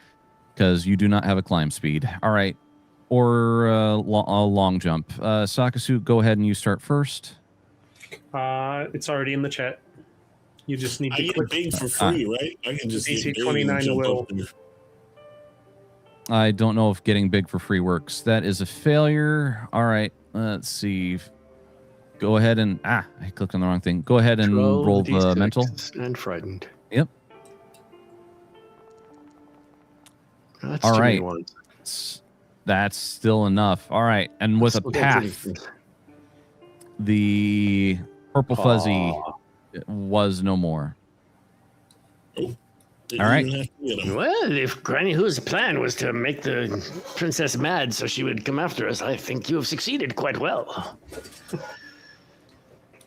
because you do not have a climb speed. All right. Or a long jump. Sakasu, go ahead and you start first. It's already in the chat. You just need I to get click. big for free, right? I can just DC get big 29 and jump will. up there. I don't know if getting big for free works. That is a failure. All right. Let's see. Go ahead and I clicked on the wrong thing. Go ahead and roll the mental. and frightened. Yep. That's All too many right. ones. That's still enough. All right. And with a We'll go pretty- path, the purple fuzzy Aw. was no more. Didn't All right. even have to get him. Well, if Granny Who's plan was to make the princess mad so she would come after us, I think you have succeeded quite well.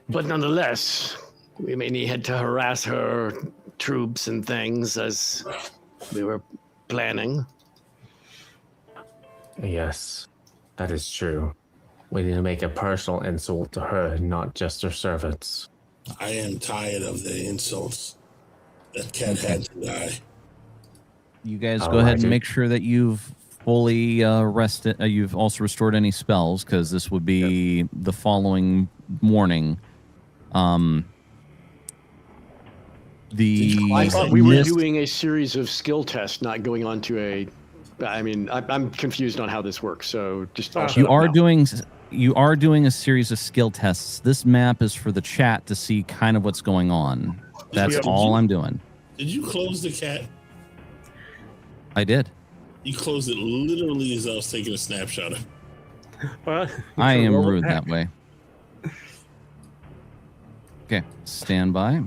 But nonetheless, we may need to harass her troops and things as we were planning. Yes, that is true. We need to make a personal insult to her, not just her servants. I am tired of the insults. That cat had to die. You guys All go ahead right. and make sure that you've fully rested. You've also restored any spells because this would be the following morning. I thought we were mist- doing a series of skill tests, not going on to a. I mean, I'm confused on how this works. So just I'll shut You up are now. doing a series of skill tests. This map is for the chat to see kind of what's going on. That's Yeah. all I'm doing. Did you close the cat? I did. You closed it literally as I was taking a snapshot of. Well, I am roll it rude back. that way. Okay, stand by.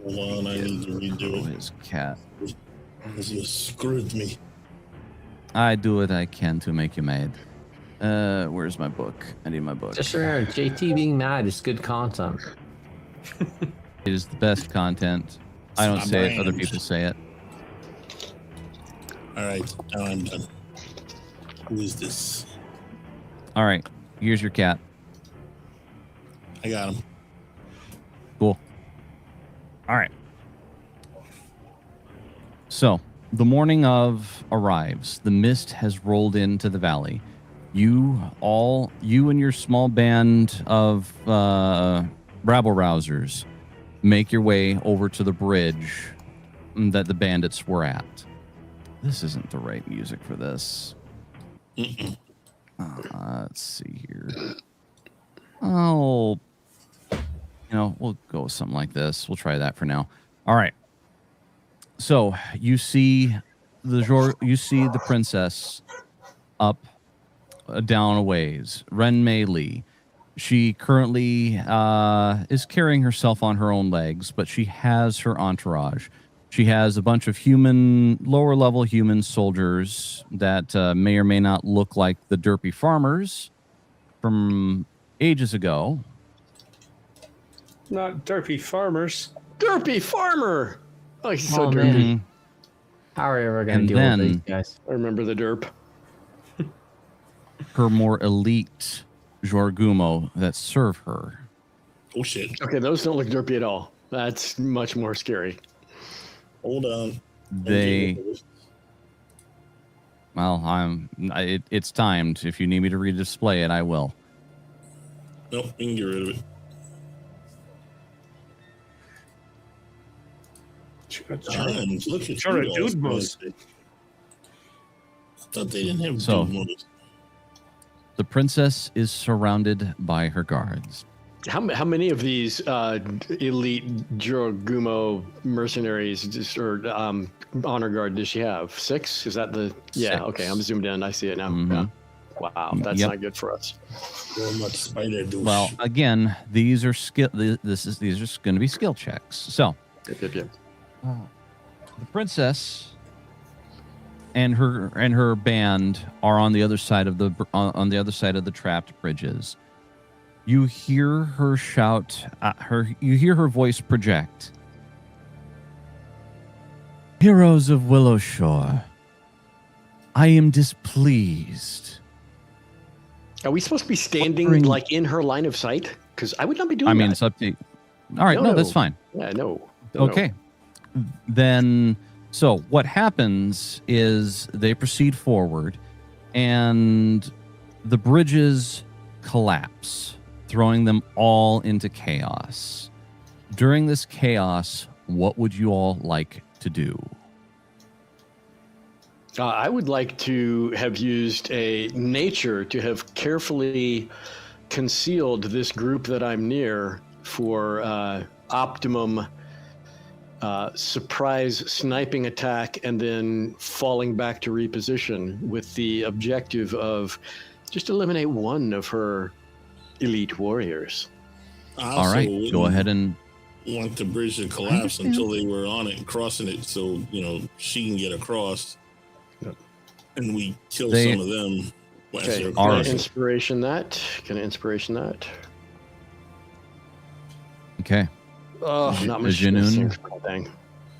Hold on, I need to Oh, redo it. his cat. Because you screwed me. I do what I can to make you mad. Where's my book? I need my book. Just remember, JT being mad is good content. It is the best content. I don't My say it, other brain. people say it. All right, now I'm done. Who is this? All right, here's your cat. I got him. Cool. All right. So, the morning of arrives. The mist has rolled into the valley. You and your small band of rabble-rousers make your way over to the bridge that the bandits were at. This isn't the right music for this. Let's see here. Oh, we'll go with something like this. We'll try that for now. All right. So you see the princess up, down a ways. Ren Mei Li. She currently is carrying herself on her own legs, but she has her entourage. She has a bunch of lower level human soldiers that may or may not look like the derpy farmers from ages ago. Not derpy farmers. Derpy farmer. Oh, he's so Oh, derpy. man. How are we ever going And to deal with then- these guys? I remember the derp. Her more elite Jorgumo that serve her. Oh shit! Okay, those don't look derpy at all. That's much more scary. Hold on. It's timed. If you need me to redisplay it, I will. Nope, we can get rid of it. Darn, look at Sure, you a all dude mode. spicy. I thought they didn't have So- dude modes. The princess is surrounded by her guards. How many of these elite Jorogumo mercenaries or honor guard does she have? 6? Is that the? Yeah. 6. Okay, I'm zoomed in. I see it now. Mhm. Yeah. Wow, that's Yep. not good for us. So much spider douche. Well, again, these are skill. These are going to be skill checks. So Yep. the princess and her band are on the other side of the trapped bridges. You hear her shout. You hear her voice project. Heroes of Willowshore, I am displeased. Are we supposed to be standing Offering- like in her line of sight? Because I would not be doing I mean, that. it's up to you. All right, no, that's fine. Yeah, no. Okay. Then, so what happens is they proceed forward and the bridges collapse, throwing them all into chaos. During this chaos, what would you all like to do? I would like to have used a nature to have carefully concealed this group that I'm near for optimum surprise sniping attack and then falling back to reposition with the objective of just eliminate one of her elite warriors. All right, go ahead and want the bridge to collapse until they were on it and crossing it, so she can get across, and we kill some of them. Okay, can I inspiration that? Okay. Oh, not much. Thing.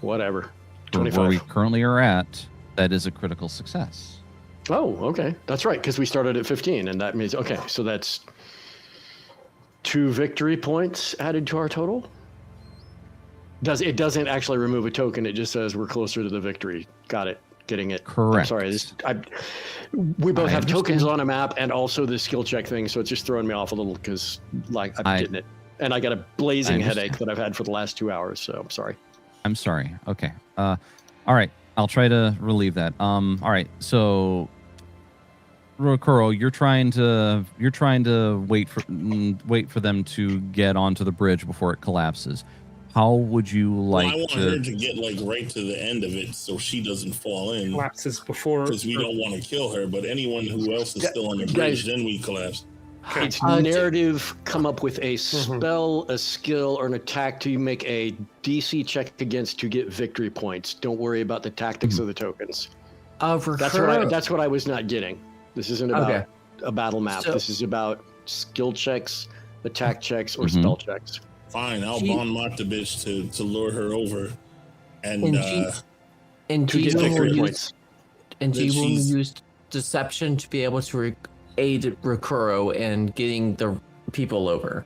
Whatever. 25. Where we currently are at, that is a critical success. Oh, okay. That's right, because we started at 15, and that means, okay, so that's 2 victory points added to our total? It doesn't actually remove a token, it just says we're closer to the victory. Got it. Getting it. Correct. I'm sorry. We both have tokens on a map and also the skill check thing, so it's just throwing me off a little because I'm getting it. And I got a blazing headache that I've had for the last 2 hours, so I'm sorry. I'm sorry. Okay. All right. I'll try to relieve that. All right. So, Rokuro, you're trying to wait for them to get onto the bridge before it collapses. How would you like I want her to get right to the end of it so she doesn't fall in. Collapses before, because we don't want to kill her. But anyone who else is still on the bridge, then we collapse. It's narrative. Come up with a spell, a skill, or an attack to make a DC check against to get victory points. Don't worry about the tactics of the tokens. That's what I was not getting. This isn't about a battle map. This is about skill checks, attack checks, or spell checks. Fine, I'll bond mock the bitch to lure her over, and to get victory points. And G will use deception to be able to aid Rokuro in getting the people over.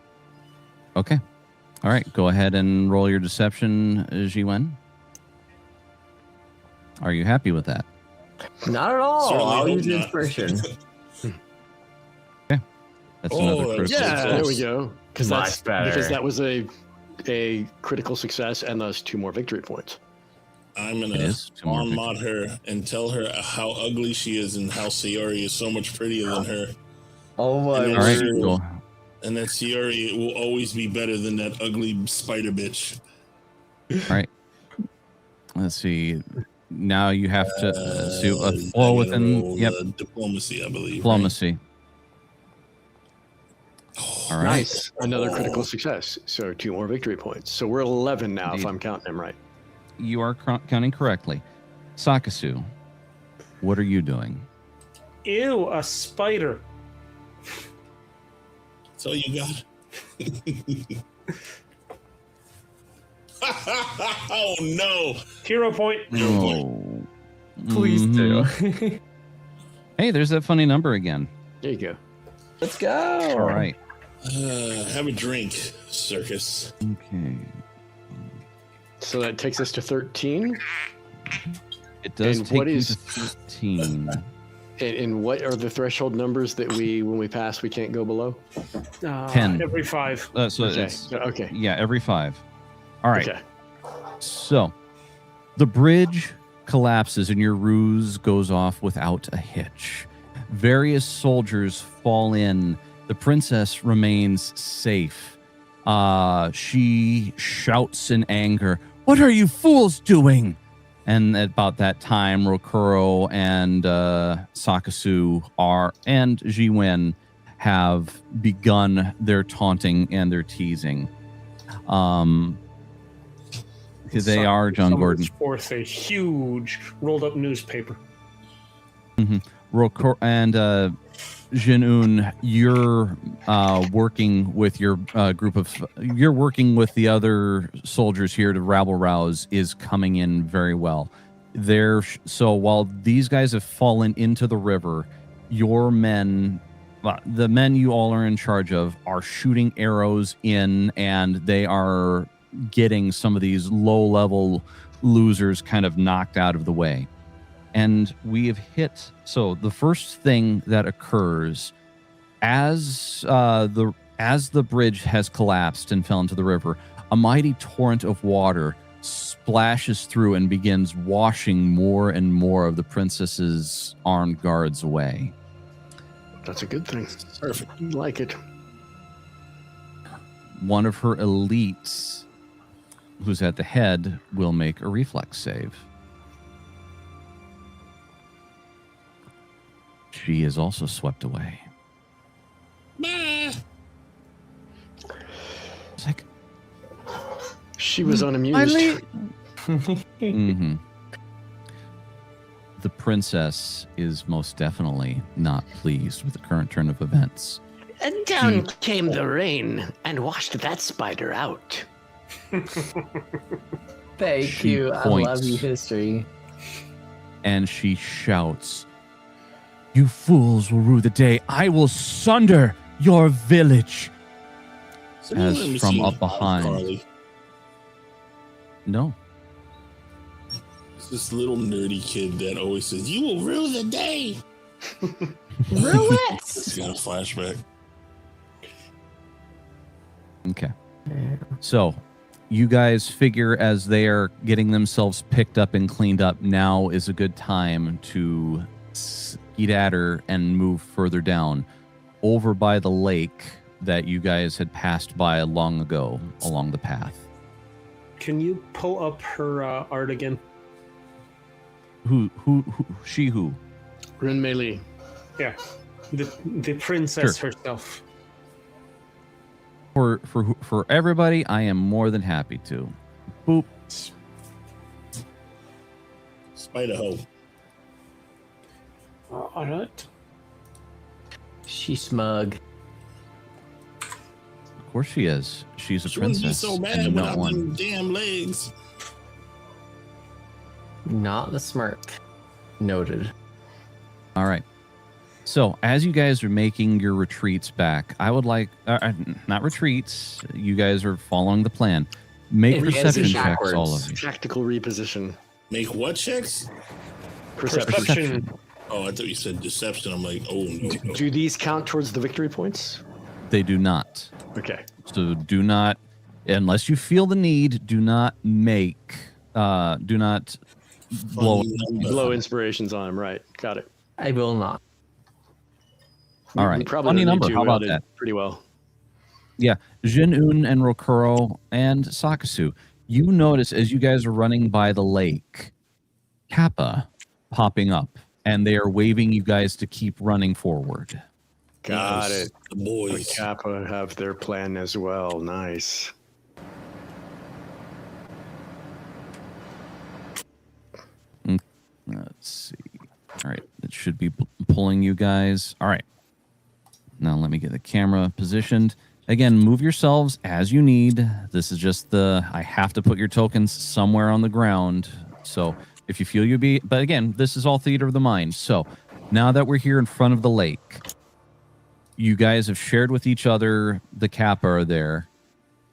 Okay. All right. Go ahead and roll your deception, Jiwen. Are you happy with that? Not at all. Certainly I'll hope use not. inspiration. Okay. That's another critical success. There we go. Because that was a critical success and thus 2 more victory points. I'm gonna on-mod her and tell her how ugly she is and how Sayori is so much prettier than her. Oh my! All right, cool. And that Sayori will always be better than that ugly spider bitch. All right. Let's see. Now you have to do a flow within. Diplomacy, I believe. Diplomacy. Right? All right. Nice. Another critical success. So 2 more victory points. So we're at 11 now, if I'm counting them right. You are counting correctly. Sakasu, what are you doing? Ew, a spider. So you got. Oh no! Hero point. Oh. Please do. Hey, there's that funny number again. There you go. Let's go. All right. Have a drink, Circus. Okay. So that takes us to 13. It does take you to 13. And what are the threshold numbers that when we pass, we can't go below? 10. Every 5. Okay. Yeah, every 5. All right. Okay. So the bridge collapses and your ruse goes off without a hitch. Various soldiers fall in. The princess remains safe. She shouts in anger, "What are you fools doing?" And at about that time, Rokuro and Sakasu and Jiwen have begun their taunting and their teasing. They are John Gordon. Forth a huge rolled up newspaper. Rokuro and Jinun, you're working with your you're working with the other soldiers here to rabble rouse is coming in very well. So while these guys have fallen into the river, your men, the men you all are in charge of, are shooting arrows in, and they are getting some of these low-level losers kind of knocked out of the way. And we have hit. So the first thing that occurs as the bridge has collapsed and fell into the river, a mighty torrent of water splashes through and begins washing more and more of the princess's armed guards away. That's a good thing. Perfect. I like it. One of her elites who's at the head, will make a reflex save. She is also swept away. Bah! It's like, She was unamused. mm-hmm. The princess is most definitely not pleased with the current turn of events. And down came the rain and washed that spider out. Thank She you. I points. love you, history. And she shouts, "You fools will rue the day I will sunder your village." So As you haven't from seen up behind. Carly. No. It's this little nerdy kid that always says, "You will rue the day." Rue it! It's got a flashback. Okay. So, you guys figure as they are getting themselves picked up and cleaned up, now is a good time to skedaddle and move further down over by the lake that you guys had passed by long ago along the path. Can you pull up her art again? Who she who? Rin Mei. Yeah, the princess herself. For everybody, I am more than happy to. Boop. Spider-Ho. All right. She's smug. Of course she is. She's a She wouldn't be princess. so bad and not without one. them damn legs. Not the smirk. Noted. All right. So, as you guys are making your retreats back, I would like, not retreats, you guys are following the plan. Make Advancing perception checks, backwards. all of you. Tactical reposition. Make what checks? Perception. Oh, I thought you said deception. I'm like, oh no. no. Do these count towards the victory points? They do not. Okay. So, do not, unless you feel the need, do not make, do not blow. Fun number. Blow inspirations on him, right. Got it. I will not. All We right. probably Funny don't need number. to. How We all about did that? pretty well. Yeah, Jin-Un and Rokuro and Sakasu, you notice as you guys are running by the lake, Kappa popping up, and they are waving you guys to keep running forward. Got Yes, it. The The boys. Kappa have their plan as well. Nice. Let's see. All right, it should be pulling you guys. All right. Now let me get the camera positioned. Again, move yourselves as you need. This is just I have to put your tokens somewhere on the ground. So if you feel but again, this is all theater of the mind. So now that we're here in front of the lake, you guys have shared with each other, the Kappa are there.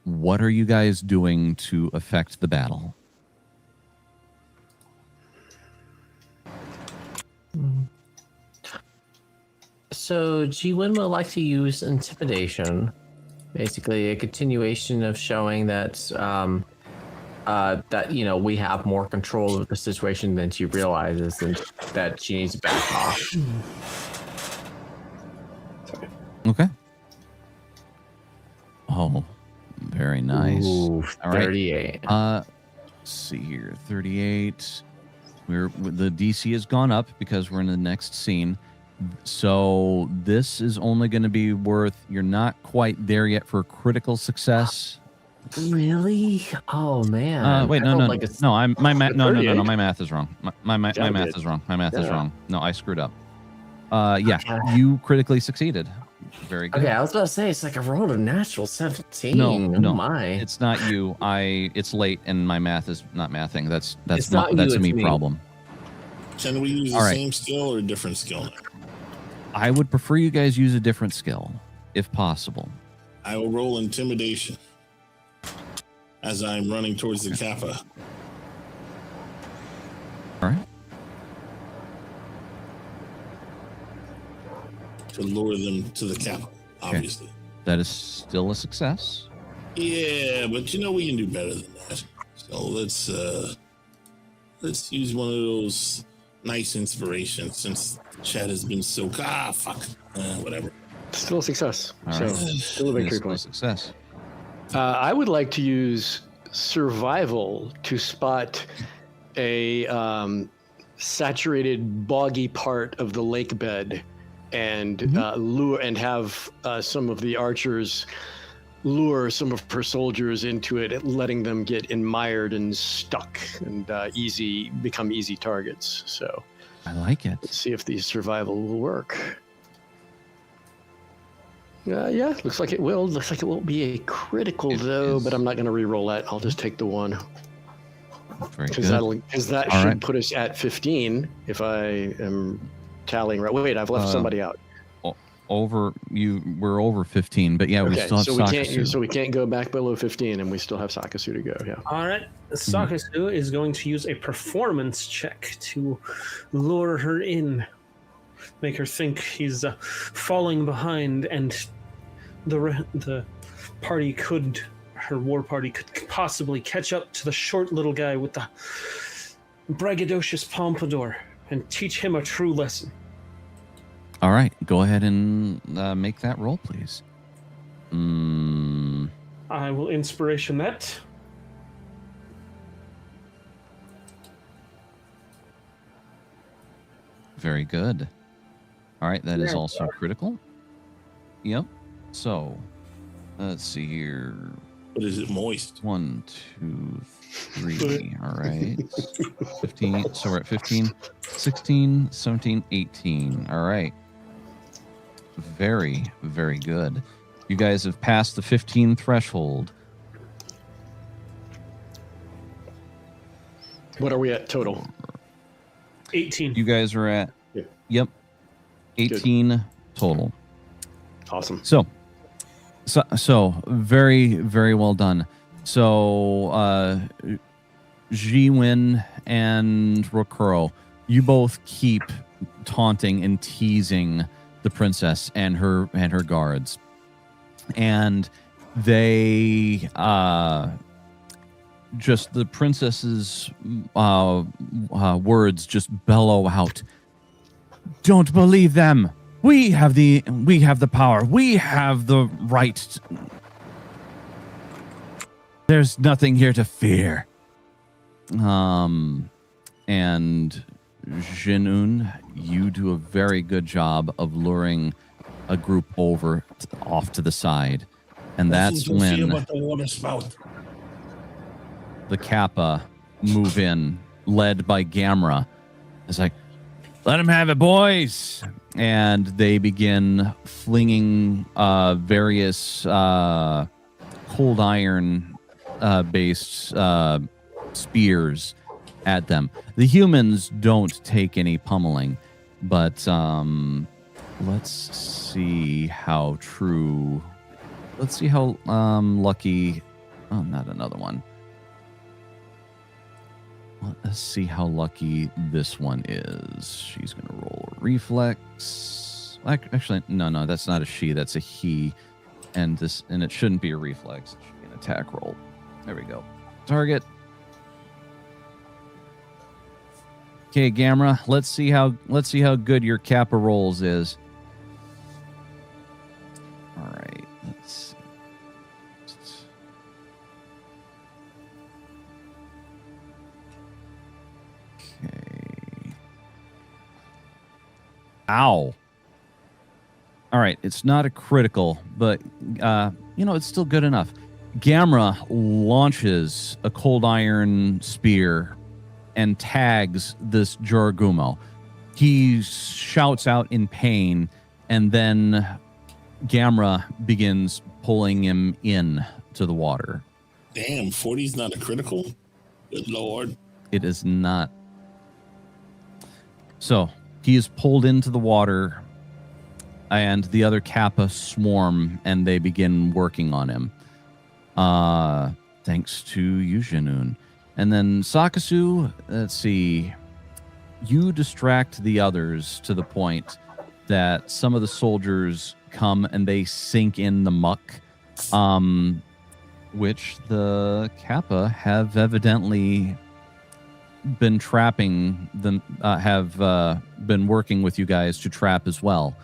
What are you guys doing to affect the battle? So G-Win would like to use intimidation, basically a continuation of showing that that we have more control of the situation than she realizes, and that she needs to back off. Okay. Oh, very nice. Ooh, All right. 38. Let's see here. 38. The DC has gone up because we're in the next scene. So this is only going to be worth, you're not quite there yet for critical success. Really? Oh man. Wait, I no, felt no, like it's- no. My math is wrong. My Yeah, math good. is wrong. My math is Yeah. wrong. No, I screwed up. Yeah, Okay. you critically succeeded. Very good. Okay, I was about to say it's like I rolled a natural 17. No, Oh no, my. it's not you. It's late and my math is not mathing. That's It's not you, that's a it's me me. problem. Can we use the All right. same skill or a different skill? I would prefer you guys use a different skill, if possible. I will roll intimidation as I'm running towards the Kappa. All right. To lure them to the Kappa, obviously. That is still a success. Yeah, but we can do better than that. So let's use one of those nice inspirations since Chad has been so fuck. Whatever. Still a success. All So right. still a It is victory still a point. success. I would like to use survival to spot a saturated, boggy part of the lake bed, and lure and have some of the archers lure some of her soldiers into it, letting them get mired and stuck and become easy targets. So I like it. let's see if the survival will work. Yeah, looks like it will. Looks like it won't be a critical though, but I'm not going to re-roll that. I'll just take the one. Very Because that All should right. put us at 15 if I am tallying right. Wait, I've left somebody out. We're over 15, but yeah, we Okay, still have so Sakasu. we can't go back below 15, and we still have Sakasu to go. Yeah. All right. Sakasu is going to use a performance check to lure her in, make her think he's falling behind, and the party could, her war party could possibly catch up to the short little guy with the braggadocious pompadour and teach him a true lesson. All right, go ahead and make that roll, please. I will inspiration that. Very good. All right, that is also critical. Yep. So, let's see here. But is it moist? 1, 2, 3. All right. 15. So we're at 15, 16, 17, 18. All right. Very, very good. You guys have passed the 15 threshold. What are we at total? 18. You guys are at, Yeah. yep, 18 total. Awesome. So very, very well done. So, Jiwin and Rokuro, you both keep taunting and teasing the princess and her guards, and they just the princess's words just bellow out. Don't believe them. We have the power. We have the right. There's nothing here to fear. And Jinun, you do a very good job of luring a group off to the side. And that's Nothing to fear when but the water spout. the Kappa move in, led by Gamera. It's like, let them have it, boys. And they begin flinging various cold iron based spears at them. The humans don't take any pummeling, but let's see how true. Let's see how lucky. Oh, not another one. Let's see how lucky this one is. She's going to roll a reflex. Actually, no, that's not a she. That's a he. And it shouldn't be a reflex. It should be an attack roll. There we go. Target. Okay, Gamera. Let's see how good your Kappa rolls is. All right. Let's see. Okay. Ow. All right, it's not a critical, but it's still good enough. Gamera launches a cold iron spear and tags this Joragumo. He shouts out in pain, and then Gamera begins pulling him in to the water. Damn, 40's not a critical? Good lord. It is not. So he is pulled into the water, and the other Kappa swarm, and they begin working on him. Thanks to Yujinun. And then Sakasu, let's see. You distract the others to the point that some of the soldiers come and they sink in the muck, which the Kappa have evidently been trapping them, have been working with you guys to trap as well.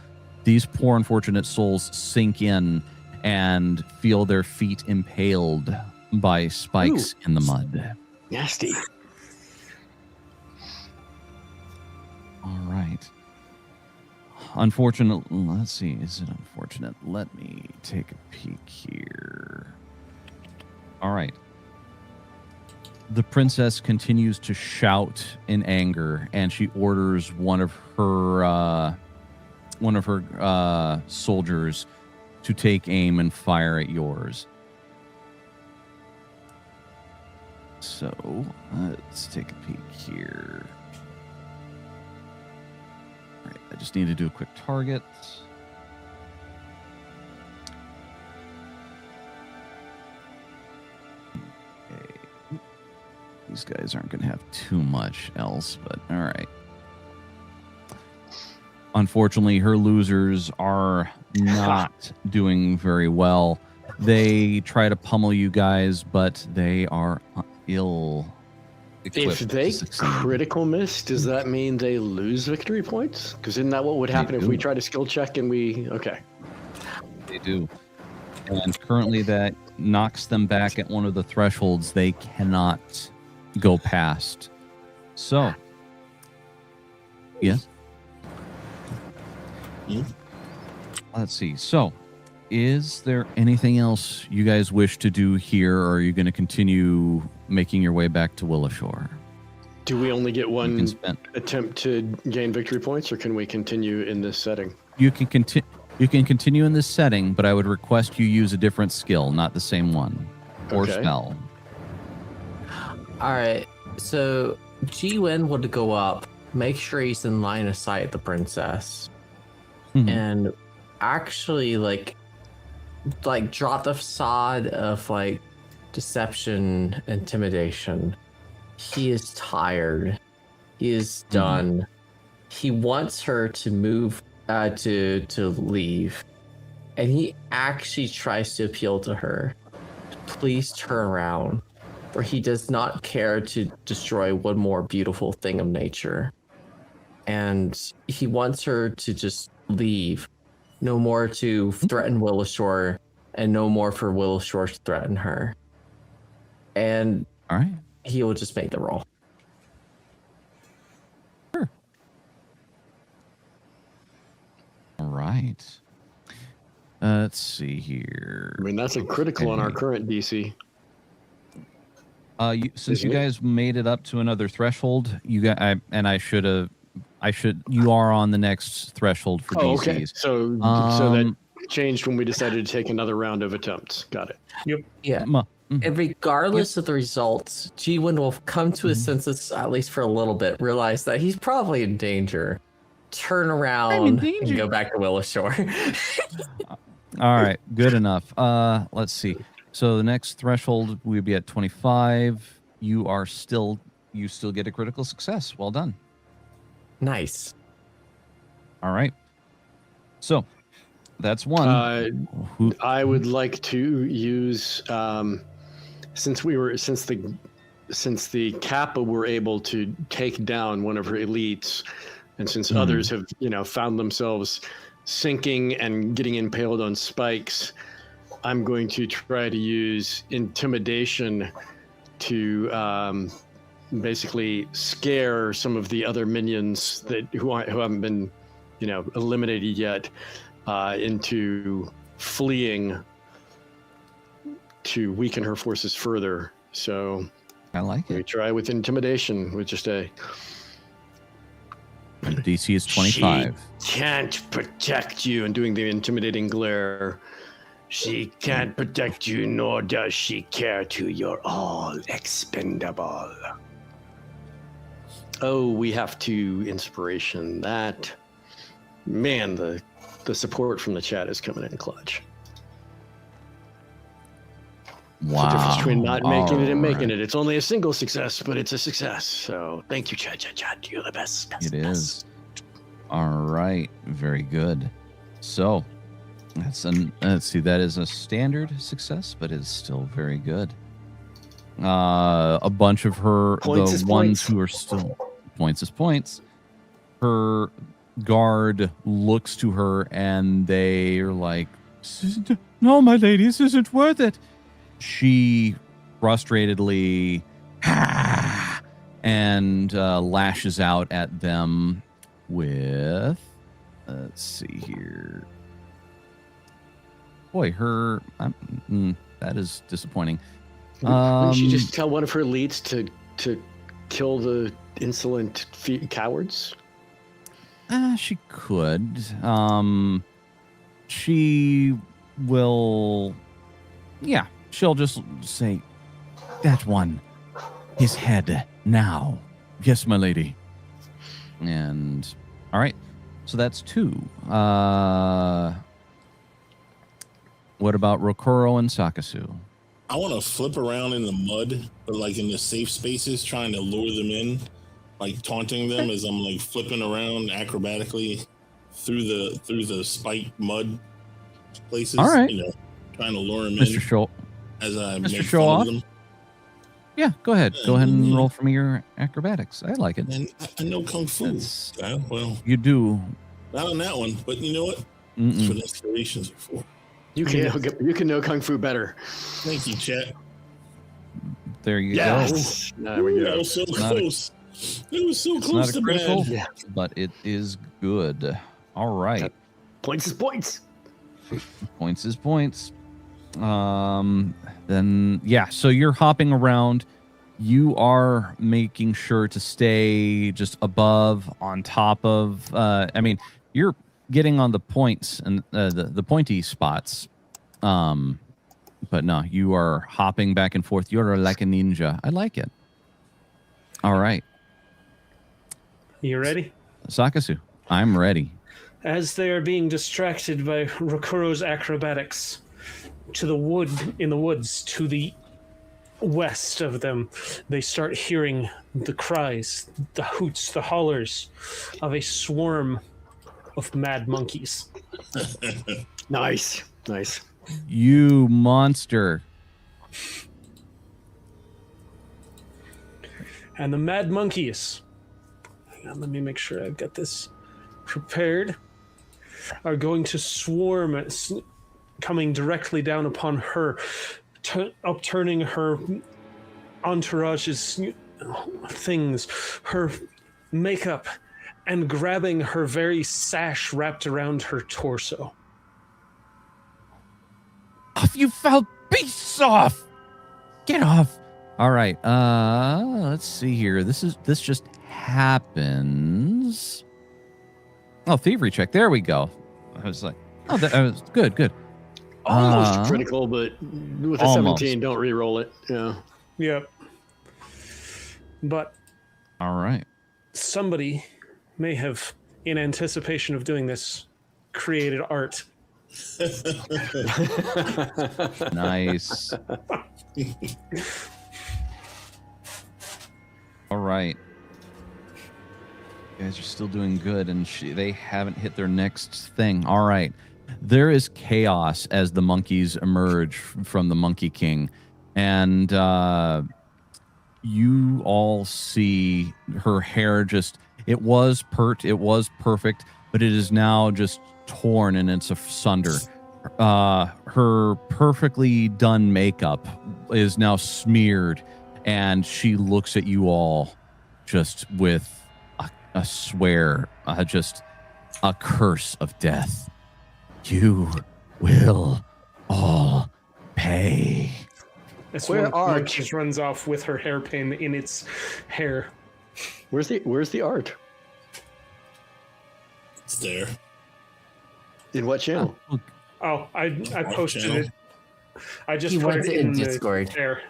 These poor unfortunate souls sink in and feel their feet impaled by spikes in the mud. Nasty. All right. Unfortunate. Let's see. Is it unfortunate? Let me take a peek here. All right. The princess continues to shout in anger, and she orders one of her soldiers to take aim and fire at yours. So let's take a peek here. All right, I just need to do a quick target. Okay. These guys aren't going to have too much else, but all right. Unfortunately, her losers are not doing very well. They try to pummel you guys, but they are ill equipped. If they to succeed. critical miss, does that mean they lose victory points? Because isn't that what would happen if we try to skill check and we... Okay. They do. And currently that knocks them back at one of the thresholds they cannot go past. So, yes. Let's see. So, is there anything else you guys wish to do here, or are you going to continue making your way back to Willowshore? Do we only get You one can spend. attempt to gain victory points, or can we continue in this setting? You can continue. You can continue in this setting, but I would request you use a different skill, not the same one, or Okay. spell. All right. So G-Win would go up, make sure he's in line of sight, the princess, Mhm. and actually like drop the facade of like deception, intimidation. He is tired. He is done. He wants her to move, to leave, and he actually tries to appeal to her. Please turn around, for he does not care to destroy one more beautiful thing of nature. And he wants her to just leave. No more to threaten Willowshore, and no more for Willowshore to threaten her. And All right. he will just make the roll. All right. Let's see here. I mean, that's a critical on our current DC. Since you guys made it up to another threshold, you got, you are on the next threshold for Oh, DCs. okay. So that changed when we decided to take another round of attempts. Got it. Yeah. Mhm. And regardless of the results, G-Win will come to his senses, at least for a little bit, realize that he's probably in danger, turn around, and go back to Willowshore. All right, good enough. Let's see. So the next threshold we'll be at 25. You still get a critical success. Well done. Nice. All right. So that's one. Who, I would like to use since the Kappa were able to take down one of her elites, and since others have found themselves sinking and getting impaled on spikes, I'm going to try to use intimidation to basically scare some of the other minions who haven't been eliminated yet into fleeing to weaken her forces further. So I like we it. try with intimidation with just a... DC is 25. She can't protect you, and doing the intimidating glare. She can't protect you, nor does she care to. You're all expendable. Oh, we have to inspiration that. Man, the support from the chat is coming in clutch. Wow. The difference between not making it and All making right. it. It's only a single success, but it's a success. So thank you, chat. You're the best. It is. All right. Very good. So let's see. That is a standard success, but it's still very good. A bunch of her, Points is the ones points. who are still points is points. Her guard looks to her and they are like, "No, my lady, this isn't worth it." She frustratedly and lashes out at them with, let's see here. Boy, that is disappointing. Wouldn't she just tell one of her elites to kill the insolent cowards? She could. She will. Yeah, she'll just say, "That one, his head now." Yes, my lady. And all right, so that's 2. What about Rokuro and Sakasu? I want to flip around in the mud, but like in the safe spaces, trying to lure them in, like taunting them as I'm like flipping around acrobatically through the spiked mud places. All right. You know, trying to lure them Mr. in Show. as I Mr. make Show fun off? of them. Yeah, go ahead. Go ahead and roll for me your acrobatics. I like it. And I know kung fu. Well, You do. not on that one, but you know what? Mm-mm. That's what inspirations are for. You can know kung fu better. Thank you, chat. There you Yes. There we Ooh, go. that was so Not a- close. It was so go. It's close not a to critical, bad. but it is good. All right. Points is points. Points is points. Then yeah, so you're hopping around. You are making sure to stay just above, on top of. I mean, you're getting on the points and the pointy spots. But no, you are hopping back and forth. You're like a ninja. I like it. All right, You ready? Sakasu, I'm ready. As they are being distracted by Rokuro's acrobatics, in the woods to the west of them, they start hearing the cries, the hoots, the hollers of a swarm of mad monkeys. Nice. You monster. And the mad monkeys, hang on, let me make sure I've got this prepared, are going to swarm, coming directly down upon her, upturning her entourage's things, her makeup, and grabbing her very sash wrapped around her torso. Off, you foul beasts! Off! Get off! All right. Let's see here. This just happens. Oh, thievery check. There we go. I was like, oh, that was good. Almost critical, but with a almost. 17, don't re-roll it. Yeah. Yep. But All right. somebody may have, in anticipation of doing this, created art. Nice. All right. You guys are still doing good, and they haven't hit their next thing. All right. There is chaos as the monkeys emerge from the Monkey King, and you all see her hair it was perfect, but it is now just torn and it's asunder. Her perfectly done makeup is now smeared, and she looks at you all just with a swear, just a curse of death. You will all pay. As Where one are just runs off with her hairpin in its hair. Where's the art? It's there. In what channel? Oh, I posted channel. it. I just He put wants it it in the Discord. There.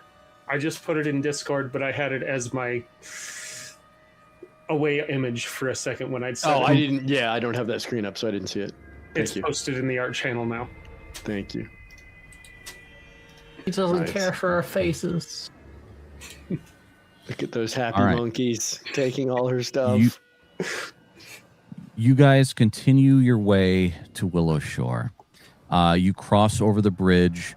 I just put it in Discord, but I had it as my away image for a second when I'd said Oh, it. I didn't. Yeah, I don't have that screen up, so I didn't see it. It's Thank you. posted in the art channel now. Thank you. He doesn't Nice. care for our faces. Look at those happy All right. monkeys taking all her stuff. You guys continue your way to Willow Shore. You cross over the bridge.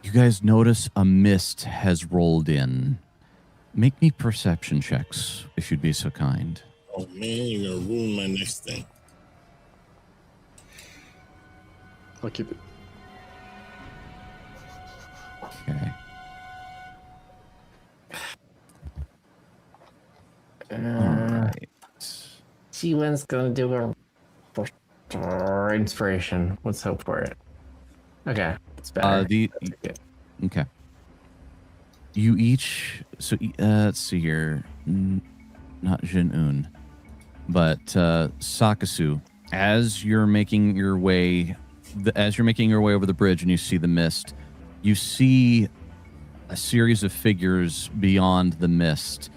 You guys notice a mist has rolled in. Make me perception checks, if you'd be so kind. Oh man, you're gonna ruin my next thing. I'll keep it. Okay. All right. G1's gonna do a inspiration. Let's hope for it. Okay, it's better. Okay. You each. So let's see here. Not Jin-un, but Sakasu. As you're making your way, over the bridge, and you see the mist, you see a series of figures beyond the mist.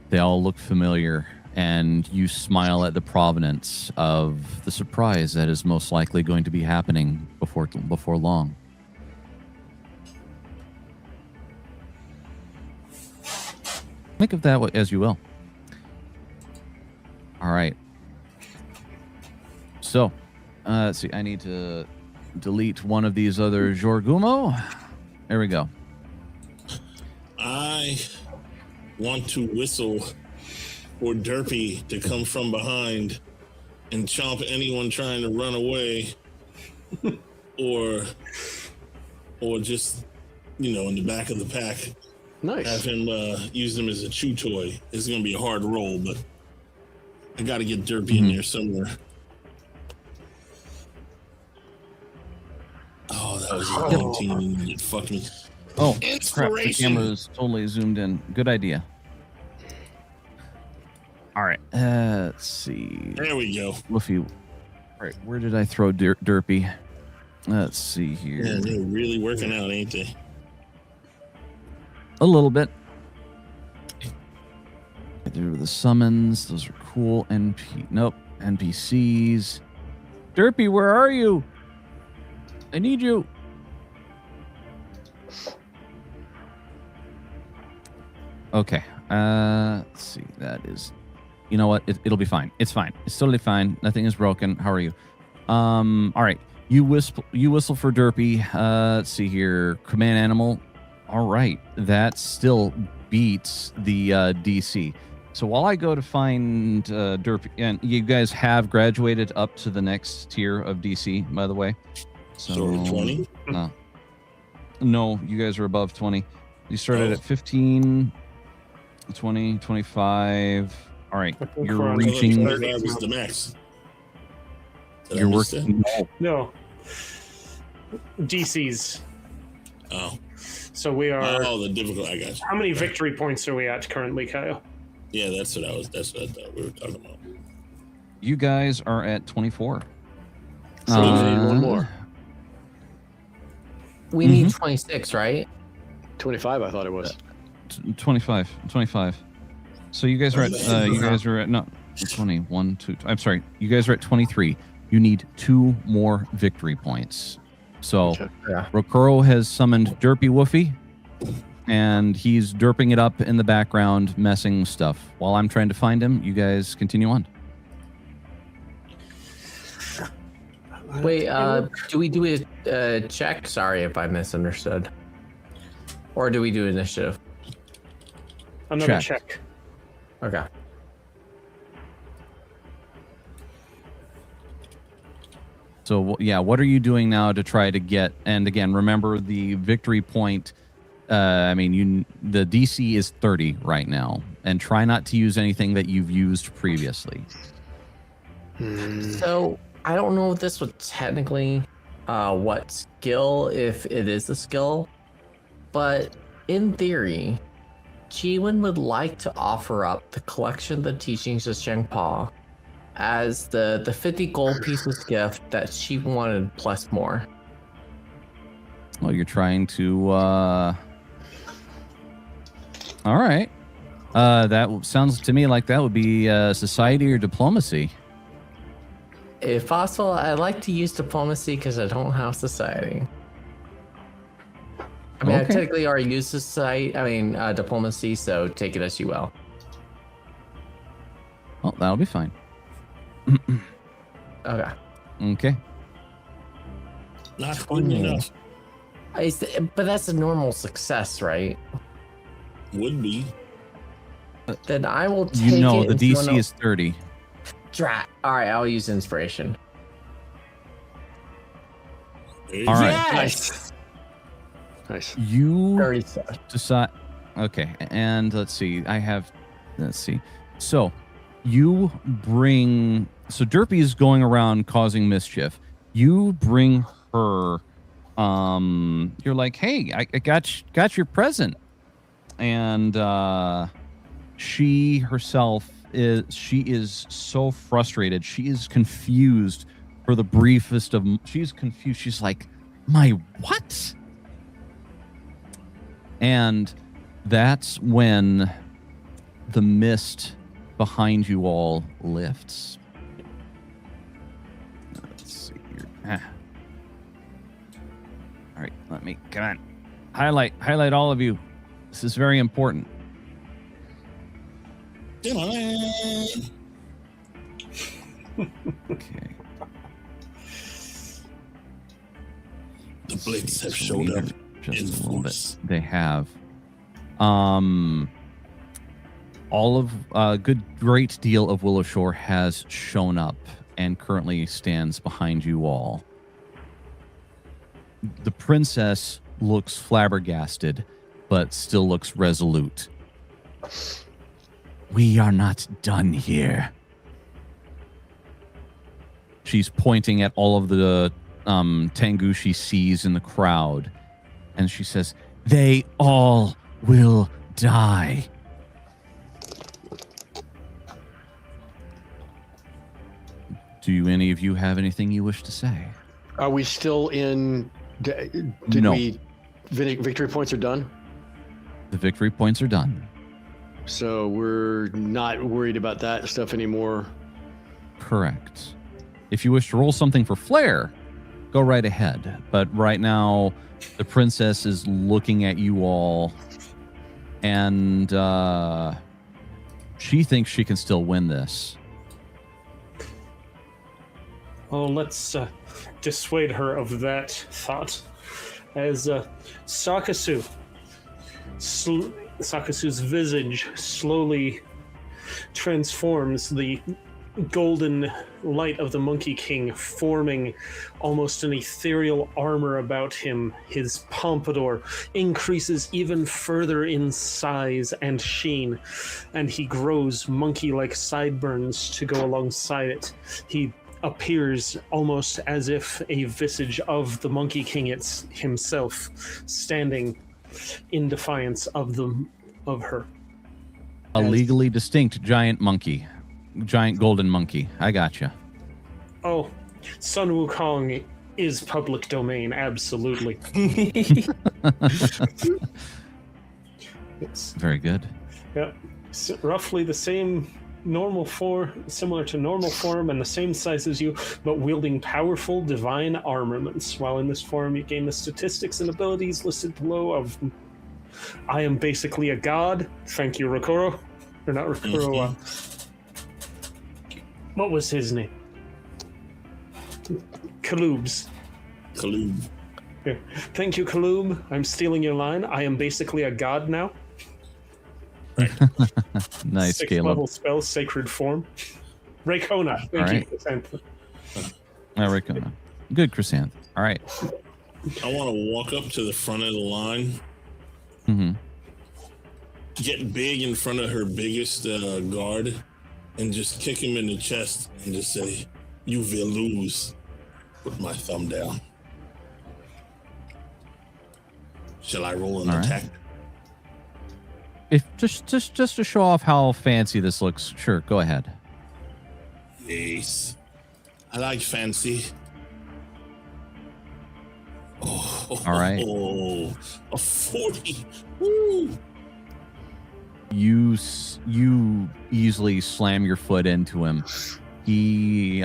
They all look familiar, and you smile at the provenance of the surprise that is most likely going to be happening before long. Think of that as you will. All right. So, let's see. I need to delete one of these other Jorgumo. There we go. I want to whistle for Derpy to come from behind and chomp anyone trying to run away, or just, in the back of the pack. Nice. Have him use them as a chew toy. It's going to be a hard roll, but I got to get Derpy in there somewhere. Oh, that was a 19 and it fucked me. Oh, crap. The camera's totally zoomed in. Good idea. All right. Let's see. There we go. Woofy. All right. Where did I throw Derpy? Let's see here. Yeah, they're really working out, ain't they? A little bit. There were the summons. Those are cool. NPCs. Derpy, where are you? I need you. Okay. Let's see. That is. You know what? It'll be fine. It's fine. It's totally fine. Nothing is broken. How are you? All right. You whistle for Derpy. Let's see here. Command animal. All right. That still beats the DC. So while I go to find Derpy, and you guys have graduated up to the next tier of DC, by the way. So we're 20? No, you guys are above 20. You started at 15, 20, 25. All right. You're reaching. 25 was the max. You're working. No. DC's. Oh. So we are. Oh, the difficult. I got you. How many victory points are we at currently, Kyle? Yeah, that's what I thought we were talking about. You guys are at 24. So we need one more. We need 26, right? 25, I thought it was. 25. So you guys are at no 21, 2. I'm sorry. You guys are at 23. You need 2 more victory points. So Rokuro has summoned Derpy Woofy, and he's derping it up in the background, messing stuff. While I'm trying to find him, you guys continue on. Wait, do we do a check? Sorry if I misunderstood. Or do we do initiative? Another check. Okay. So yeah, what are you doing now to try to get? And again, remember the victory point. The DC is 30 right now, and try not to use anything that you've used previously. So I don't know if this would technically, what skill, if it is a skill, but in theory, Jiwon would like to offer up the collection of the teachings of Shangpa as the 50 gold pieces gift that she wanted plus more. Well, you're trying to. All right. That sounds to me like that would be society or diplomacy. If possible, I'd like to use diplomacy because I don't have society. I mean, I technically already used society. Diplomacy. So take it as you will. Well, that'll be fine. Okay. Okay. Not good enough. But that's a normal success, right? Would be. Then I will take You know, it. the DC is 30. Drat. All right, I'll use inspiration. All right. Yes. Nice. You 37. decide. Okay, and let's see. Let's see. So you bring. So Derpy is going around causing mischief. You bring her. You're like, hey, I got your present, and she herself is so frustrated. She is confused for the briefest of. She's confused. She's like, my what? And that's when the mist behind you all lifts. Let's see here. All right, come on. Highlight all of you. This is very important. The Blitz have showed up just in a little force. bit. They have. All of a great deal of Willowshore has shown up and currently stands behind you all. The princess looks flabbergasted, but still looks resolute. We are not done here. She's pointing at all of the Tengu she sees in the crowd, and she says, they all will die. Do any of you have anything you wish to say? Are we still in? Did No. Victory points are done? The victory points are done. So we're not worried about that stuff anymore. Correct. If you wish to roll something for flair, go right ahead. But right now, the princess is looking at you all, and she thinks she can still win this. Well, let's dissuade her of that thought. As Sakasu's visage slowly transforms, the golden light of the Monkey King forming almost an ethereal armor about him. His pompadour increases even further in size and sheen, and he grows monkey-like sideburns to go alongside it. He appears almost as if a visage of the Monkey King himself, standing in defiance of her. A legally distinct giant golden monkey. I gotcha. Oh, Sun Wukong is public domain, absolutely. It's, Very good. yeah, roughly the same normal form, similar to normal form and the same size as you, but wielding powerful divine armaments. While in this form, you gain the statistics and abilities listed below of I am basically a god. Thank you, Rokoro. Or not Rokoro. What was his name? Kaloobs. Kaloob. Yeah. Thank you, Kaloob. I'm stealing your line. I am basically a god now. Nice, 6th Caleb. level spell, Sacred Form. Raycona. Thank All you. right. Raycona. Good, Chrysanth. All right. I want to walk up to the front of the line, Mm-hmm. get big in front of her biggest guard, and just kick him in the chest and just say, "You will lose." Put my thumb down. Shall I roll an All right. attack? If just to show off how fancy this looks, sure, go ahead. Yes. I like fancy. Oh, All right. Oh, a 40. Woo. You easily slam your foot into him. He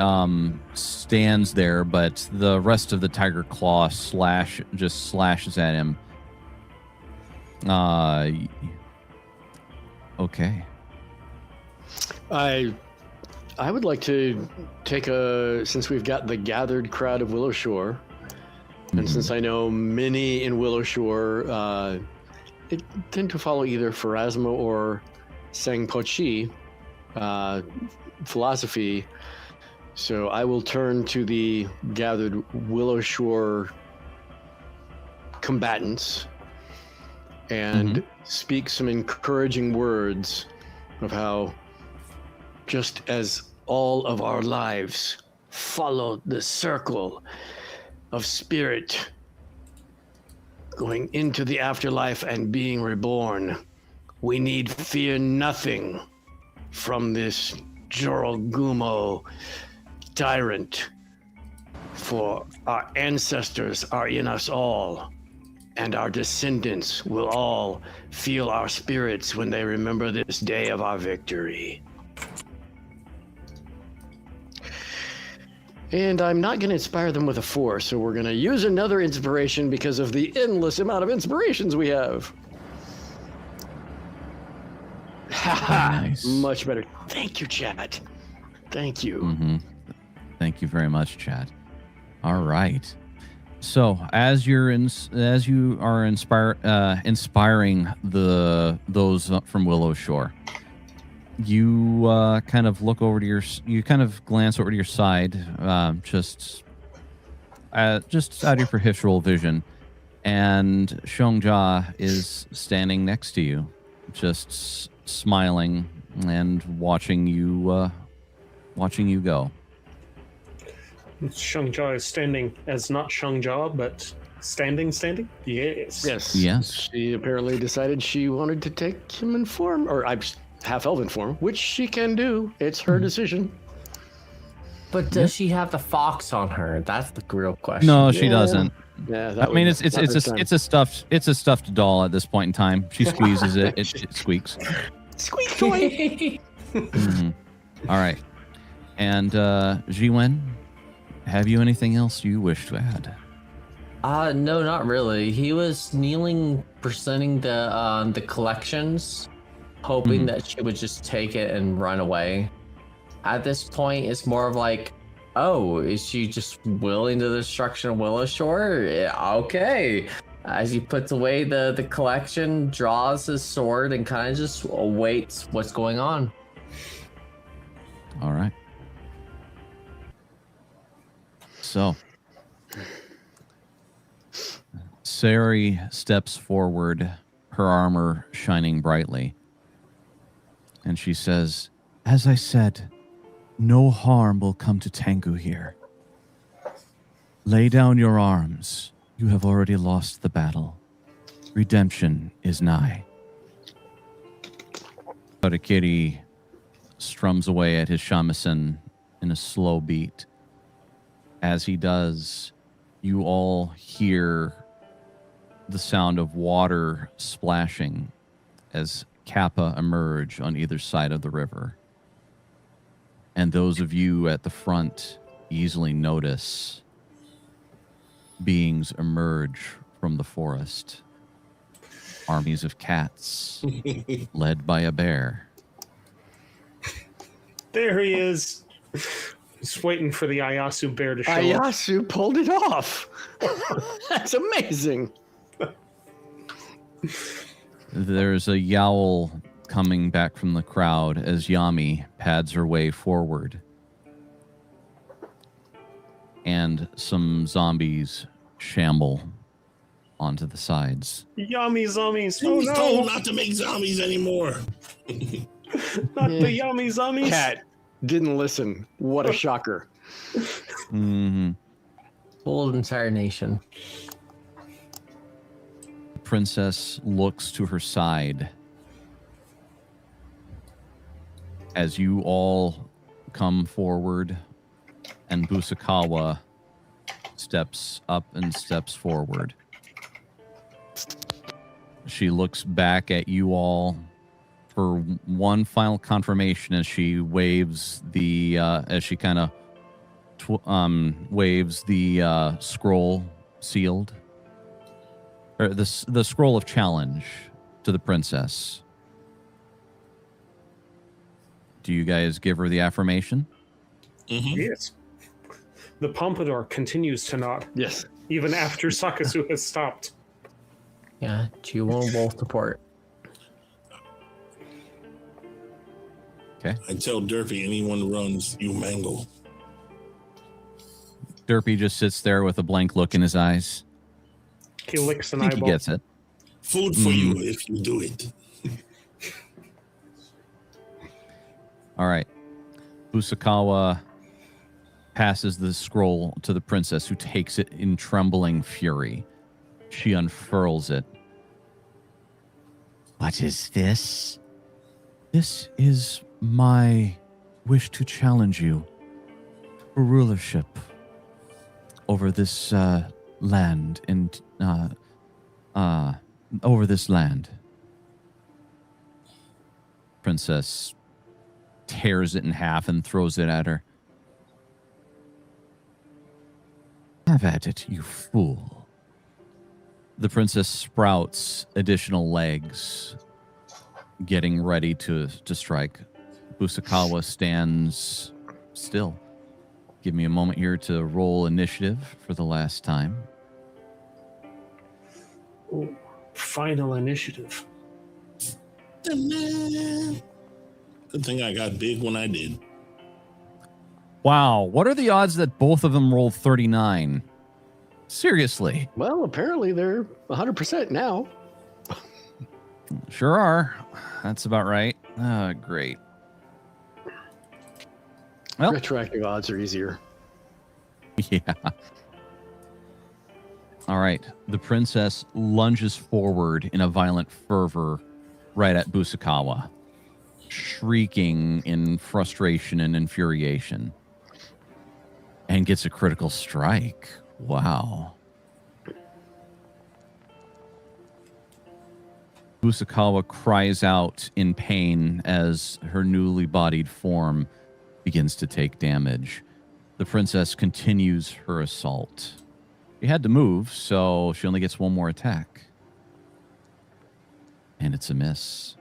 stands there, but the rest of the tiger claw just slashes at him. Okay. I would like to take since we've got the gathered crowd of Willowshore, and since I know many in Willowshore they tend to follow either Pharasma or Sangpochi philosophy, so I will turn to the gathered Willowshore combatants and speak some encouraging words of how just as all of our lives follow the circle of spirit going into the afterlife and being reborn, we need fear nothing from this Jorogumo tyrant, for our ancestors are in us all, and our descendants will all feel our spirits when they remember this day of our victory. And I'm not going to inspire them with a 4, so we're going to use another inspiration because of the endless amount of inspirations we have. Haha, Nice. much better. Thank you, chat. Thank you. Mm-hmm. Thank you very much, Chad. All right. So as you are inspiring those from Willow Shore, you kind of look over to you kind of glance over to your side, just out of your peripheral vision, and Shongjia is standing next to you, just smiling and watching you go. Shungjia is standing as not Shungjia, but standing. Yes. Yes. She apparently decided she wanted to take him in form, or half-elven form, which she can do. It's her decision. But does she have the fox on her? That's the real question. No, she doesn't. Yeah, I mean, it's a stuffed doll at this point in time. She squeezes it, it squeaks. Squeak toy. Mhm. All right. And Jiwen, have you anything else you wish to add? No, not really. He was kneeling, presenting the collections, hoping that she would just take it and run away. At this point, it's more of like, oh, is she just willing to the destruction of Willow Shore? Yeah, okay. As he puts away the collection, draws his sword, and kind of just awaits what's going on. All right. So, Sari steps forward, her armor shining brightly, and she says, "As I said, no harm will come to Tengu here. Lay down your arms. You have already lost the battle. Redemption is nigh." Otakiri strums away at his shamisen in a slow beat. As he does, you all hear the sound of water splashing as Kappa emerge on either side of the river. And those of you at the front easily notice beings emerge from the forest. Armies of cats, led by a bear. There he is. He's waiting for the Ayasu bear to show up. Ayasu pulled it off. That's amazing. There's a yowl coming back from the crowd as Yami pads her way forward. And some zombies shamble onto the sides. Yummy zombies. He Oh was told no. not to make zombies anymore. Not the yummy zombies. Cat didn't listen. What a shocker. Mm-hmm. Whole entire nation. Princess looks to her side as you all come forward, and Busakawa steps up and steps forward. She looks back at you all for one final confirmation as she waves the as she kind of waves the scroll sealed, or the scroll of challenge to the princess. Do you guys give her the affirmation? Mm-hmm. Yes. The pompadour continues to nod, Yes. even after Sakasu has stopped. Yeah, G1 will support. Okay. I tell Derpy, anyone runs, you mangle. Derpy just sits there with a blank look in his eyes. He licks I an think he eyeball. gets it. Food for you if you do it. All right. Busakawa passes the scroll to the princess, who takes it in trembling fury. She unfurls it. What is this? This is my wish to challenge you for rulership over this land and over this land. Princess tears it in half and throws it at her. Have at it, you fool. The princess sprouts additional legs, getting ready to strike. Busakawa stands still. Give me a moment here to roll initiative for the last time. Oh, final initiative. Good thing I got big when I did. Wow, what are the odds that both of them rolled 39? Seriously. Well, apparently they're 100% now. Sure are. That's about right. Great. Well, Retroactive odds are easier. yeah. All right. The princess lunges forward in a violent fervor right at Busakawa, shrieking in frustration and infuriation, and gets a critical strike. Wow. Busakawa cries out in pain as her newly bodied form begins to take damage. The princess continues her assault. She had to move, so she only gets one more attack. And it's a miss.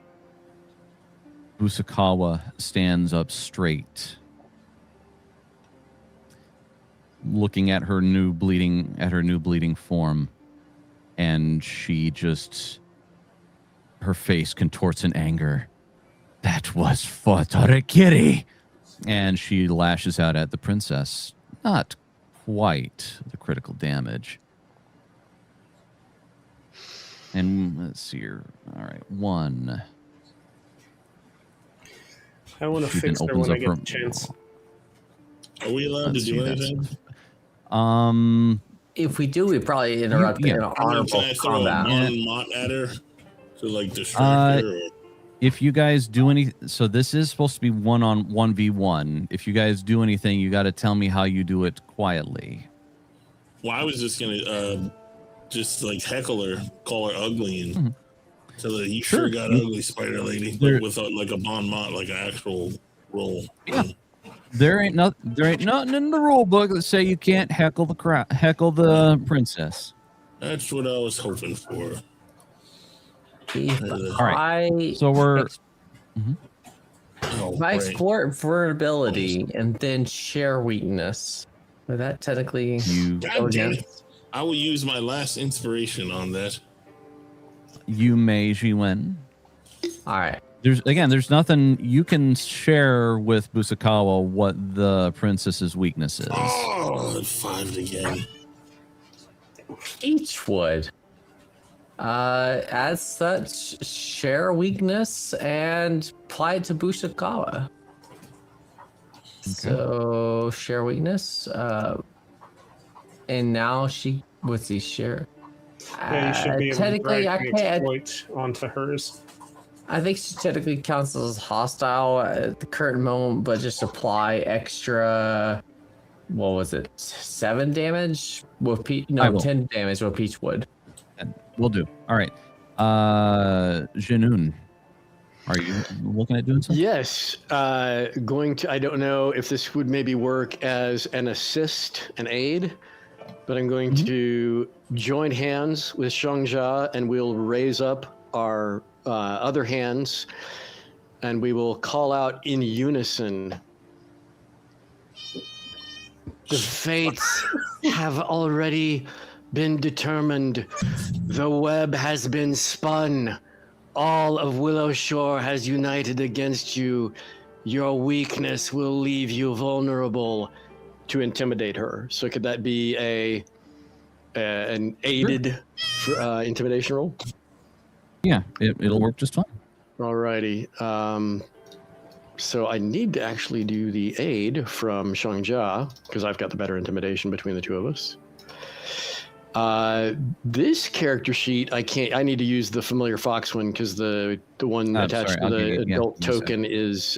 Busakawa stands up straight, looking at her new bleeding form, and she just, her face contorts in anger. That was for Tarakiri. And she lashes out at the princess. Not quite the critical damage. And let's see here. All right, one. I want to She fix then her opens when I up get her- the chance. Are we allowed Let's to see, do that's- anything? If we do, we probably interrupt yeah. in an I mean, honorable can I throw combat. a bon mot at her to like distract her? Or... If you guys do any, so this is supposed to be 1v1. If you guys do anything, you got to tell me how you do it quietly. Well, I was just gonna just like heckle her, call her ugly, and tell her you sure got ugly, Spider Lady, but without like a bon mot, like an actual role. Yeah. There ain't nothing in the rule book that say you can't heckle the princess. That's what I was hoping for. If All right. I So we're Oh, if I great. explore vulnerability and then share weakness, would that technically you go God damn against? it. I will use my last inspiration on that. you may Jiwen. All right. There's nothing you can share with Busakawa what the princess's weakness is. Oh, 5 again. Each would. As such, share weakness and apply it to Busakawa. So share weakness. And now what's he share? Yeah, you should be able to technically, drag I the can't. exploit onto hers. I think she technically counts as hostile at the current moment, but just apply extra. What was it? 7 damage with Peach? I No, will. 10 damage with Peachwood. We'll do. All right. Janoon, are you looking at doing something? Yes, I don't know if this would maybe work as an assist, an aid, but I'm going to join hands with Xiangjia and we'll raise up our other hands and we will call out in unison. The fates have already been determined. The web has been spun. All of Willow Shore has united against you. Your weakness will leave you vulnerable. To intimidate her. So could that be an aided intimidation roll? Yeah, it'll work just fine. Alrighty. So I need to actually do the aid from Shangjia because I've got the better intimidation between the two of us. This character sheet, I can't. I need to use the familiar fox one because the one attached sorry, to I'll give the you- yeah, adult give me a sec. token is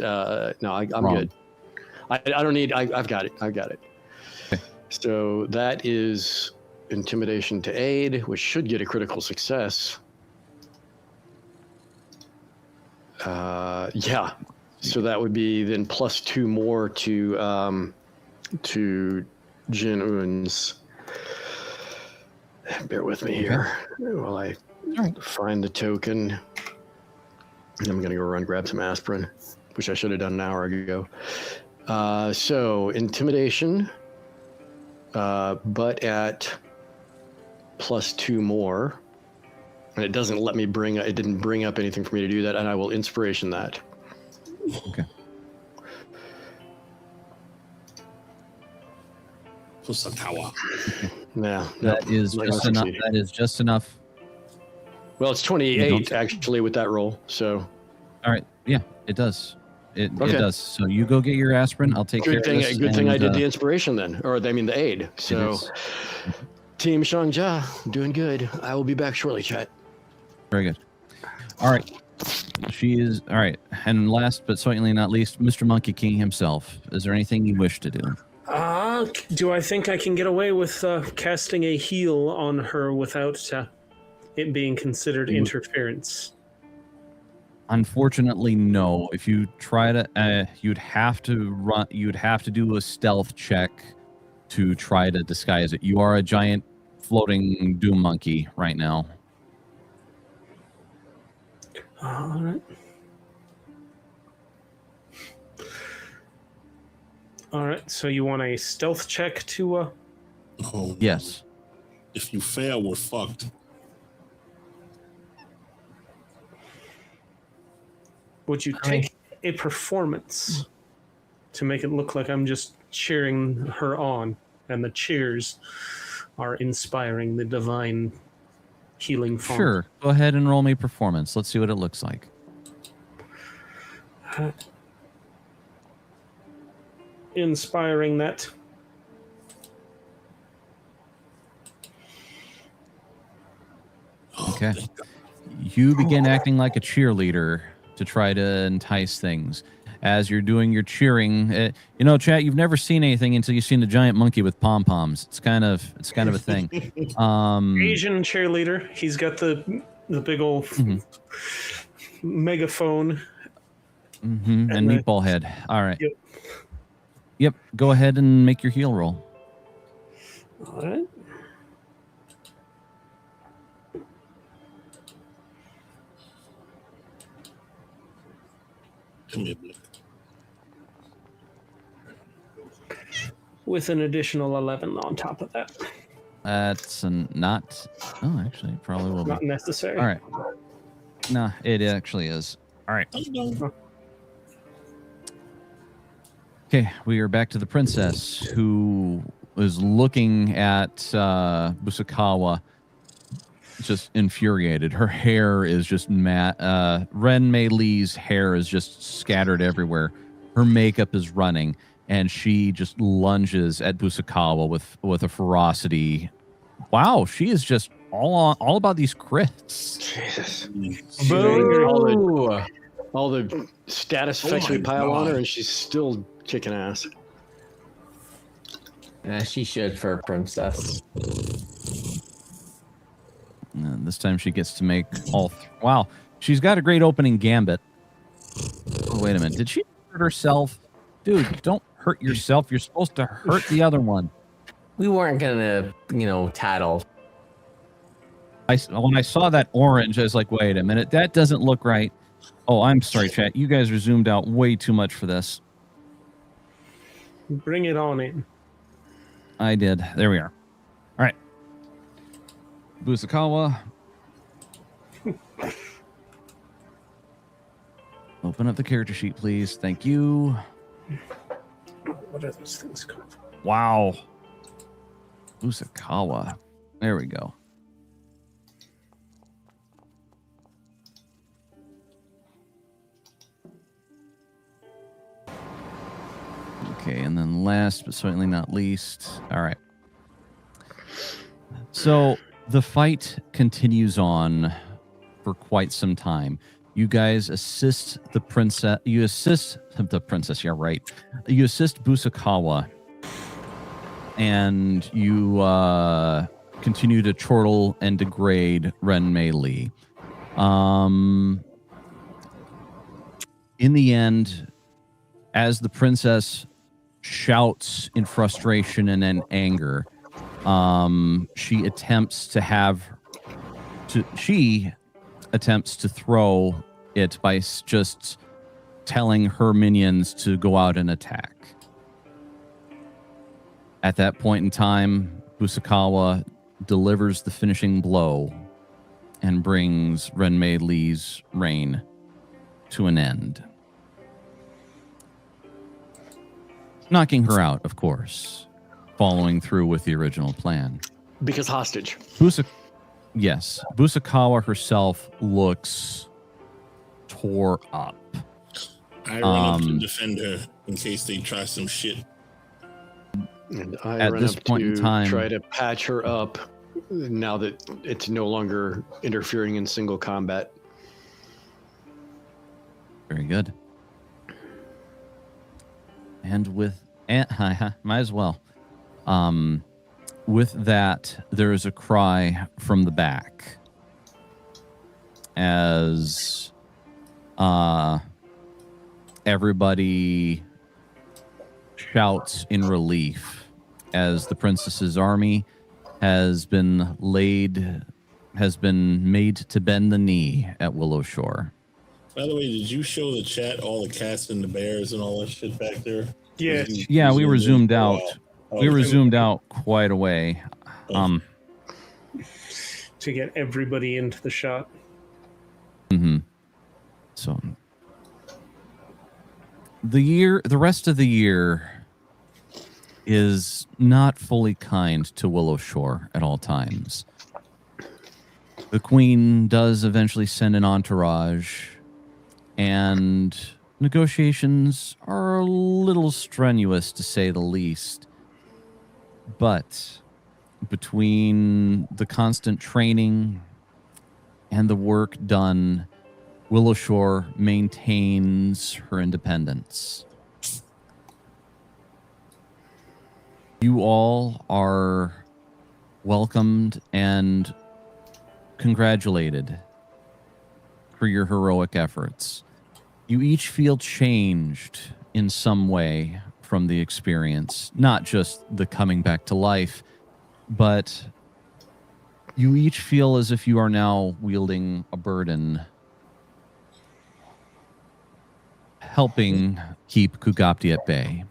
no. I'm Wrong. good. I don't need. I've got it. I've got it. Okay. So that is intimidation to aid, which should get a critical success. Yeah. So that would be then +2 more to Jin Un's. Bear with me here while I find the token. I'm going to go run grab some aspirin, which I should have done an hour ago. So intimidation, but at +2 more. And it doesn't let me it didn't bring up anything for me to do that, and I will inspiration that. Okay. Fusakawa. Yeah, That is not just gonna enough. succeed. That is just enough. Well, it's You 28 don't- actually with that roll. So All right. Yeah, it does. It Okay. does. So you go get your aspirin. I'll take care good thing. of this. Good thing I and, did the inspiration then, or I mean the aid. So is. Team Shangjia doing good. I will be back shortly, chat. Very good. All right. She is all right. And last but certainly not least, Mr. Monkey King himself. Is there anything you wish to do? Do I think I can get away with casting a heal on her without it being considered interference? Unfortunately, no. If you try to, you'd have to run. You'd have to do a stealth check to try to disguise it. You are a giant floating doom monkey right now. All right. All right. So you want a stealth check to? Oh, Yes. if you fail, we're fucked. Would you take a performance to make it look like I'm just cheering her on, and the cheers are inspiring the divine healing font? Sure. Go ahead and roll me performance. Let's see what it looks like. Inspiring that. Okay. You begin acting like a cheerleader to try to entice things. As you're doing your cheering, chat, you've never seen anything until you've seen a giant monkey with pom-poms. It's kind of a thing. Asian cheerleader. He's got the big old megaphone. And the- meatball head. All right. Yep. Yep. Go ahead and make your heal roll. All right. Come here, Blick. With an additional 11 on top of that. That's not. Oh, actually, it probably will Not be. necessary. All right. No, it actually is. All right. Okay, we are back to the princess who is looking at Busakawa, just infuriated. Her hair is just Ren Mei Li's hair is just scattered everywhere. Her makeup is running, and she just lunges at Busakawa with a ferocity. Wow, she is just all about these crits. Jesus. Boo! All the status Oh effects we my pile on God. her, and she's still kicking ass. She should for a princess. And this time she gets to make all. Wow, she's got a great opening gambit. Oh, wait a minute, did she hurt herself? Dude, don't hurt yourself. You're supposed to hurt the other one. We weren't gonna, tattle. When I saw that orange, I was like, wait a minute, that doesn't look right. Oh, I'm sorry, chat. You guys are zoomed out way too much for this. Bring it on in. I did. There we are. All right. Busakawa. Open up the character sheet, please. Thank you. What are those things called? Wow. Busakawa. There we go. and then last but certainly not least. All right. So the fight continues on for quite some time. You guys assist the princess. You assist the princess. Yeah, right. You assist Busakawa, and you continue to chortle and degrade Renmei Li. In the end, as the princess shouts in frustration and in anger, she attempts to throw it by just telling her minions to go out and attack. At that point in time, Busakawa delivers the finishing blow and brings Renmei Li's reign to an end. Knocking her out, of course, following through with the original plan. Because hostage. Yes, Busakawa herself looks tore up. I run up to defend her in case they try some shit. And I At run this up point in to time- try to patch her up now that it's no longer interfering in single combat. Very good. And might as well. With that, there is a cry from the back as everybody shouts in relief as the princess's army has been made to bend the knee at Willow Shore. By the way, did you show the chat all the cats and the bears and all that shit back there? Yeah. Yeah, we were zoomed out. We were Okay. zoomed out quite a way. To get everybody into the shot. So the rest of the year is not fully kind to Willow Shore at all times. The Queen does eventually send an entourage, and negotiations are a little strenuous, to say the least. But between the constant training and the work done, Willow Shore maintains her independence. You all are welcomed and congratulated for your heroic efforts. You each feel changed in some way from the experience, not just the coming back to life, but you each feel as if you are now wielding a burden, helping keep Kugapti at bay.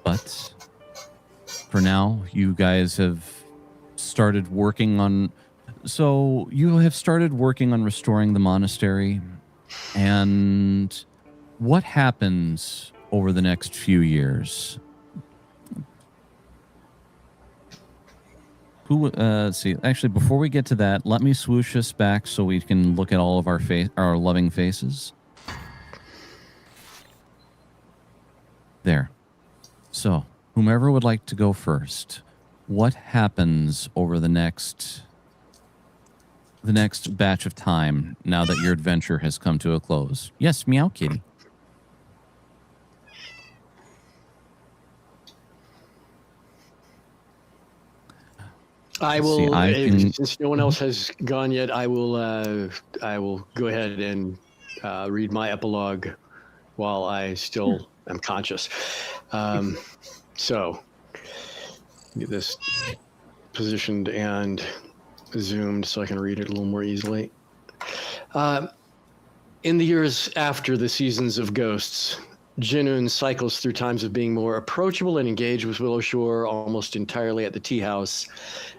But for now, you guys have started working on... So you have started working on restoring the monastery. And what happens over the next few years? Let's see. Actually, before we get to that, let me swoosh us back so we can look at all of our loving faces. There. So, whomever would like to go first, what happens over the next batch of time now that your adventure has come to a close? Yes, meow kitty. I will, See, since no one else has gone yet, I will go ahead and read my epilogue while I still am conscious. So, get this positioned and zoomed so I can read it a little more easily. In the years after the seasons of ghosts, Jinoon cycles through times of being more approachable and engaged with Willow Shore almost entirely at the tea house,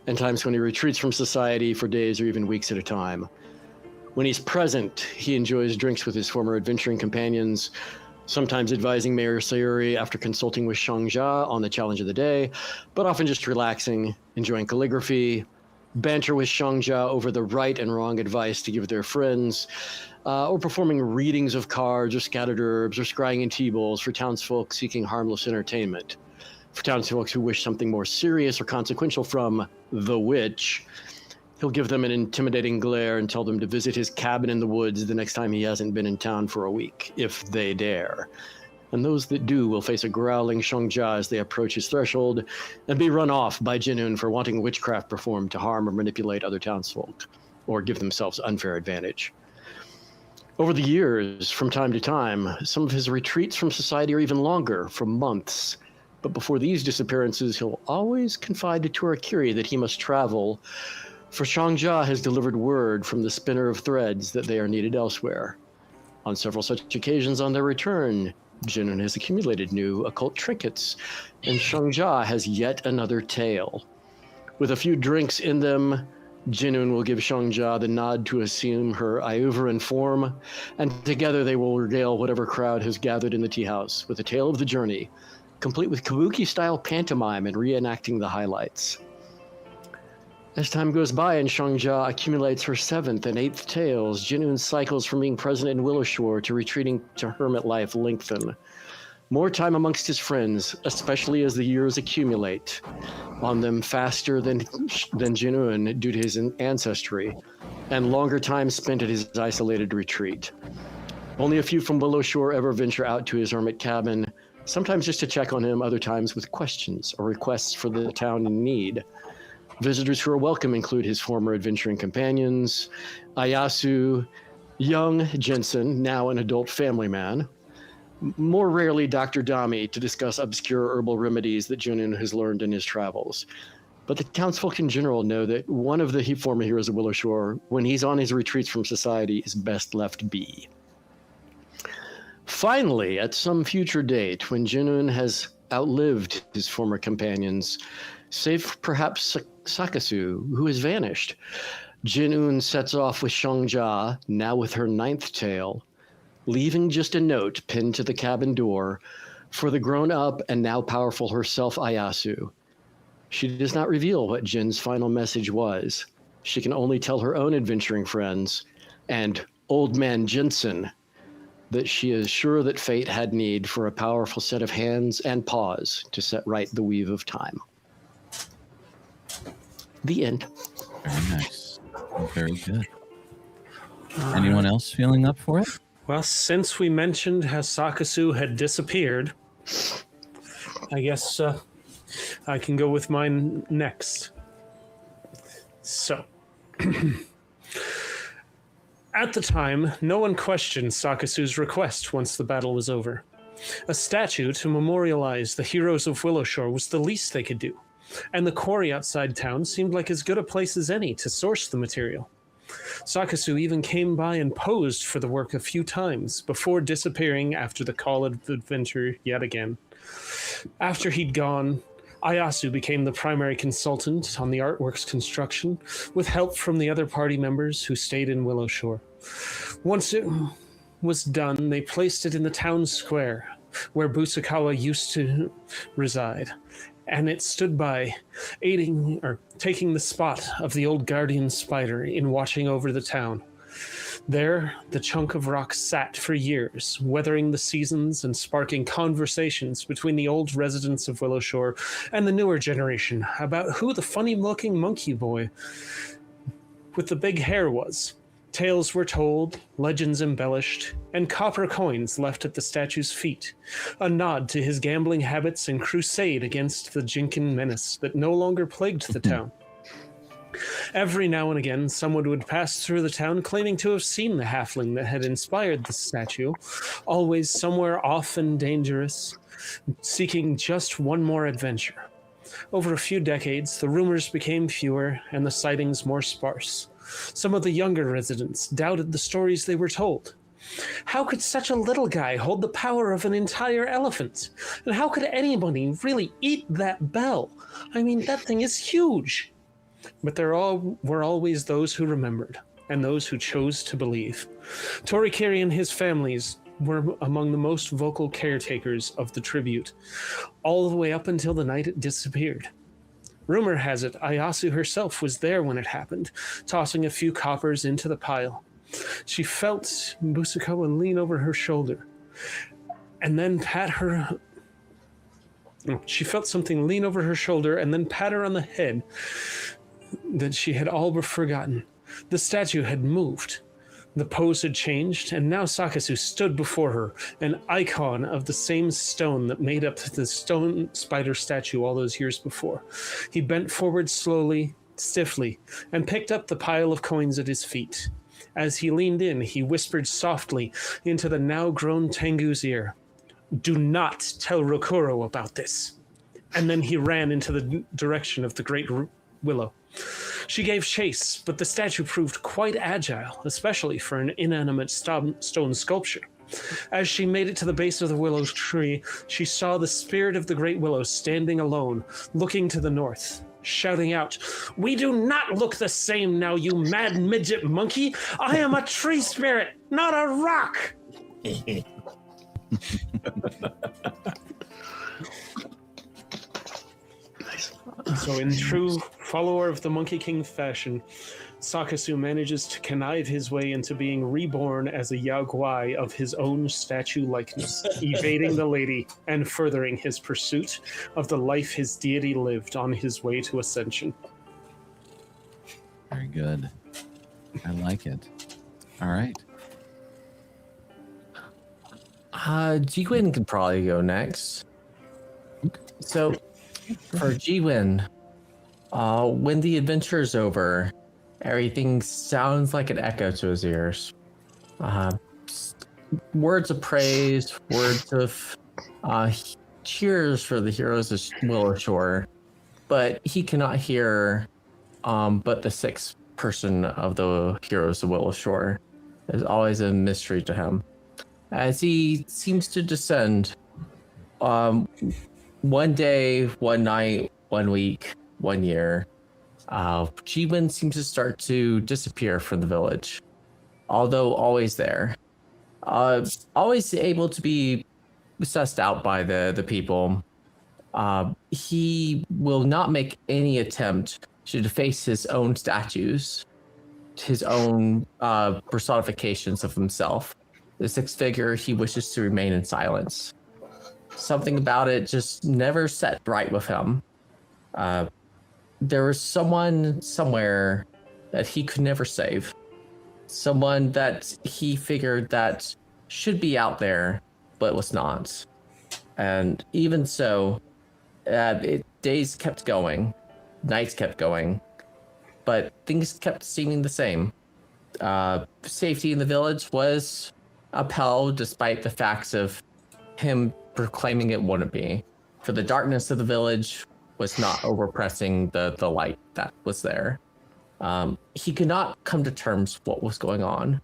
and times when he retreats from society for days or even weeks at a time. When he's present, he enjoys drinks with his former adventuring companions, sometimes advising Mayor Sayuri after consulting with Shangja on the challenge of the day, but often just relaxing, enjoying calligraphy, banter with Xiangjia over the right and wrong advice to give their friends, or performing readings of cards or scattered herbs, or scrying in tea bowls for townsfolk seeking harmless entertainment. For townsfolk who wish something more serious or consequential from the witch, he'll give them an intimidating glare and tell them to visit his cabin in the woods the next time he hasn't been in town for a week, if they dare. And those that do will face a growling Xiangjia as they approach his threshold and be run off by Jinun for wanting witchcraft performed to harm or manipulate other townsfolk, or give themselves unfair advantage. Over the years, from time to time, some of his retreats from society are even longer, for months. But before these disappearances, he'll always confide to Turakiri that he must travel, for Xiangjia has delivered word from the spinner of threads that they are needed elsewhere. On several such occasions on their return, Jinun has accumulated new occult trinkets, and Xiangjia has yet another tale. With a few drinks in them, Jinun will give Xiangjia the nod to assume her Iuveran form, and together they will regale whatever crowd has gathered in the tea house with a tale of the journey, complete with kabuki-style pantomime and reenacting the highlights. As time goes by and Xiangjia accumulates her 7th and 8th tales, Jinun's cycles from being present in Willowshore to retreating to hermit life lengthen. More time amongst his friends, especially as the years accumulate on them faster than Jinun due to his ancestry, and longer time spent at his isolated retreat. Only a few from Willowshore ever venture out to his hermit cabin, sometimes just to check on him, other times with questions or requests for the town in need. Visitors who are welcome include his former adventuring companions, Ayasu, young Jensen, now an adult family man, more rarely Dr. Dami to discuss obscure herbal remedies that Jinun has learned in his travels. But the townsfolk in general know that one of the former heroes of Willowshore, when he's on his retreats from society, is best left be. Finally, at some future date, when Jinun has outlived his former companions, save perhaps Sakasu, who has vanished, Jinun sets off with Xiangjia, now with her 9th tale, leaving just a note pinned to the cabin door for the grown-up and now powerful herself, Ayasu. She does not reveal what Jin's final message was. She can only tell her own adventuring friends and Old Man Jensen that she is sure that fate had need for a powerful set of hands and paws to set right the weave of time. The end. Very nice. Very good. Anyone else feeling up for it? Well, since we mentioned how Sakasu had disappeared, I guess I can go with mine next. So, at the time, no one questioned Sakasu's request once the battle was over. A statue to memorialize the heroes of Willowshore was the least they could do, and the quarry outside town seemed like as good a place as any to source the material. Sakasu even came by and posed for the work a few times before disappearing after the call of adventure yet again. After he'd gone, Ayasu became the primary consultant on the artwork's construction, with help from the other party members who stayed in Willowshore. Once it was done, they placed it in the town square, where Busakawa used to reside, and it stood by, aiding or taking the spot of the old guardian spider in watching over the town. There, the chunk of rock sat for years, weathering the seasons and sparking conversations between the old residents of Willowshore and the newer generation about who the funny-looking monkey boy with the big hair was. Tales were told, legends embellished, and copper coins left at the statue's feet, a nod to his gambling habits and crusade against the Jinkin menace that no longer plagued the town. Every now and again, someone would pass through the town claiming to have seen the halfling that had inspired the statue, always somewhere off and dangerous, seeking just one more adventure. Over a few decades, the rumors became fewer and the sightings more sparse. Some of the younger residents doubted the stories they were told. How could such a little guy hold the power of an entire elephant? And how could anybody really eat that bell? I mean, that thing is huge. But there were always those who remembered, and those who chose to believe. Torikiri and his families were among the most vocal caretakers of the tribute, all the way up until the night it disappeared. Rumor has it Ayasu herself was there when it happened, tossing a few coppers into the pile. She felt Musukoa lean over her shoulder and then pat her. She felt something lean over her shoulder and then pat her on the head that she had all but forgotten. The statue had moved. The pose had changed, and now Sakasu stood before her, an icon of the same stone that made up the stone spider statue all those years before. He bent forward slowly, stiffly, and picked up the pile of coins at his feet. As he leaned in, he whispered softly into the now-grown Tengu's ear, "Do not tell Rokuro about this." And then he ran into the direction of the great willow. She gave chase, but the statue proved quite agile, especially for an inanimate stone sculpture. As she made it to the base of the willow tree, she saw the spirit of the great willow standing alone, looking to the north, shouting out, "We do not look the same now, you mad midget monkey! I am a tree spirit, not a rock!" So in true follower of the Monkey King fashion, Sakasu manages to connive his way into being reborn as a Yaguai of his own statue likeness, evading the lady and furthering his pursuit of the life his deity lived on his way to ascension. Very good. I like it. All right. Jiwin could probably go next. So, for Jiwin, when the adventure is over, everything sounds like an echo to his ears. Words of praise, words of cheers for the heroes of Willow Shore, but he cannot hear but the sixth person of the heroes of Willow Shore. Is always a mystery to him. As he seems to descend, one day, one night, 1 week, 1 year, Jiwin seems to start to disappear from the village, although always there. Always able to be sussed out by the people. He will not make any attempt to deface his own statues, his own personifications of himself. The sixth figure, he wishes to remain in silence. Something about it just never set right with him. There was someone somewhere that he could never save. Someone that he figured that should be out there, but was not. And even so, days kept going, nights kept going, but things kept seeming the same. Safety in the village was upheld despite the facts of him proclaiming it wouldn't be. For the darkness of the village was not overpressing the light that was there. He could not come to terms with what was going on.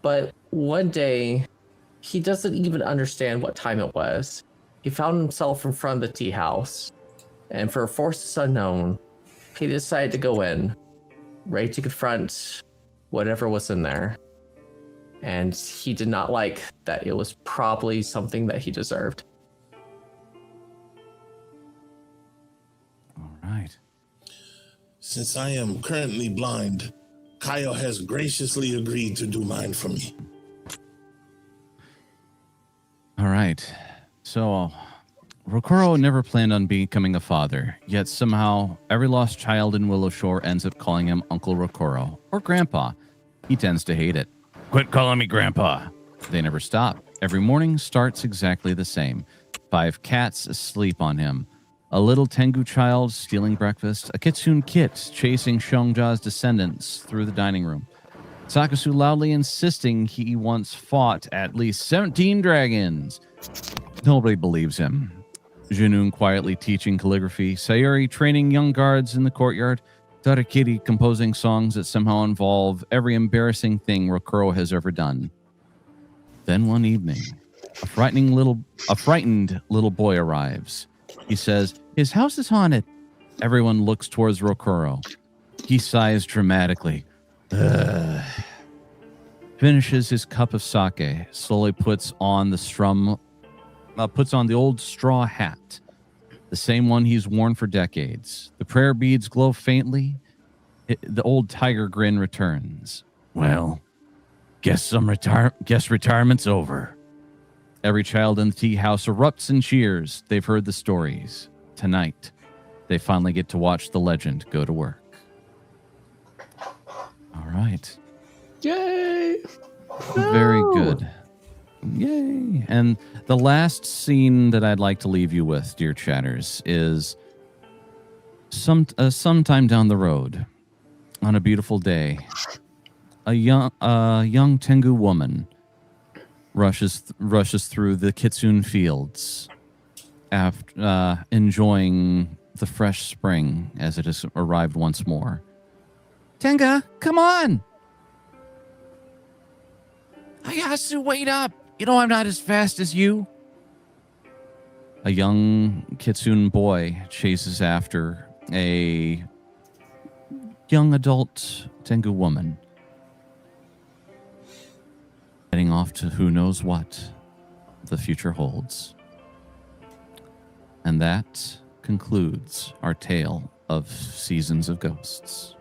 But one day, he doesn't even understand what time it was. He found himself in front of the tea house, and for forces unknown, he decided to go in, ready to confront whatever was in there. And he did not like that it was probably something that he deserved. All right. Since I am currently blind, Kaio has graciously agreed to do mine for me. All right. So, Rokuro never planned on becoming a father, yet somehow every lost child in Willow Shore ends up calling him Uncle Rokuro or Grandpa. He tends to hate it. Quit calling me Grandpa. They never stop. Every morning starts exactly the same. 5 cats asleep on him. A little Tengu child stealing breakfast. A kitsune kit chasing Shongja's descendants through the dining room. Sakasu loudly insisting he once fought at least 17 dragons. Nobody believes him. Junun quietly teaching calligraphy. Sayuri training young guards in the courtyard. Tarakiri composing songs that somehow involve every embarrassing thing Rokuro has ever done. Then one evening, a frightened little boy arrives. He says, his house is haunted. Everyone looks towards Rokuro. He sighs dramatically. Ugh. Finishes his cup of sake, slowly puts on the old straw hat. the same one he's worn for decades. The prayer beads glow faintly. The old tiger grin returns. Well, guess retirement's over. Every child in the tea house erupts in cheers. They've heard the stories. Tonight, they finally get to watch the legend go to work. All right. Yay! Very good. Yay. And the last scene that I'd like to leave you with, dear chatters, is sometime down the road, on a beautiful day, a young Tengu woman rushes through the Kitsune fields after enjoying the fresh spring as it has arrived once more. Tenga, come on! Hayasu, wait up! You know I'm not as fast as you. A young Kitsune boy chases after a young adult Tengu woman, heading off to who knows what the future holds. And that concludes our tale of Seasons of Ghosts.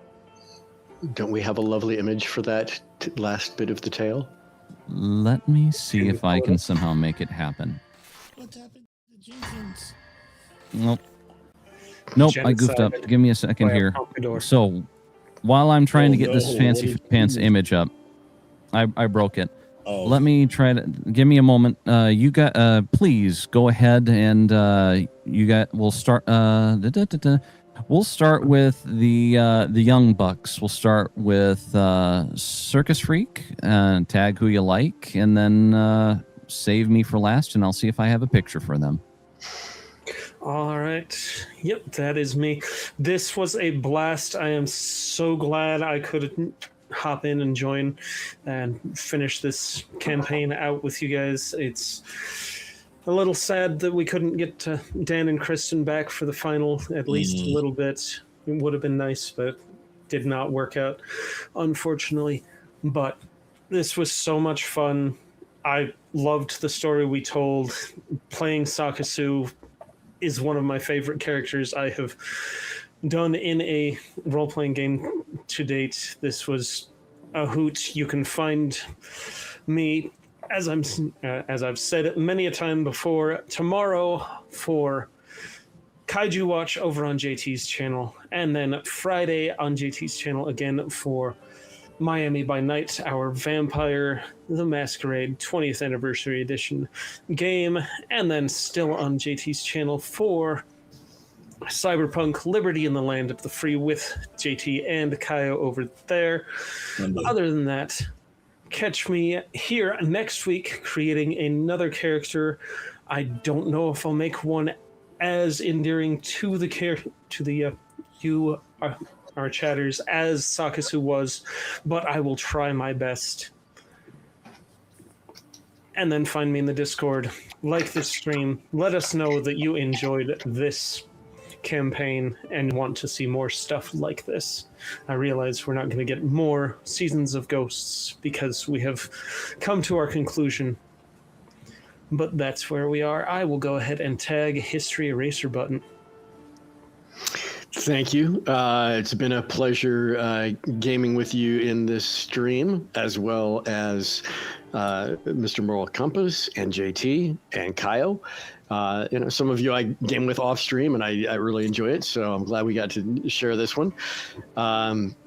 Don't we have a lovely image for that last bit of the tale? Let me see if I can somehow make it happen. What happened to Jenkins? Nope, I goofed up. Give me a second here. So, while I'm trying to get this fancy pants image up, I broke it. Oh. Let me try to give me a moment. Please go ahead and we'll start. We'll start with the young bucks. We'll start with Circus Freak and tag who you like, and then save me for last, and I'll see if I have a picture for them. All right. Yep, that is me. This was a blast. I am so glad I could hop in and join and finish this campaign out with you guys. It's a little sad that we couldn't get Dan and Kristen back for the final at least a little bit. It would have been nice, but did not work out, unfortunately. But this was so much fun. I loved the story we told. Playing Sakasu is one of my favorite characters I have done in a role-playing game to date. This was a hoot. You can find me, as I've said many a time before, tomorrow for Kaiju Watch over on JT's channel, and then Friday on JT's channel again for Miami by Night, our Vampire the Masquerade 20th Anniversary Edition game, and then still on JT's channel for Cyberpunk Liberty in the Land of the Free with JT and Kaio over there. Other than that, catch me here next week creating another character. I don't know if I'll make one as endearing to our chatters as Sakasu was, but I will try my best. And then find me in the Discord, like this stream, let us know that you enjoyed this campaign and want to see more stuff like this. I realize we're not going to get more Seasons of Ghosts because we have come to our conclusion, but that's where we are. I will go ahead and tag History Eraser button. Thank you. It's been a pleasure gaming with you in this stream, as well as Mr. Moral Compass and JT and Kaio. Some of you I game with off stream, and I really enjoy it. So I'm glad we got to share this one.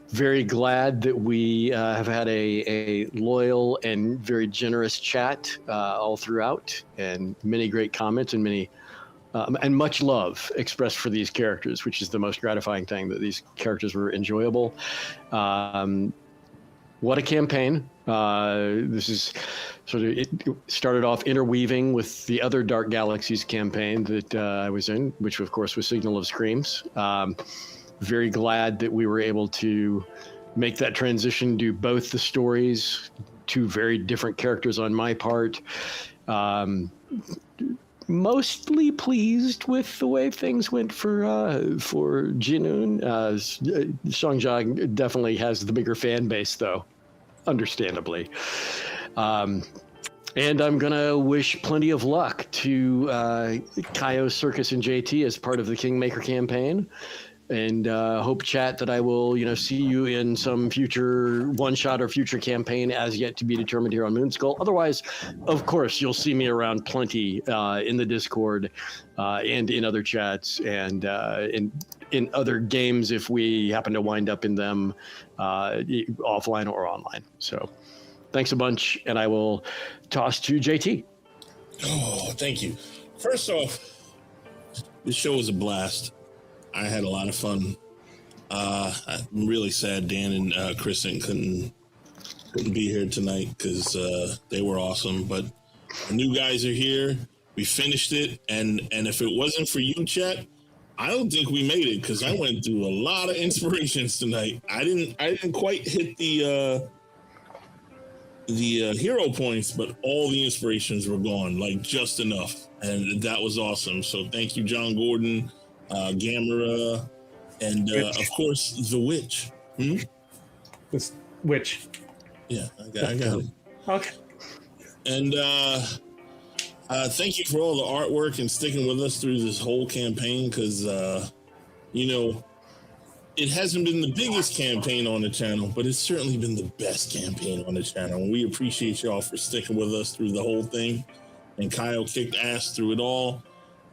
Very glad that we have had a loyal and very generous chat all throughout, and many great comments and many. And much love expressed for these characters, which is the most gratifying thing, that these characters were enjoyable. What a campaign. This is it started off interweaving with the other Dark Galaxies campaign that I was in, which of course was Signal of Screams. Very glad that we were able to make that transition, do both the stories, two very different characters on my part. Mostly pleased with the way things went for Jinoon. Songja definitely has the bigger fan base, though, understandably. And I'm gonna wish plenty of luck to Kaio, Circus, and JT as part of the Kingmaker campaign. And hope, chat, that I will, see you in some future one-shot or future campaign as yet to be determined here on Moonskull. Otherwise, of course, you'll see me around plenty in the Discord and in other chats and in other games if we happen to wind up in them offline or online. So thanks a bunch, and I will toss to JT. Oh, thank you. First off, this show was a blast. I had a lot of fun. I'm really sad Dan and Kristen couldn't be here tonight because they were awesome. But the new guys are here. We finished it, and if it wasn't for you, chat, I don't think we made it because I went through a lot of inspirations tonight. I didn't quite hit the hero points, but all the inspirations were gone, like just enough, and that was awesome. So thank you, John Gordon. Gamera, and of course the witch. This witch. Yeah, I got it. Okay. And thank you for all the artwork and sticking with us through this whole campaign, because it hasn't been the biggest campaign on the channel, but it's certainly been the best campaign on the channel. And we appreciate y'all for sticking with us through the whole thing. And Kyle kicked ass through it all.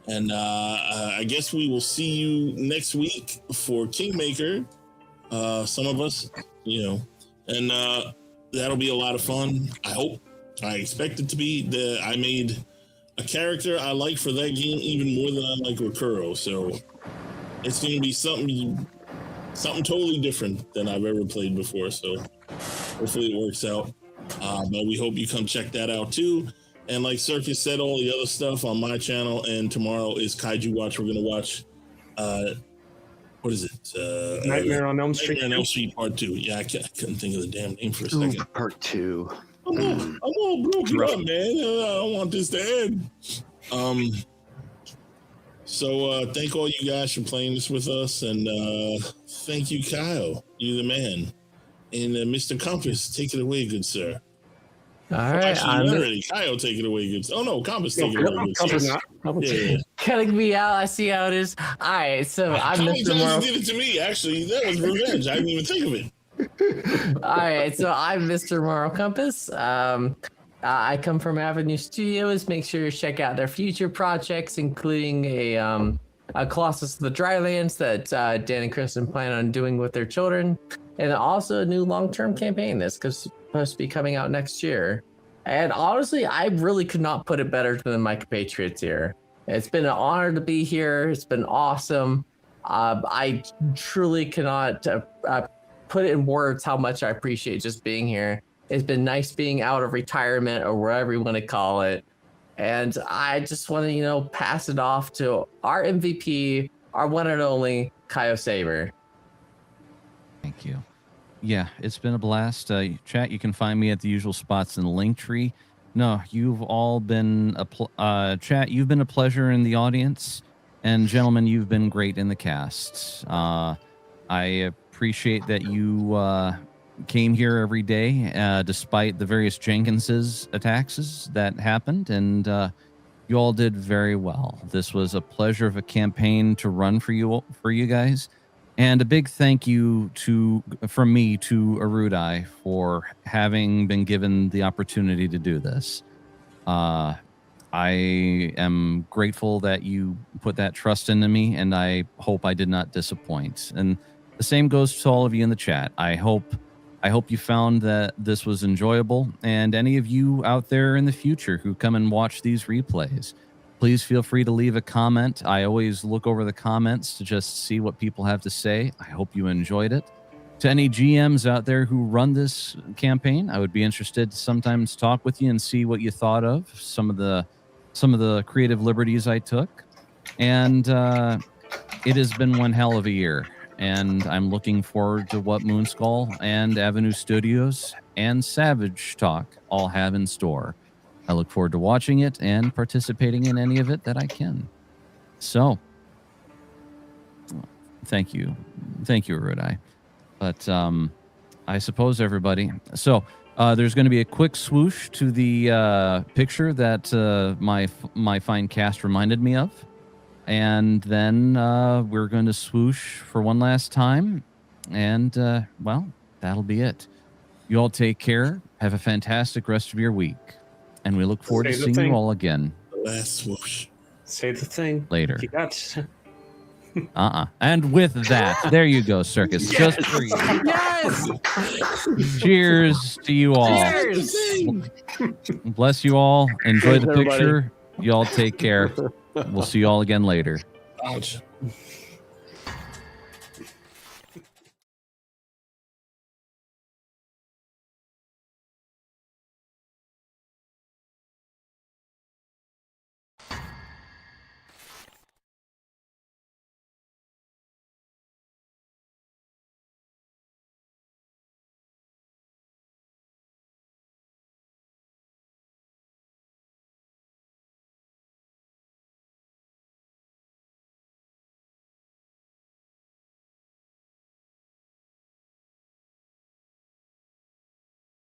And I guess we will see you next week for Kingmaker. Some of us, and that'll be a lot of fun. I hope. I expect it to be. I made a character I like for that game even more than I like Rakuro. So it's going to be something totally different than I've ever played before. So hopefully it works out. But we hope you come check that out too. And like Circus said, all the other stuff on my channel. And tomorrow is Kaiju Watch. We're going to watch, what is it? Nightmare on Elm Street. Nightmare on Elm Street Part 2. Yeah, I couldn't think of the damn name for a second. Part 2. I'm all broken up, man. I don't want this to end. So thank all you guys for playing this with us. And thank you, Kyle. You're the man. And Mr. Compass, take it away, good sir. All right, Actually, Kyle, take it away. Good. Oh no, Compass, take it away. Compass not. Yeah. Cutting me out. I see how it is. All right, so I'm Mr. Moral. Did it to me. Actually, that was revenge. I didn't even think of it. All right, so I'm Mr. Moral Compass. I come from Avenue Studios. Make sure you check out their future projects, including a Colossus of the Drylands that Dan and Kristen plan on doing with their children, and also a new long-term campaign that's supposed to be coming out next year. And honestly, I really could not put it better than my compatriots here. It's been an honor to be here. It's been awesome. I truly cannot put it in words how much I appreciate just being here. It's been nice being out of retirement or wherever you want to call it. And I just want to, pass it off to our MVP, our one and only Kaio Saber. Thank you. Yeah, it's been a blast. Chat, you can find me at the usual spots in the link tree. No, you've all been chat. You've been a pleasure in the audience, and gentlemen, you've been great in the cast. I appreciate that you came here every day, despite the various Jenkinses attacks that happened, and you all did very well. This was a pleasure of a campaign to run for you guys. And a big thank you from me to Arudai for having been given the opportunity to do this. I am grateful that you put that trust into me, and I hope I did not disappoint. And the same goes to all of you in the chat. I hope you found that this was enjoyable, and any of you out there in the future who come and watch these replays, please feel free to leave a comment. I always look over the comments to just see what people have to say. I hope you enjoyed it. To any GMs out there who run this campaign, I would be interested to sometimes talk with you and see what you thought of some of the creative liberties I took. And it has been one hell of a year, and I'm looking forward to what Moonskull and Avenue Studios and Savage Talk all have in store. I look forward to watching it and participating in any of it that I can. So, thank you, Arudai. But I suppose everybody. So There's going to be a quick swoosh to the picture that my fine cast reminded me of. And then we're going to swoosh for one last time. And, well, that'll be it. You all take care. Have a fantastic rest of your week. And we look forward to seeing you all again. The last swoosh. Say the thing. Later. You got. And with that, there you go, Circus. Yes! Just for you. Yes! Cheers to you all. Cheers! Bless you all. Enjoy Thanks, the everybody. picture. You all take care. We'll see you all again later. Ouch.